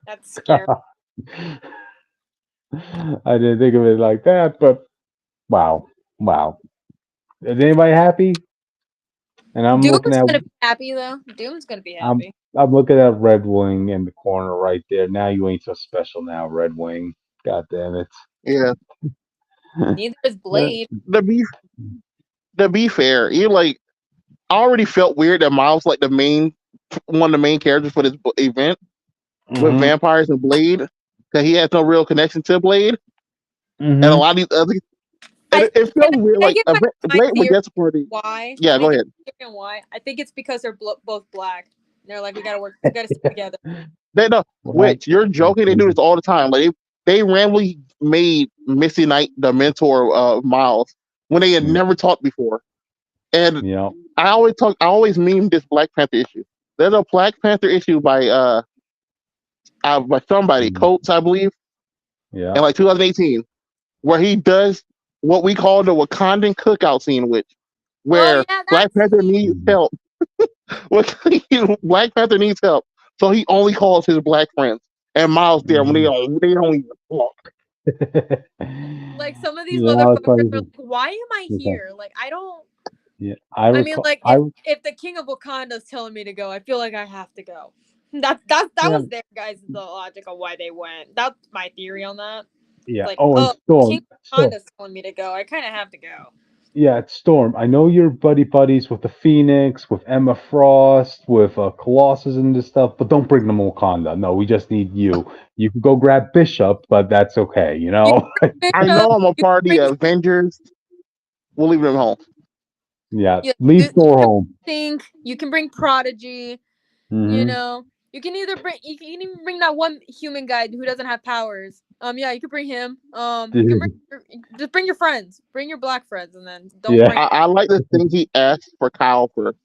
that's scary. I didn't think of it like that, but wow, wow. Is anybody happy? And Doom's gonna be happy though. Doom's gonna be I'm, happy. I'm looking at Red Wing in the corner right there. Now you ain't so special now, Red Wing. God damn it. Yeah. Neither is Blade. To be to be fair, you like I already felt weird that Miles like the main one of the main characters for this event with Mm-hmm. vampires and Blade, because he has no real connection to Blade, and a Mm-hmm. lot of these other. And I it can felt weird, I like give my Blade was theory just for the. why. Yeah, Can I go give ahead. my theory on why? I think it's because they're both black. They're like, we gotta stick together. They know Well, which you're joking. They do this all the time. Like they randomly made Misty Knight the mentor of Miles when they had never talked before. And yeah. I always meme this Black Panther issue. There's a Black Panther issue by somebody, Coates, I believe, Yeah. in like 2018, where he does what we call the Wakandan cookout scene, Oh where yeah, Black that's Panther needs help. Black Panther needs help, so he only calls his black friends. And Miles there when they don't even talk. like some of these Yeah, it's motherfuckers are like, like, why am I okay. here? Like I don't. Yeah. I mean, like if the king of Wakanda's telling me to go, I feel like I have to go. That Yeah. was their guys' the logic of why they went. That's my theory on that. Yeah. Like, Oh, and King Storm. of Wakanda's telling me to go. I kind of have to go. Yeah, it's Storm. I know you're buddies with the Phoenix, with Emma Frost, with Colossus and this stuff, but don't bring them Wakanda. No, we just need you. You can go grab Bishop, but that's okay, you You know? can bring I Bishop. know I'm a You part of can the bring Avengers. We'll leave them home. Yeah, you, leave you Thor can home. think. You can bring Prodigy. You Mm-hmm. know. You can even bring that one human guy who doesn't have powers. Yeah, you can bring him. You can just bring your friends. Bring your black friends, and then don't Yeah. bring. I like the thing he asked for Kyle for.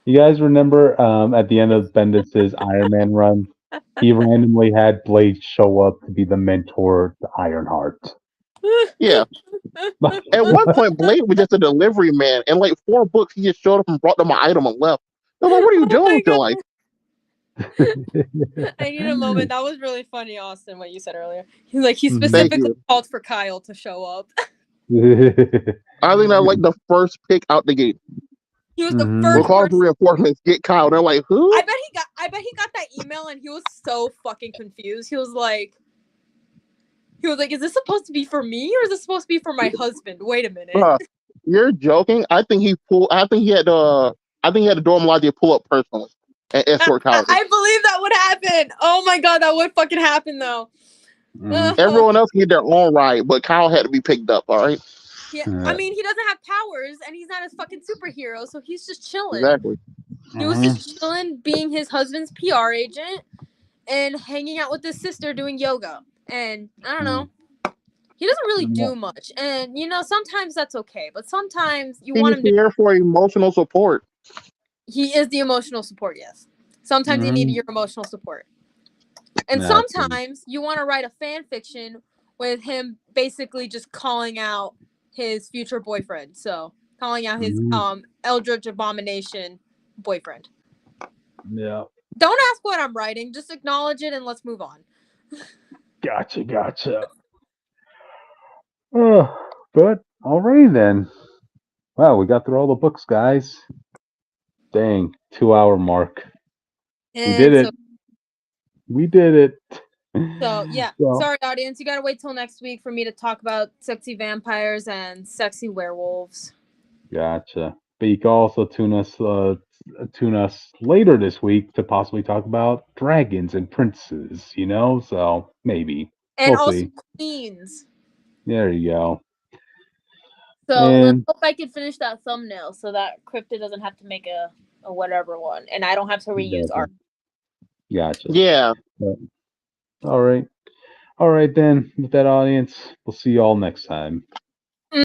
You guys remember at the end of Bendis' Iron Man run, he randomly had Blade show up to be the mentor to Ironheart. Yeah. At one point, Blade was just a delivery man. In like 4 books, he just showed up and brought them an item and left. I was like, what are you Oh doing my with your god! life? I need a moment. That was really funny, Austin. What you said earlier. He Mhm. Thank specifically you. called for Kyle to show up. I think that's like the first pick out the gate. He was the Mhm. We'll first call for person. reinforcements. Get Kyle. They're like, who? I bet he got that email and he was so fucking confused. He was like, "Is this supposed to be for me or is this supposed to be for my husband? Wait a minute." Bruh, you're joking. I think he pulled. I think he had the door Melania pull up personally and escort Kyle. I believe that would happen. Oh my god, that would fucking happen though. Everyone else get their own ride, but Kyle had to be picked up. All right. Yeah, I mean, he doesn't have powers and he's not a fucking superhero, so he's just chilling. Exactly. He was just chilling, being his husband's PR agent and hanging out with his sister doing yoga. And I don't know. He doesn't really do much. And, sometimes that's okay. But sometimes you want him to... He's here for emotional support. He is the emotional support, yes. Sometimes you need your emotional support. And sometimes you want to write a fan fiction with him basically just calling out his future boyfriend. So, calling out his Eldritch Abomination boyfriend. Yeah. Don't ask what I'm writing. Just acknowledge it and let's move on. Gotcha. But alrighty then. Wow, we got through all the books, guys. Dang, 2-hour mark. And we did it. We did it. So, yeah. Sorry, audience. You got to wait till next week for me to talk about sexy vampires and sexy werewolves. Gotcha. But you can also tune us later this week to possibly talk about dragons and princes, So maybe. And we'll also see. queens. There you go. So let's hope I can finish that thumbnail so that Cryptid doesn't have to make a whatever one, and I don't have to reuse art. Gotcha. Yeah. All right then. With that, audience, we'll see you all next time.